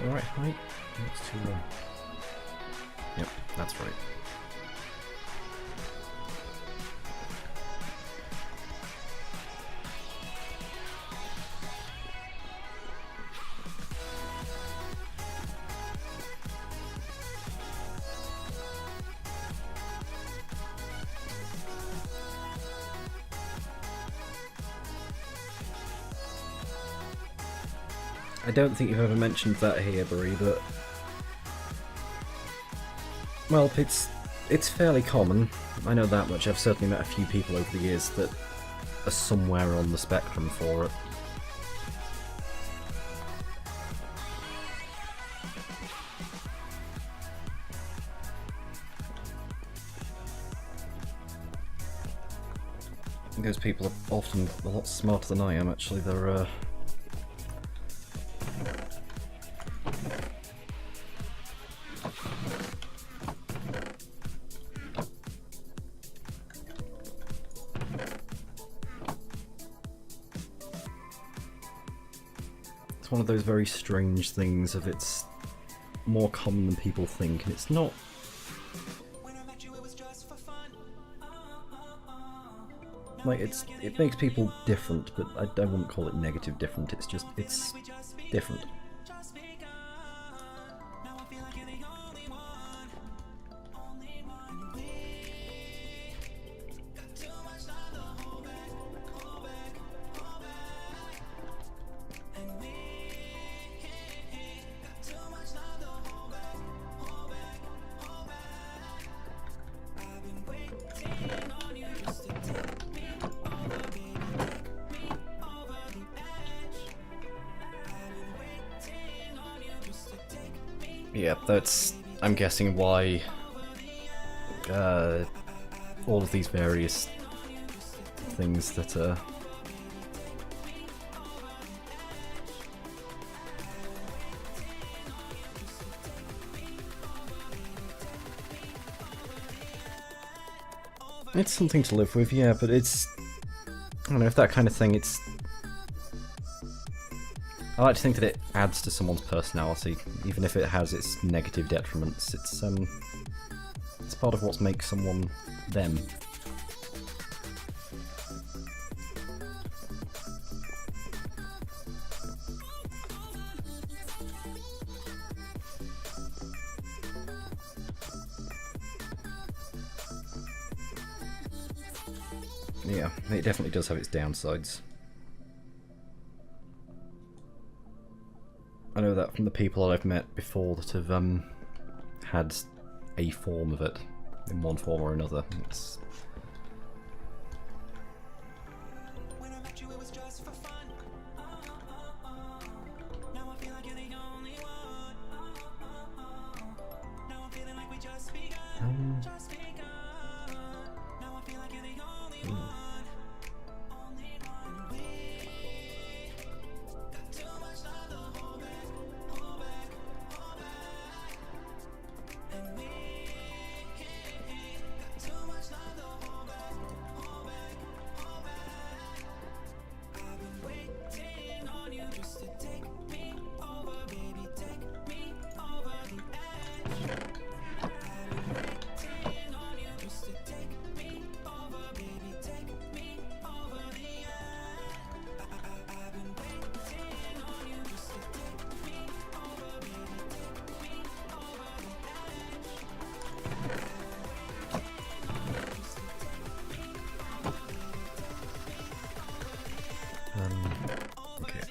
Alright, height. Next to yep, that's right. I don't think you've ever mentioned that here, Brie, but well, it's fairly common. I know that much. I've certainly met a few people over the years that are somewhere on the spectrum for it. Those people are often a lot smarter than I am, actually. They're it's one of those very strange things of it's more common than people think, and it's not. Like, it makes people different, but I wouldn't call it negative different, it's just, it's different. Yeah, that's, I'm guessing, why all of these various things that it's something to live with, yeah, but it's, I don't know, if that kind of thing, it's, I like to think that it adds to someone's personality, even if it has its negative detriments. It's part of what makes someone them. Yeah, it definitely does have its downsides. I know that from the people that I've met before that have had a form of it in one form or another. It's...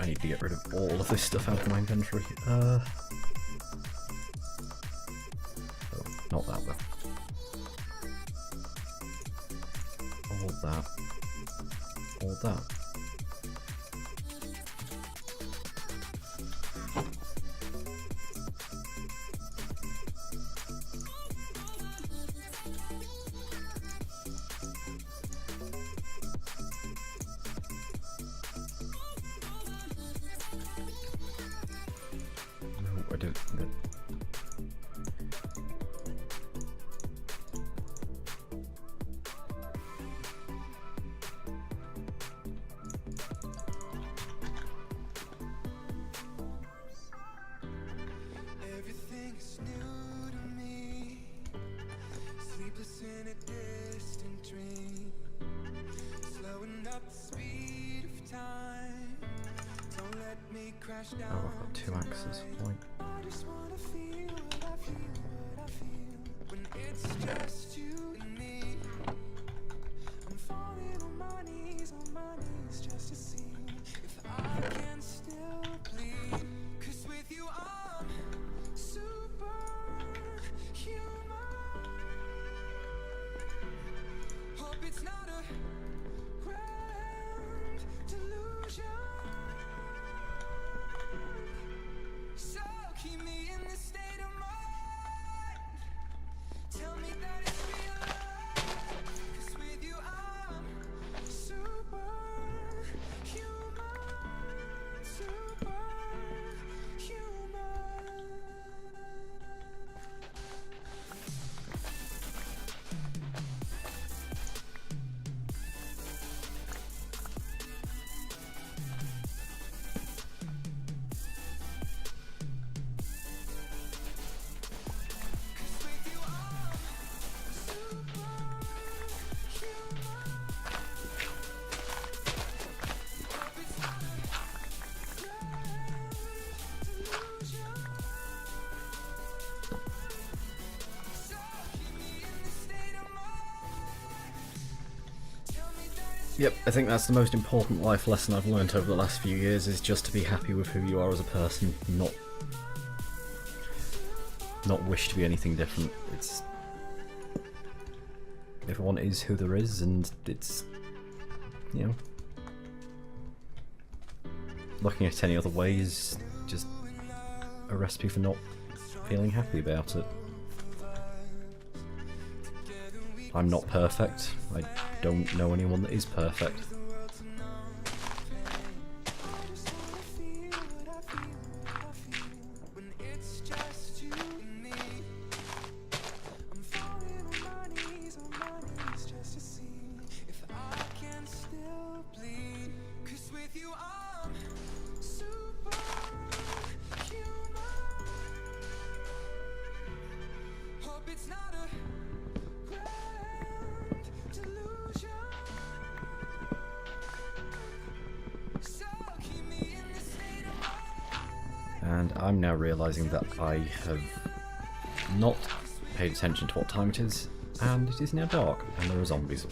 I need to get rid of all of this stuff out of my inventory. Oh, not that though. All that. All that. No, I don't. No. Everything's new to me. Sleepless in a distant dream. Slowing up the speed of time. Don't let me crash down. Oh, I've got 2 axes. Fine. I just wanna feel what I feel, what I feel. When it's just you and me. I'm falling on my knees just to see if I can still bleed. 'Cause with you I'm superhuman. Hope it's not a grand delusion. So keep me in this state of mind. Tell me that it's real life. 'Cause with you I'm superhuman. Superhuman. Yep, I think that's the most important life lesson I've learnt over the last few years, is just to be happy with who you are as a person, not wish to be anything different. It's everyone is who there is, and it's, you know, looking at any other way is just a recipe for not feeling happy about it. I'm not perfect. I don't know anyone that is perfect. And I'm now realising that I have not paid attention to what time it is, and it is now dark, and there are zombies.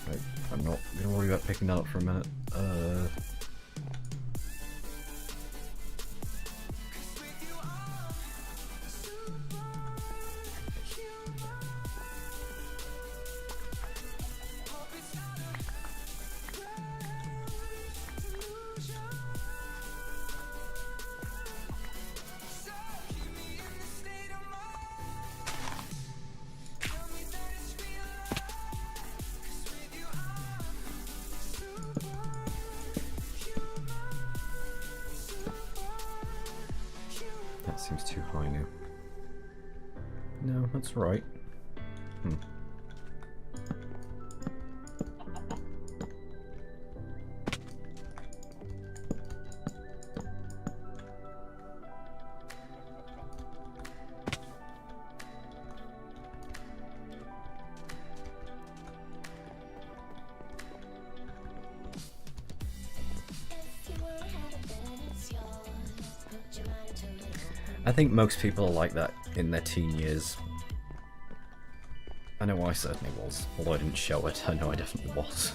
Right, I'm not gonna worry about picking that up for a minute. That seems too high now. No, that's right. I think most people are like that in their teen years. I know I certainly was, although I didn't show it. I know I definitely was.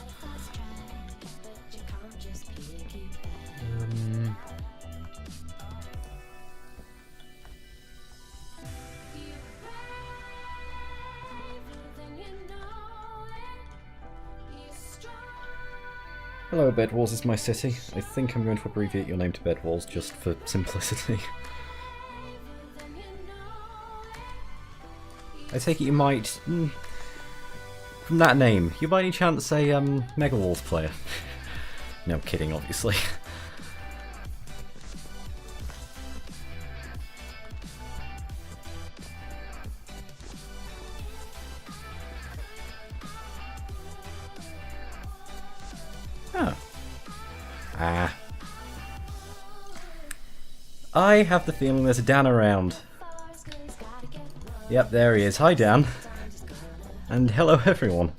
Hello, Bedwars is my city. I think I'm going to abbreviate your name to Bedwars just for simplicity. I take it you might, from that name, you by any chance a Mega Walls player? No, kidding, obviously. Oh. Ah. I have the feeling there's a Dan around. Yep, there he is. Hi, Dan. And hello, everyone.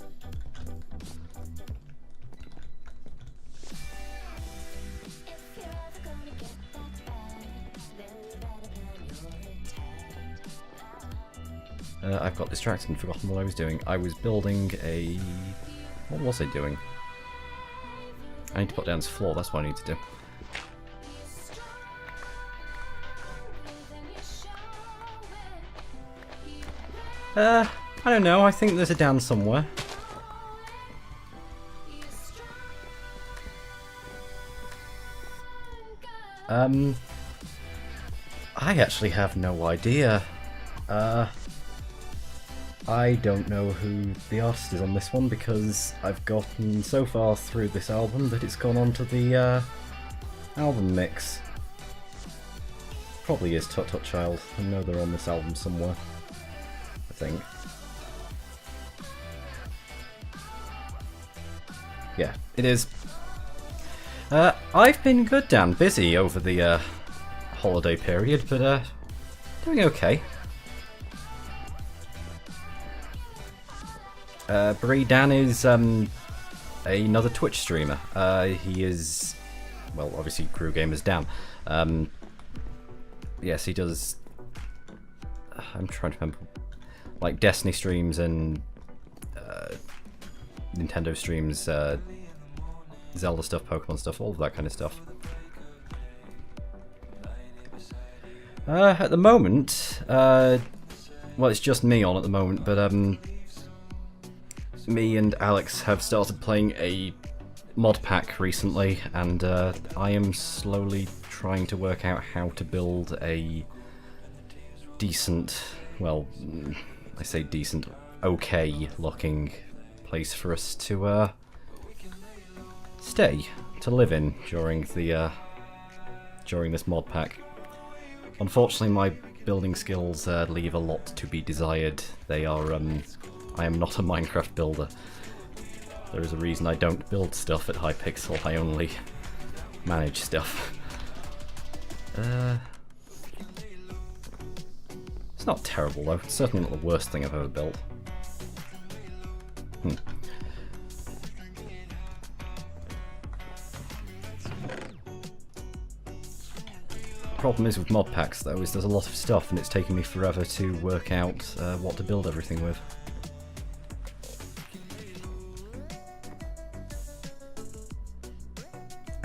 I've got distracted and forgotten what I was doing. I was building a... What was I doing? I need to put down this floor, that's what I need to do. I don't know, I think there's a Dan somewhere. I actually have no idea. I don't know who the artist is on this one because I've gotten so far through this album that it's gone on to the album mix. Probably is Tut Tut Child. I know they're on this album somewhere. I think. Yeah, it is. I've been good, Dan. Busy over the holiday period, but doing okay. Bree, Dan is another Twitch streamer. He is, well, obviously Crew Gamer's Dan. Yes, he does. I'm trying to remember, like Destiny streams and Nintendo streams, Zelda stuff, Pokemon stuff, all of that kind of stuff. At the moment, well, it's just me on at the moment, but me and Alex have started playing a mod pack recently, and I am slowly trying to work out how to build a decent, well, I say decent, okay looking place for us to stay, to live in during the during this mod pack. Unfortunately, my building skills leave a lot to be desired. They are I am not a Minecraft builder. There is a reason I don't build stuff at Hypixel, I only manage stuff. It's not terrible though, it's certainly not the worst thing I've ever built. Problem is with mod packs though, is there's a lot of stuff and it's taking me forever to work out what to build everything with.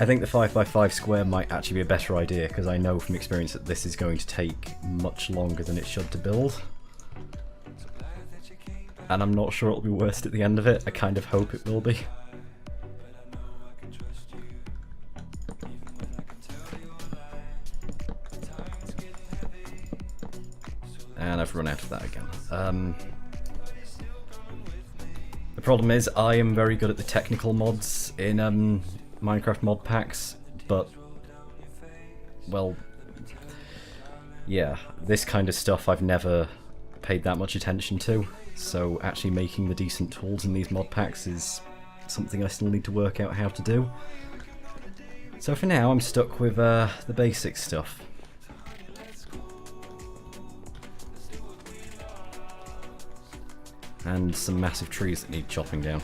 I think the 5x5 square might actually be a better idea, because I know from experience that this is going to take much longer than it should to build. And I'm not sure it'll be worst at the end of it. I kind of hope it will be. And I've run out of that again. The problem is I am very good at the technical mods in Minecraft mod packs, but, well, yeah, this kind of stuff I've never paid that much attention to, so actually making the decent tools in these mod packs is something I still need to work out how to do. So for now I'm stuck with the basic stuff. And some massive trees that need chopping down.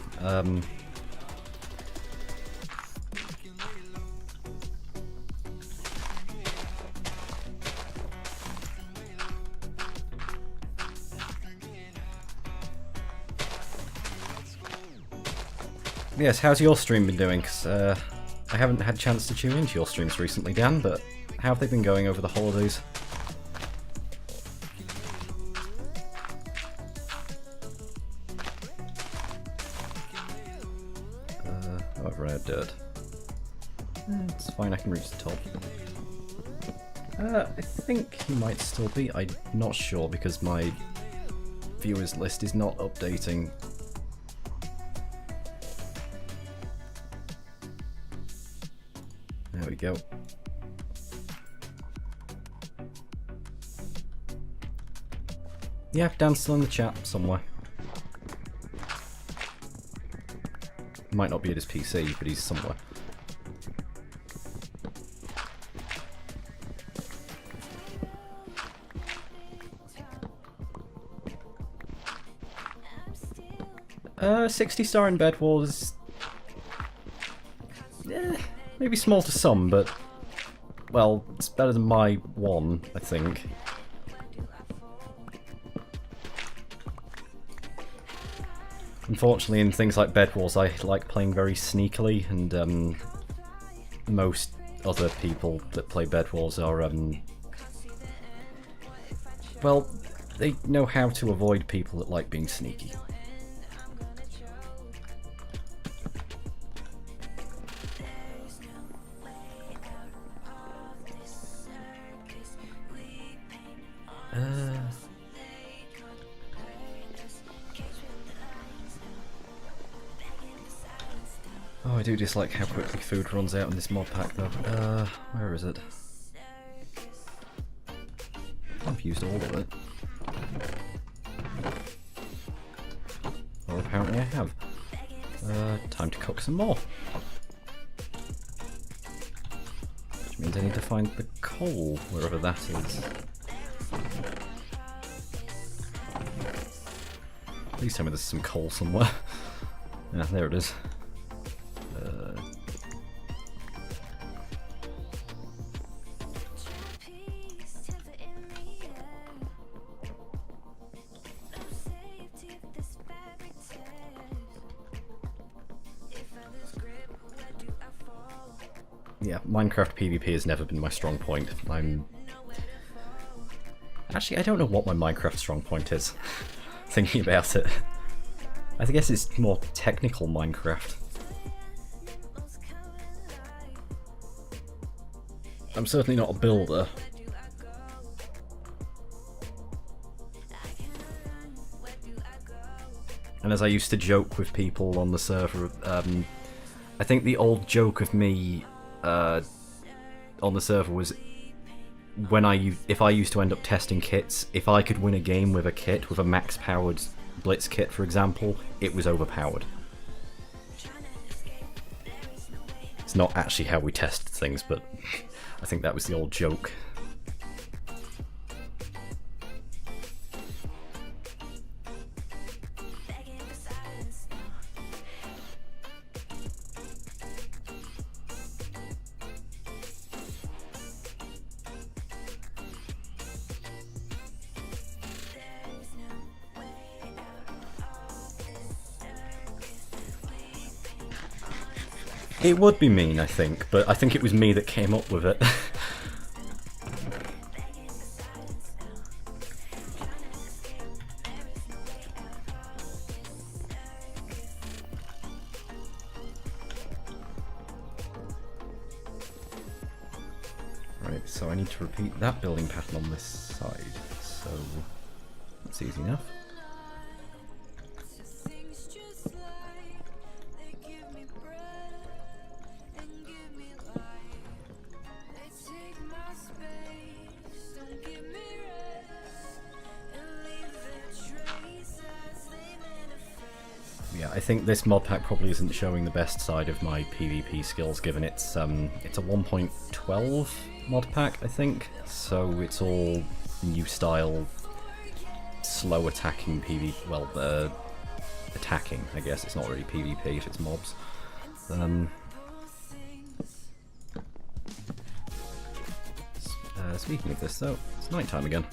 Yes, how's your stream been doing? 'Cause I haven't had a chance to tune into your streams recently, Dan, but how have they been going over the holidays? Oh, rare dirt. It's fine, I can reach the top. I think he might still be. I'm not sure because my viewers list is not updating. There we go. Yeah, Dan's still in the chat somewhere. Might not be at his PC, but he's somewhere. Uh, 60 star in Bed Wars. Maybe small to some, but well, it's better than my 1, I think. Unfortunately, in things like Bed Wars, I like playing very sneakily, and most other people that play Bed Wars are, well, they know how to avoid people that like being sneaky. Oh, I do dislike how quickly food runs out in this mod pack though. Where is it? I've used all of it. Or apparently I have. Time to cook some more. Which means I need to find the coal, wherever that is. Please tell me there's some coal somewhere. Yeah, there it is. Yeah, Minecraft PvP has never been my strong point. Actually, I don't know what my Minecraft strong point is. Thinking about it. I guess it's more technical Minecraft. I'm certainly not a builder. And as I used to joke with people on the server, I think the old joke of me on the server was if I used to end up testing kits, if I could win a game with a kit, with a max-powered Blitz kit, for example, it was overpowered. It's not actually how we tested things, but I think that was the old joke. It would be mean, I think, but I think it was me that came up with it. Right, so I need to repeat that building pattern on this side, so that's easy enough. Yeah, I think this mod pack probably isn't showing the best side of my PvP skills, given it's a 1.12 mod pack, I think. So it's all new style, slow attacking attacking, I guess. It's not really PvP if it's mobs. Speaking of this though, it's nighttime again.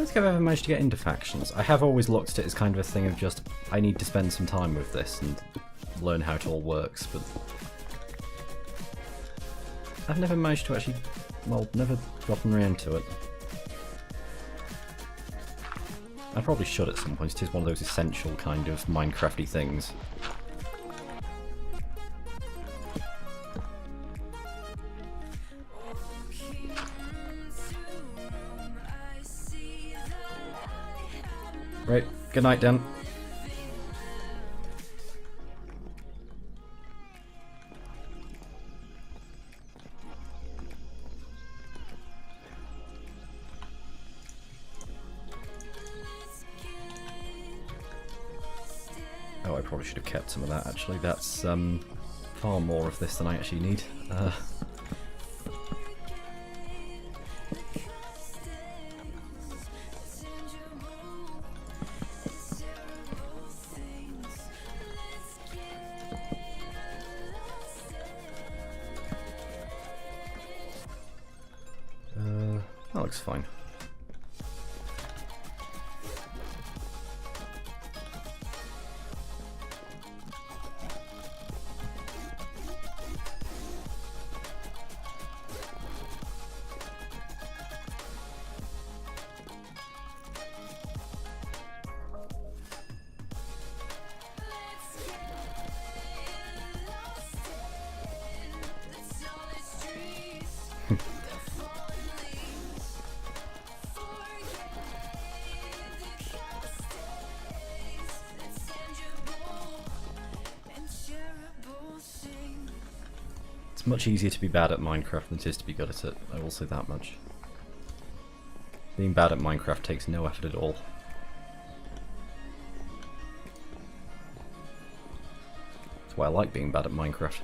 don't think I've ever managed to get into factions. I have always looked at it as kind of a thing of just, I need to spend some time with this and learn how it all works, but I've never managed to actually, well, never gotten around to it. I probably should at some point. It is one of those essential kind of Minecrafty things. Right, good night, Dan. Oh, I probably should have kept some of that, actually. That's far more of this than I actually need. That looks fine. It's much easier to be bad at Minecraft than it is to be good at it, I will say that much. Being bad at Minecraft takes no effort at all. That's why I like being bad at Minecraft.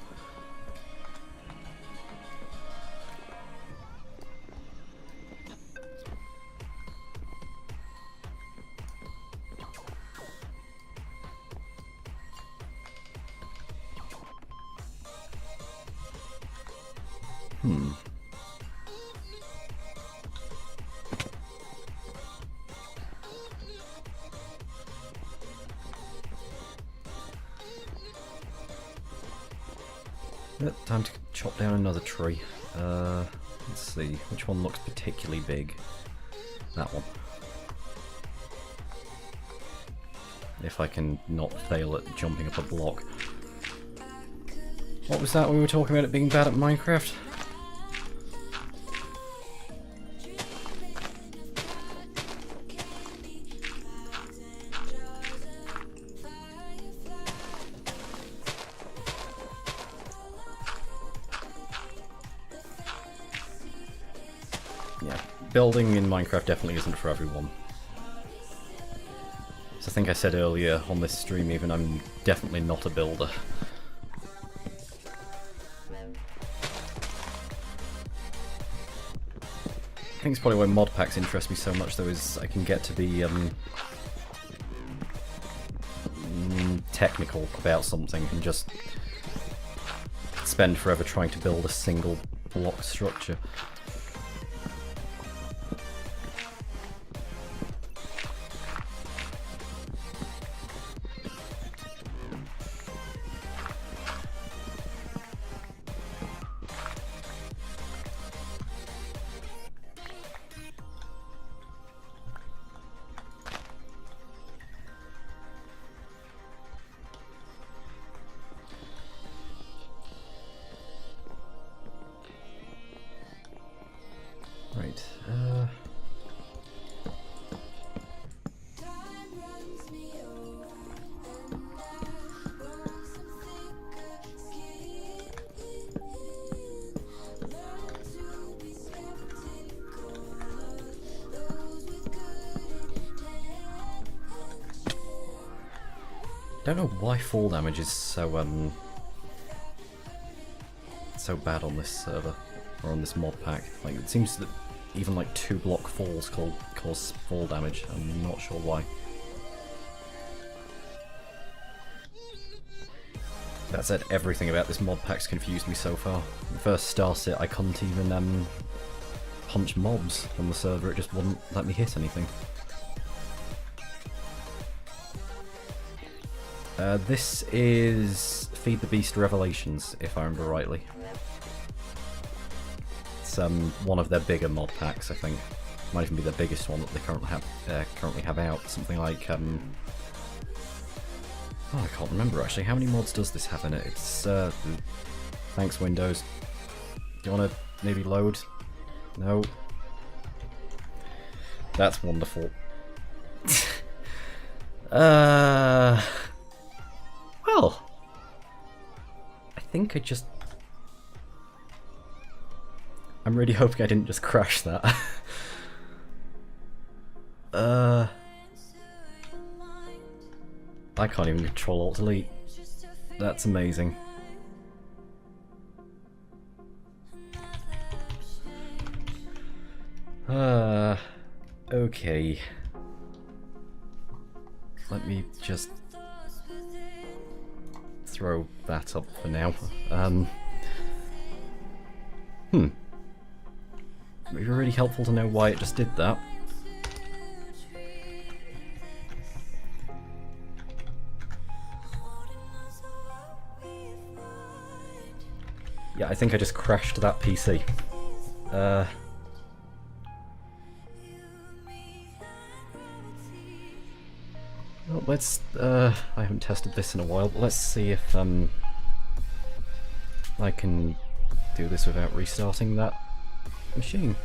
Yep, time to chop down another tree. Let's see, which one looks particularly big? That one. If I can not fail at jumping up a block. What was that we were talking about it being bad at Minecraft? Yeah, building in Minecraft definitely isn't for everyone. So I think I said earlier on this stream even, I'm definitely not a builder. I think it's probably why modpacks interest me so much though, is I can get to be technical about something and just spend forever trying to build a single block structure. Right, don't know why fall damage is so so bad on this server or on this mod pack. Like, it seems that even like 2 block falls cause fall damage. I'm not sure why. That said, everything about this mod pack's confused me so far. The first start it, I couldn't even punch mobs on the server, it just wouldn't let me hit anything. This is Feed the Beast Revelations, if I remember rightly. It's one of their bigger mod packs, I think. Might even be the biggest one that they currently have out. Something like oh, I can't remember actually. How many mods does this have in it? It's thanks Windows. Do you want to maybe load? No. That's wonderful. Well, I think I'm really hoping I didn't just crash that. I can't even control Alt-Delete. That's amazing. Okay. Let me just throw that up for now. It'd be really helpful to know why it just did that. Yeah, I think I just crashed that PC. Well, let's, I haven't tested this in a while, but let's see if, I can do this without restarting that machine.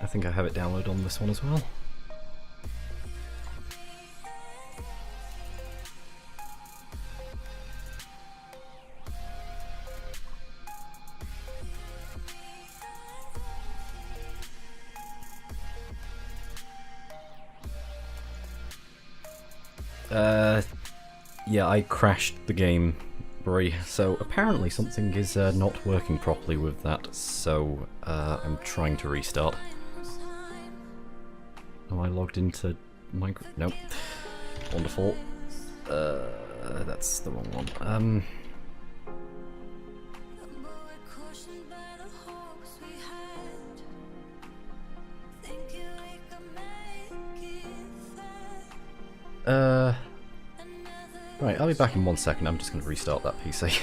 I think I have it downloaded on this one as well. Yeah, I crashed the game, Brie, so apparently something is not working properly with that, so I'm trying to restart. Am I logged into Minecraft? Nope. Wonderful. That's the wrong one. Right, I'll be back in 1 second. I'm just going to restart that PC.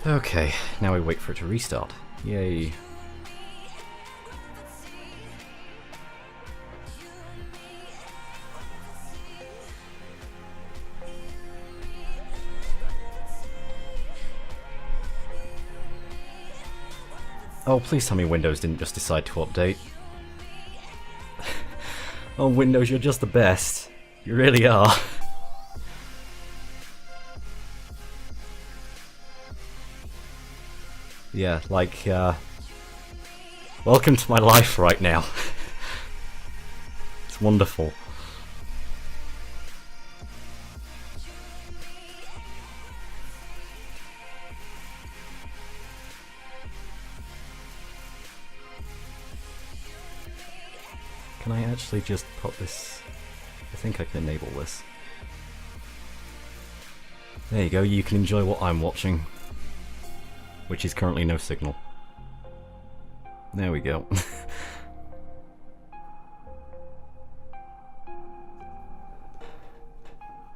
Okay, now we wait for it to restart. Yay. Oh, please tell me Windows didn't just decide to update. Oh, Windows, you're just the best. You really are. Yeah, like, welcome to my life right now. It's wonderful. Can I actually just put this... I think I can enable this. There you go, you can enjoy what I'm watching. Which is currently no signal. There we go.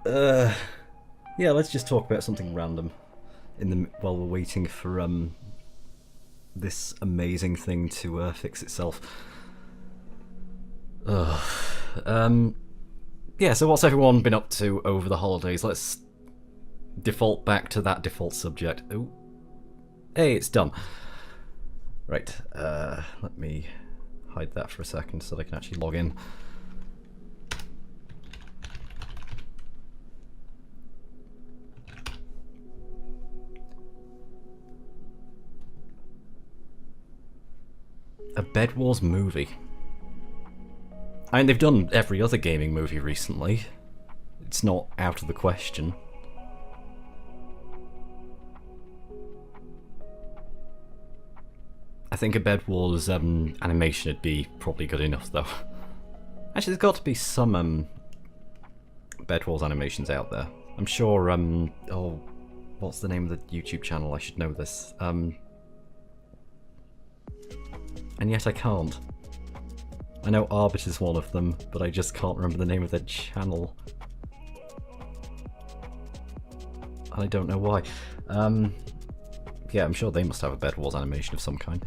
Yeah, let's just talk about something random while we're waiting for this amazing thing to fix itself. Yeah, so what's everyone been up to over the holidays? Let's default back to that default subject. Ooh. Hey, it's done. Right, let me hide that for a second so that I can actually log in. A Bed Wars movie. I mean, they've done every other gaming movie recently. It's not out of the question. I think a Bed Wars animation would be probably good enough, though. Actually, there's got to be some Bed Wars animations out there. I'm sure, oh, what's the name of the YouTube channel? I should know this. And yet I can't. I know Arbit is one of them, but I just can't remember the name of their channel. I don't know why. Yeah, I'm sure they must have a Bed Wars animation of some kind.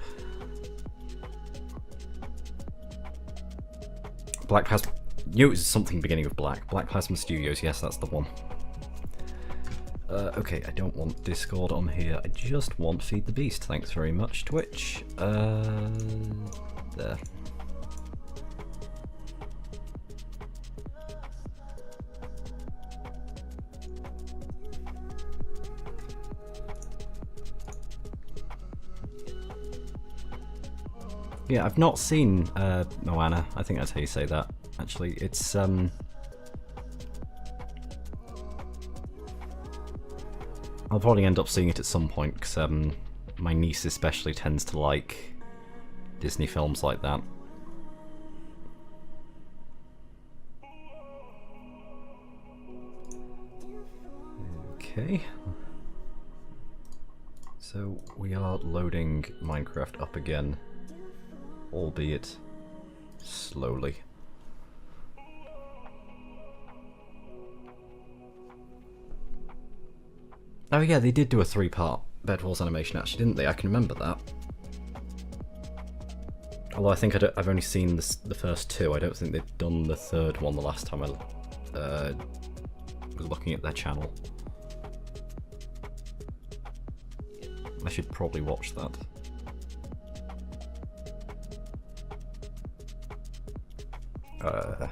Black Plasma... Knew it was something beginning of Black. Black Plasma Studios, yes, that's the one. Okay, I don't want Discord on here. I just want Feed the Beast. Thanks very much, Twitch. There. Yeah, I've not seen Moana. I think that's how you say that. Actually, it's I'll probably end up seeing it at some point because my niece especially tends to like Disney films like that. Okay. So we are loading Minecraft up again, albeit slowly. Oh yeah, they did do a 3-part Bed Wars animation actually, didn't they? I can remember that. Although I think I've only seen the first 2, I don't think they've done the 3rd one the last time I was looking at their channel. I should probably watch that. I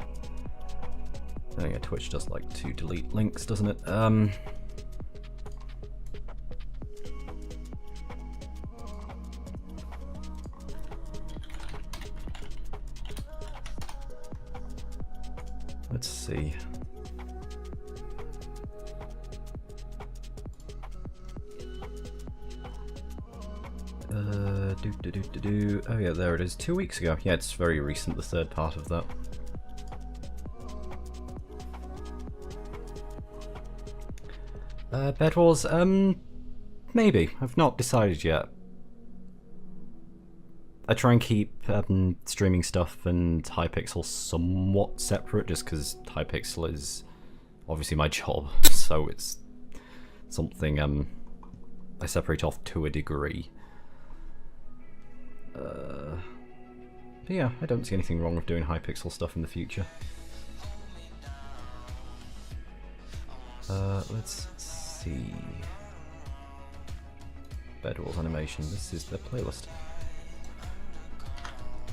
think Twitch does like to delete links, doesn't it? Let's see. Oh yeah, there it is. 2 weeks ago. Yeah, it's very recent, the 3rd part of that. Bed Wars, maybe. I've not decided yet. I try and keep streaming stuff and Hypixel somewhat separate, just because Hypixel is obviously my job, so it's something I separate off to a degree. But yeah, I don't see anything wrong with doing Hypixel stuff in the future. Let's see. Bed Wars animation, this is the playlist.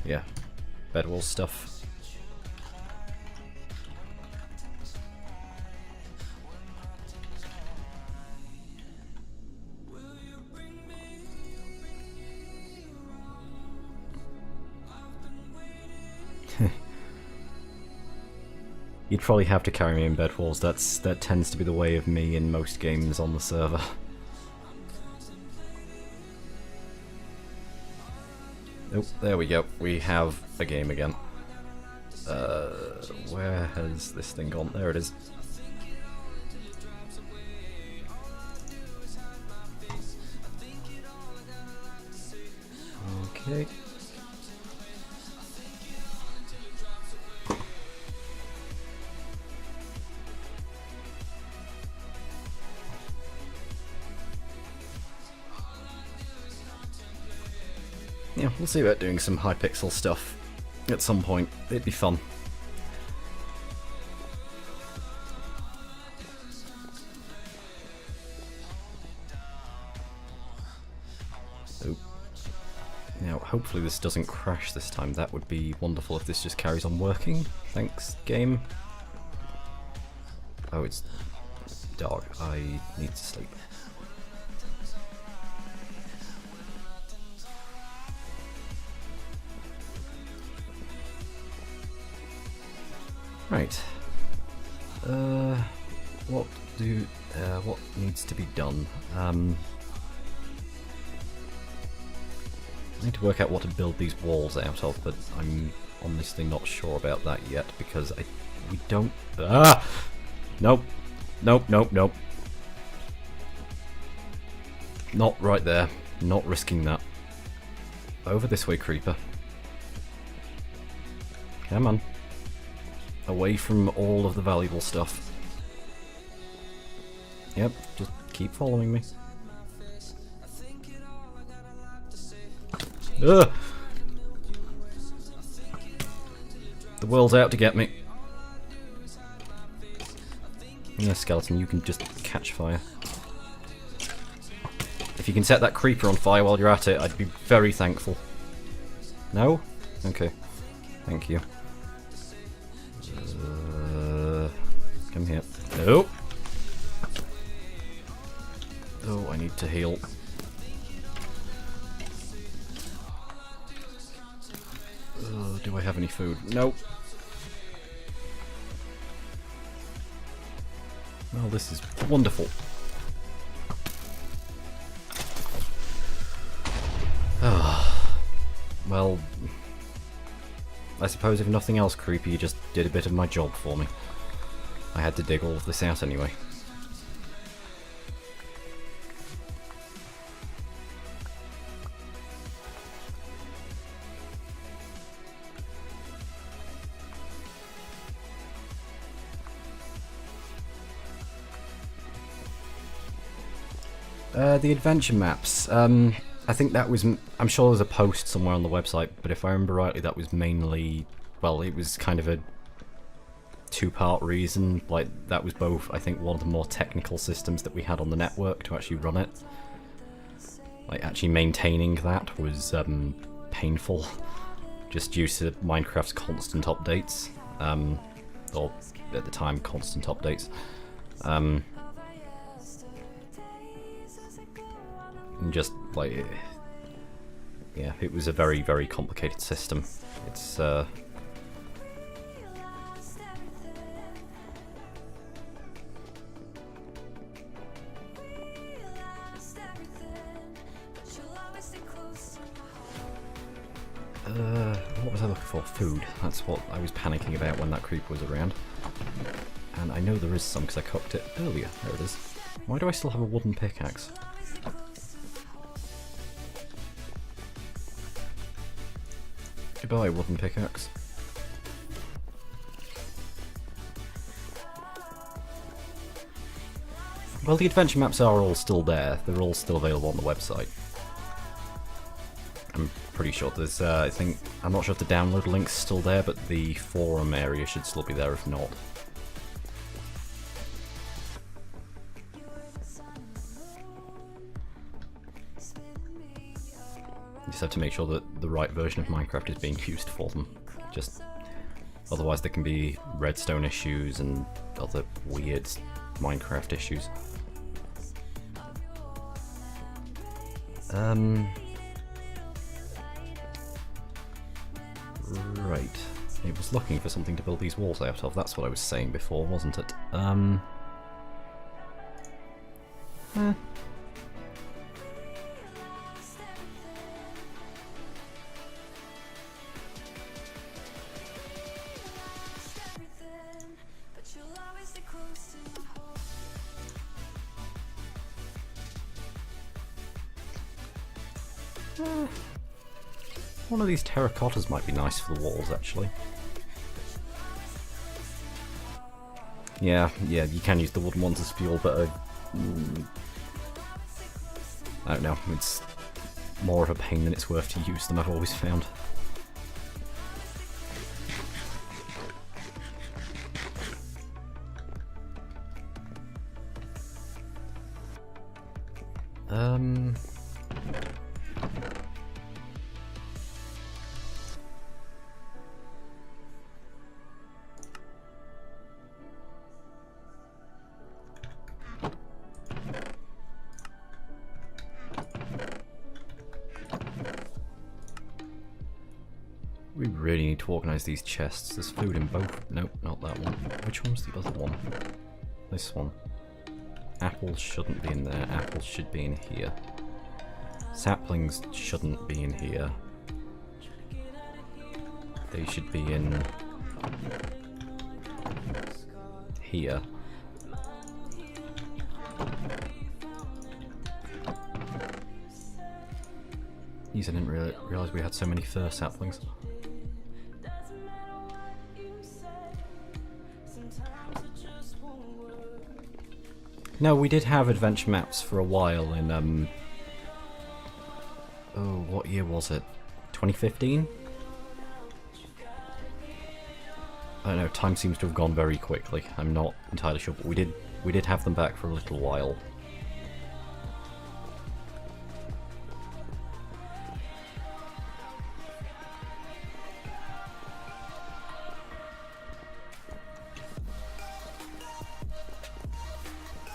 Yeah, Bed Wars stuff. You'd probably have to carry me in Bed Wars. That tends to be the way of me in most games on the server. Oh, there we go. We have a game again. Where has this thing gone? There it is. Okay. Yeah, we'll see about doing some Hypixel stuff at some point. It'd be fun. Oh. Now, hopefully this doesn't crash this time. That would be wonderful if this just carries on working. Thanks, game. Oh, it's dark. I need to sleep. Right. What needs to be done? I need to work out what to build these walls out of, but I'm honestly not sure about that yet because we don't. Ah! Nope. Nope. Nope. Nope. Not right there. Not risking that. Over this way, creeper. Come on. Away from all of the valuable stuff. Yep, just keep following me. Ugh! The world's out to get me. Yeah, skeleton, you can just catch fire. If you can set that creeper on fire while you're at it, I'd be very thankful. No? Okay. Thank you. Come here. No! Oh, I need to heal. Oh, do I have any food? Nope. Well, this is wonderful. Well, I suppose if nothing else, Creepy, you just did a bit of my job for me. I had to dig all of this out anyway. The adventure maps. I think that was. I'm sure there's a post somewhere on the website, but if I remember rightly, that was mainly. Well, it was kind of a two-part reason. Like, that was both, I think, one of the more technical systems that we had on the network to actually run it. Like, actually maintaining that was painful, just due to Minecraft's constant updates. Or, at the time, constant updates. And just, like, yeah, it was a very, very complicated system. It's, what was I looking for? Food. That's what I was panicking about when that creeper was around. And I know there is some because I cooked it earlier. There it is. Why do I still have a wooden pickaxe? Goodbye, wooden pickaxe. Well, the adventure maps are all still there. They're all still available on the website. I'm pretty sure there's, I'm not sure if the download link's still there, but the forum area should still be there if not. You just have to make sure that the right version of Minecraft is being used for them. Just otherwise there can be redstone issues and other weird Minecraft issues. Right. I was looking for something to build these walls out of. That's what I was saying before, wasn't it? One of these terracottas might be nice for the walls, actually. Yeah, you can use the wooden ones as fuel, but I don't know, it's more of a pain than it's worth to use them, I've always found. We really need to organise these chests. There's food in both. Nope, not that one. Which one's the other one? This one. Apples shouldn't be in there. Apples should be in here. Saplings shouldn't be in here. They should be in here. Jeez, I didn't realise we had so many fir saplings. No, we did have adventure maps for a while in, oh, what year was it? 2015? I don't know, time seems to have gone very quickly. I'm not entirely sure, but we did have them back for a little while.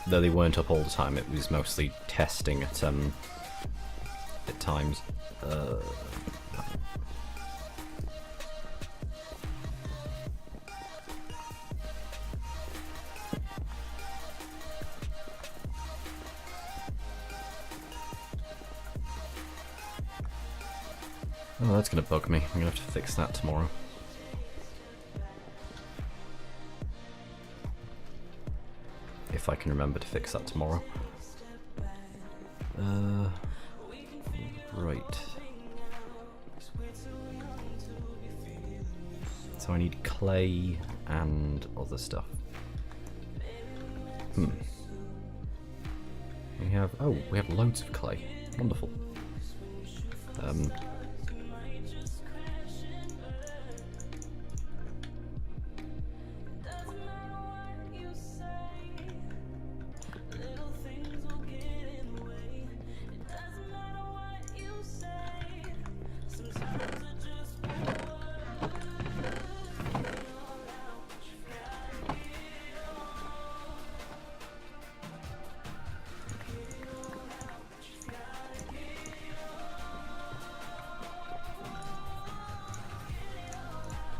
Though they weren't up all the time, it was mostly testing at times. Oh, that's gonna bug me. I'm gonna have to fix that tomorrow. If I can remember to fix that tomorrow. Right. So I need clay and other stuff. We have, oh, we have loads of clay. Wonderful.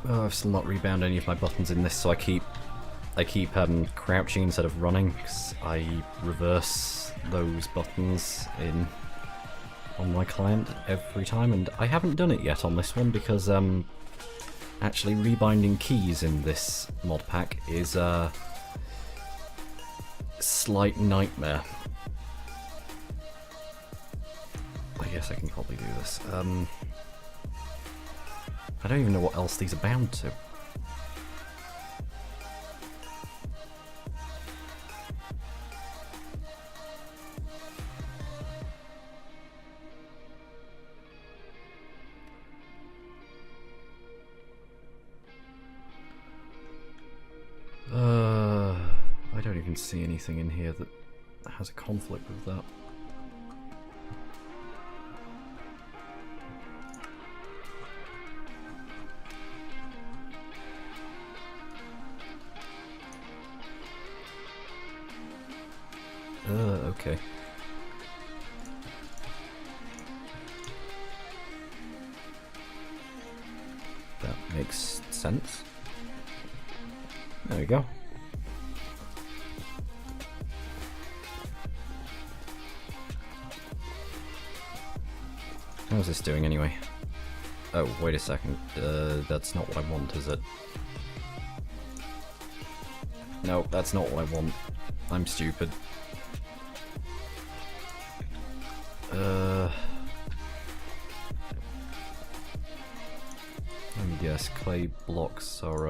Oh, I've still not rebound any of my buttons in this, so I keep crouching instead of running, because I reverse those buttons in on my client every time, and I haven't done it yet on this one because actually rebinding keys in this mod pack is a slight nightmare. I guess I can probably do this. I don't even know what else these are bound to. I don't even see anything in here that has a conflict with that. Okay. That makes sense. There we go. How's this doing anyway? Oh, wait a second. That's not what I want, is it? No, that's not what I want. I'm stupid. Let me guess, clay blocks are,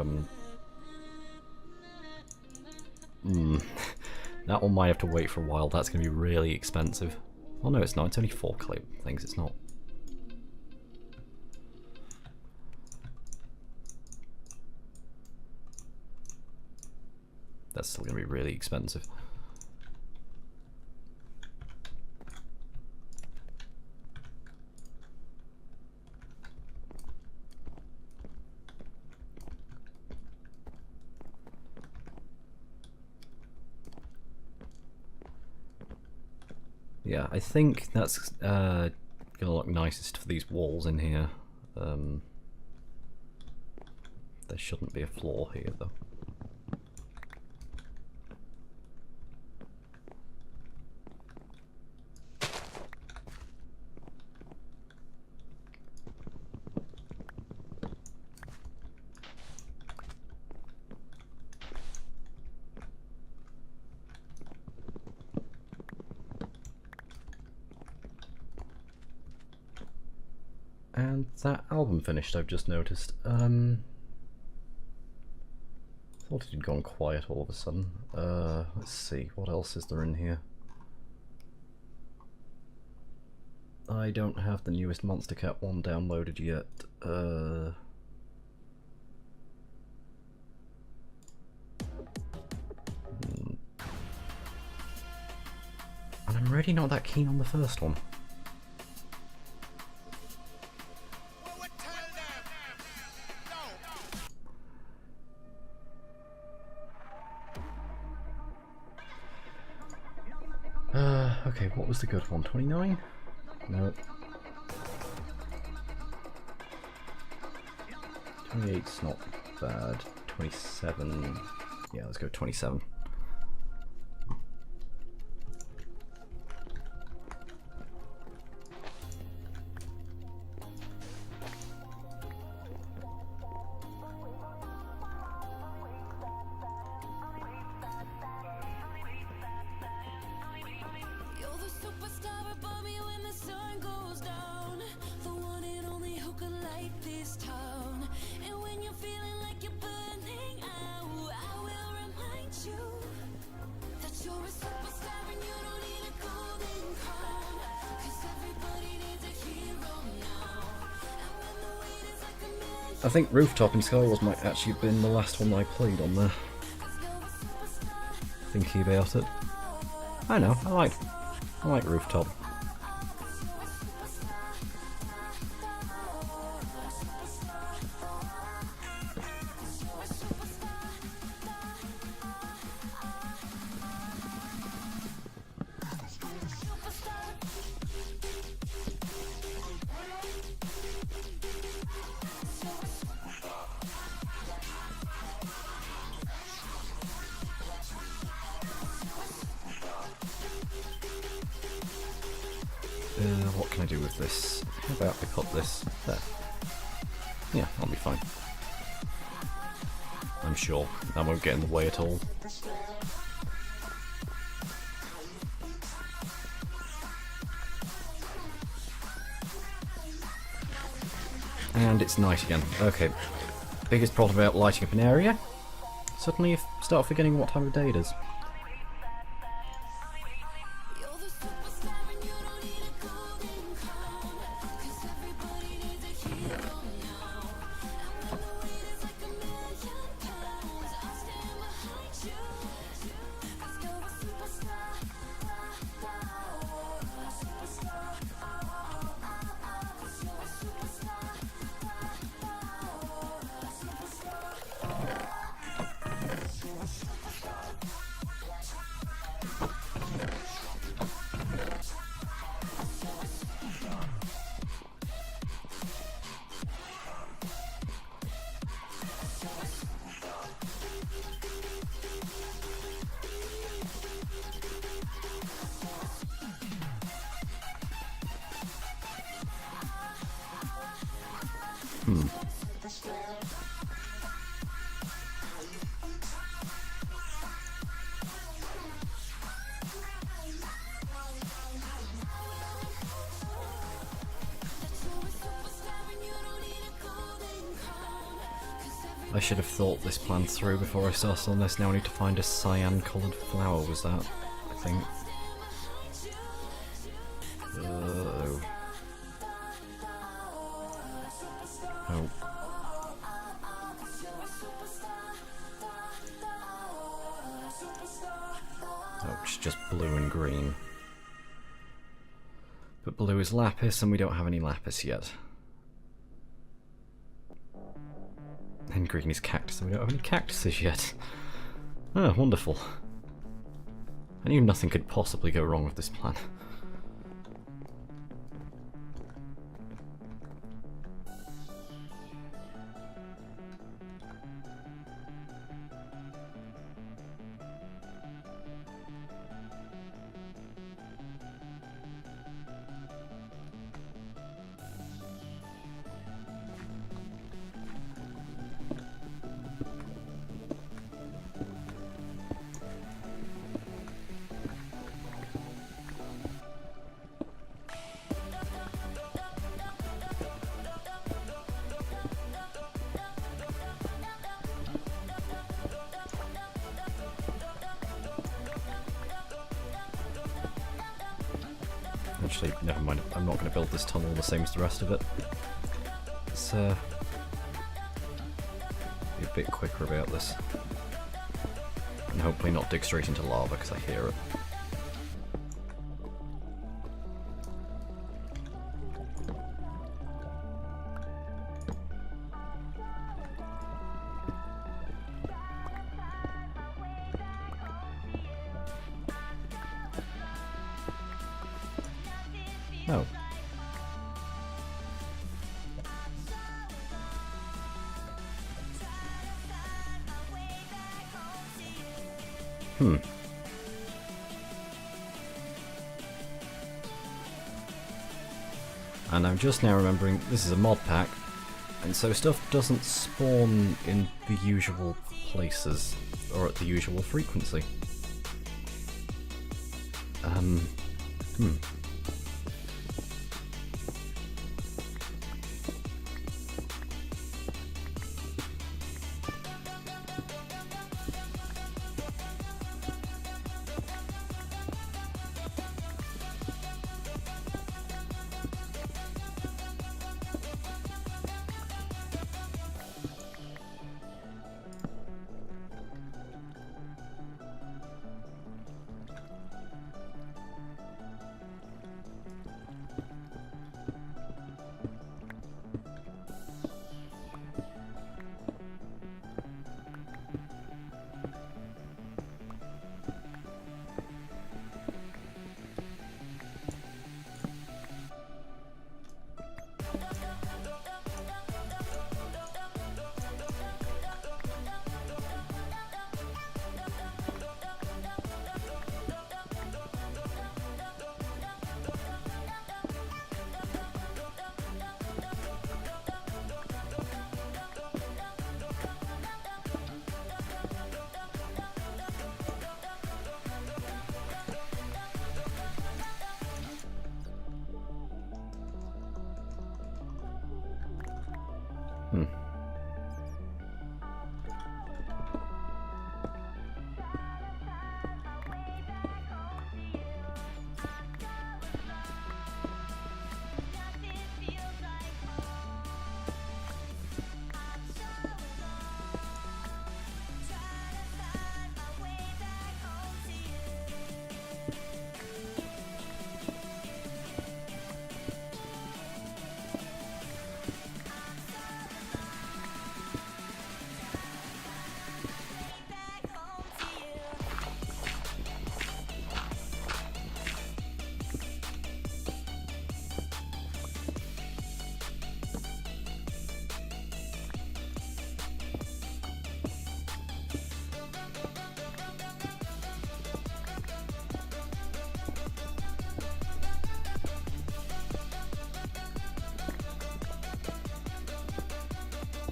that one might have to wait for a while, that's going to be really expensive. Oh no, it's not, it's only 4 clay things, it's not. That's still going to be really expensive. Yeah, I think that's gonna look nicest for these walls in here. There shouldn't be a floor here, though. And that album finished, I've just noticed. Thought it had gone quiet all of a sudden. Let's see, what else is there in here? I don't have the newest Monster Cat one downloaded yet. And I'm really not that keen on the first one. Okay, what was the good one? 29? No. 28's not bad. 27. Yeah, let's go 27. You're the superstar above me when the sun goes down. The one and only who can light this town. And when you're feeling like you're burning out, I will remind you that you're a superstar and you don't need a golden crown. 'Cause everybody needs a hero now. And when the weight is like a million, I think Rooftop in Skywars might actually have been the last one I played on there. 'cause you're a superstar. Thinking about it. I know, I like Rooftop. What can I do with this? How about we put this there? Yeah, I'll be fine. I'm sure that won't get in the way at all. And it's night again. Okay. Biggest problem about lighting up an area? Suddenly you start forgetting what time of day it is. You're the superstar and you don't need a golden crown. 'Cause everybody needs a hero now. And when the weight is like a million pounds, I'll stand behind you. 'Cause you're a superstar. Superstar. 'Cause you're a superstar. I should have thought this plan through before I started on this. Now I need to find a cyan coloured flower, was that? I think. Oh. Oh. Oh, it's just blue and green. But blue is lapis and we don't have any lapis yet. And green is cactus and we don't have any cactuses yet. Oh, wonderful. I knew nothing could possibly go wrong with this plan. Actually, never mind. I'm not going to build this tunnel the same as the rest of it. Let's be a bit quicker about this. And hopefully not dig straight into lava because I hear it. Oh. Hmm. And I'm just now remembering this is a mod pack, and so stuff doesn't spawn in the usual places or at the usual frequency.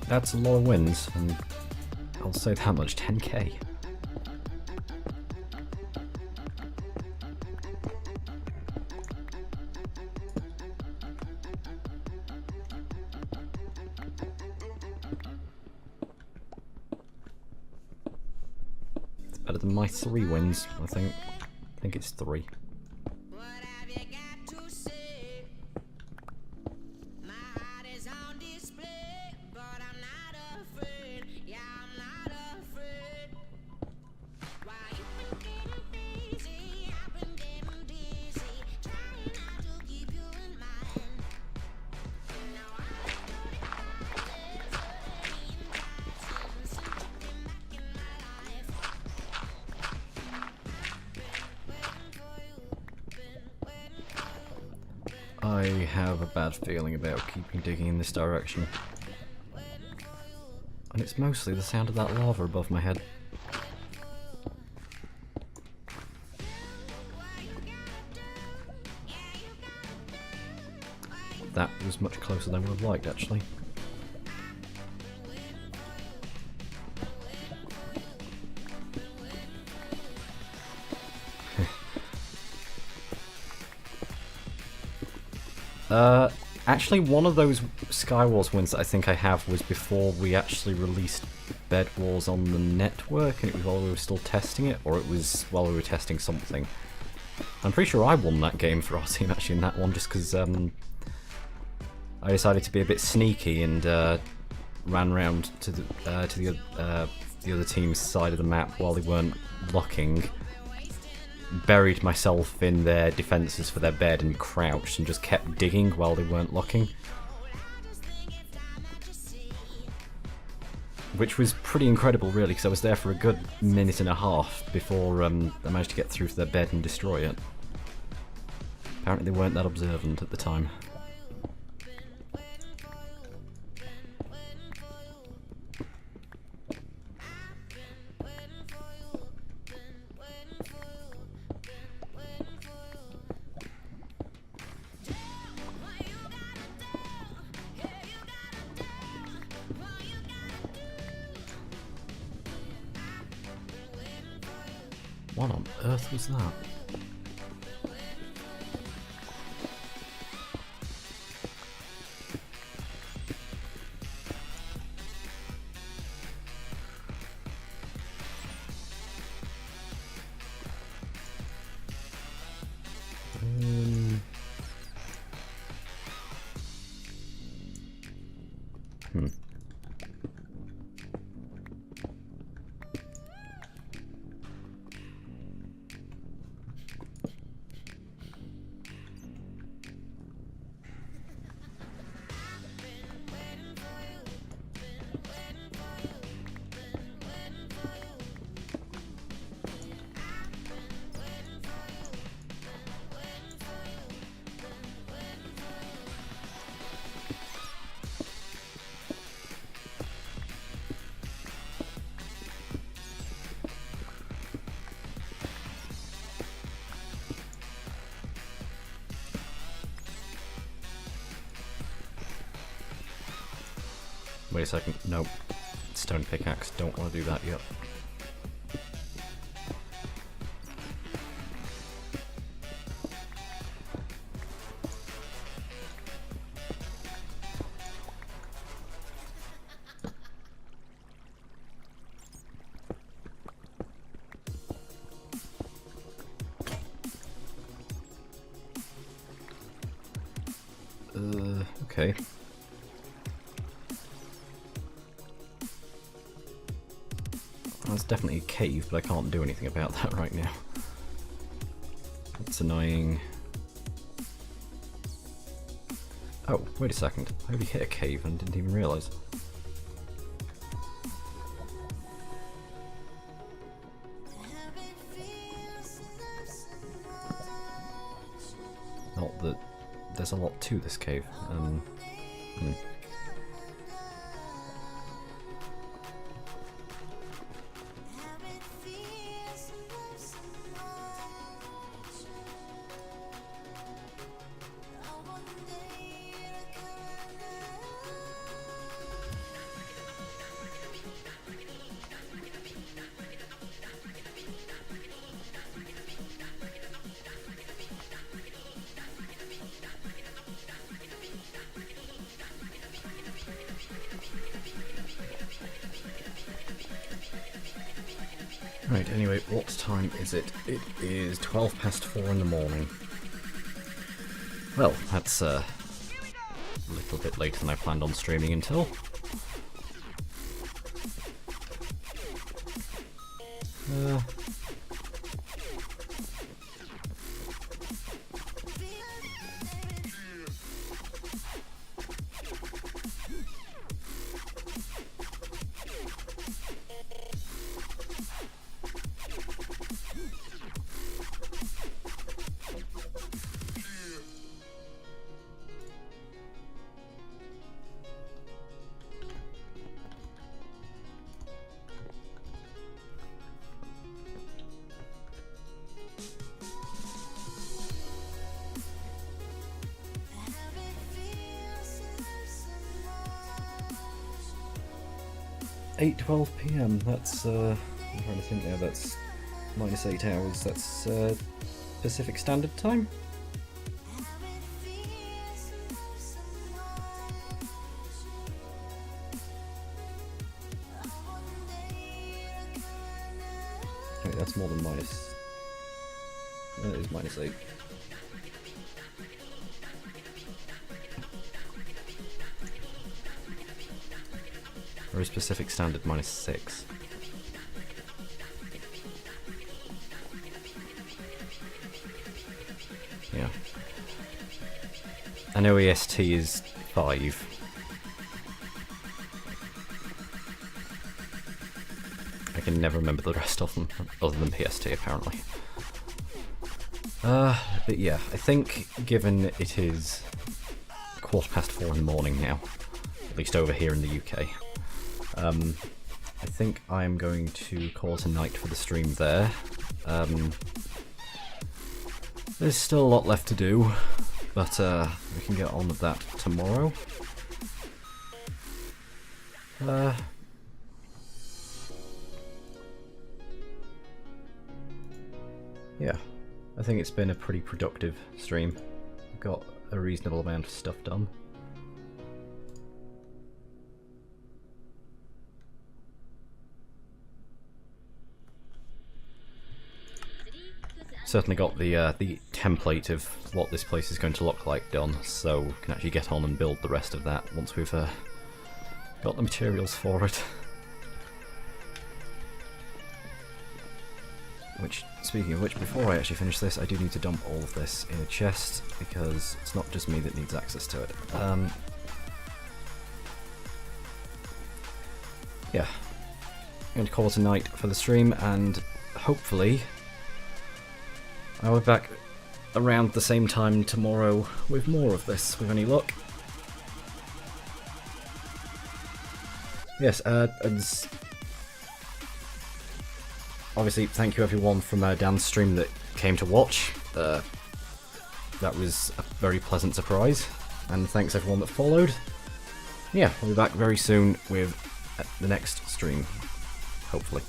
That's a lot of wins, and I'll say that much, 10k. It's better than my 3 wins, I think. I think it's 3. I have a bad feeling about keeping digging in this direction. And it's mostly the sound of that lava above my head. That was much closer than I would have liked, actually. Actually, one of those Skywars wins that I think I have was before we actually released Bed Wars on the network, and it was while we were still testing it, or it was while we were testing something. I'm pretty sure I won that game for our team actually in that one, just because I decided to be a bit sneaky and ran round to the other team's side of the map while they weren't locking, buried myself in their defences for their bed and crouched and just kept digging while they weren't locking. Which was pretty incredible really, because I was there for a good minute and a half before I managed to get through to their bed and destroy it. Apparently they weren't that observant at the time. What on earth was that? Hmm. Wait a second, no. Stone pickaxe, don't want to do that yet. Okay. That's definitely a cave, but I can't do anything about that right now. That's annoying. Oh, wait a second. I already hit a cave and didn't even realise. Not that there's a lot to this cave. Right, anyway, what time is it? It is 4:12 in the morning. Well, that's a little bit later than I planned on streaming until. $8:12 PM, that's, I'm trying to think now, that's minus 8 hours, that's Pacific Standard Time? Wait, that's more than minus... It is -8. Very specific standard -6. Yeah. I know EST is 5. I can never remember the rest of them, other than PST apparently. But yeah, I think given it is 4:15 in the morning now, at least over here in the UK, I think I'm going to call it a night for the stream there. There's still a lot left to do, but we can get on with that tomorrow. Yeah, I think it's been a pretty productive stream. I've got a reasonable amount of stuff done. Certainly got the template of what this place is going to look like done, so we can actually get on and build the rest of that once we've got the materials for it. Which, speaking of which, before I actually finish this, I do need to dump all of this in a chest, because it's not just me that needs access to it. Yeah. I'm going to call it a night for the stream, and hopefully I'll be back around the same time tomorrow with more of this, with any luck. Yes, and obviously thank you everyone from Dan's stream that came to watch. That was a very pleasant surprise, and thanks everyone that followed. Yeah, we'll be back very soon with the next stream, hopefully.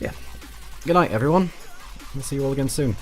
Yeah. Good night everyone. We'll see you all again soon.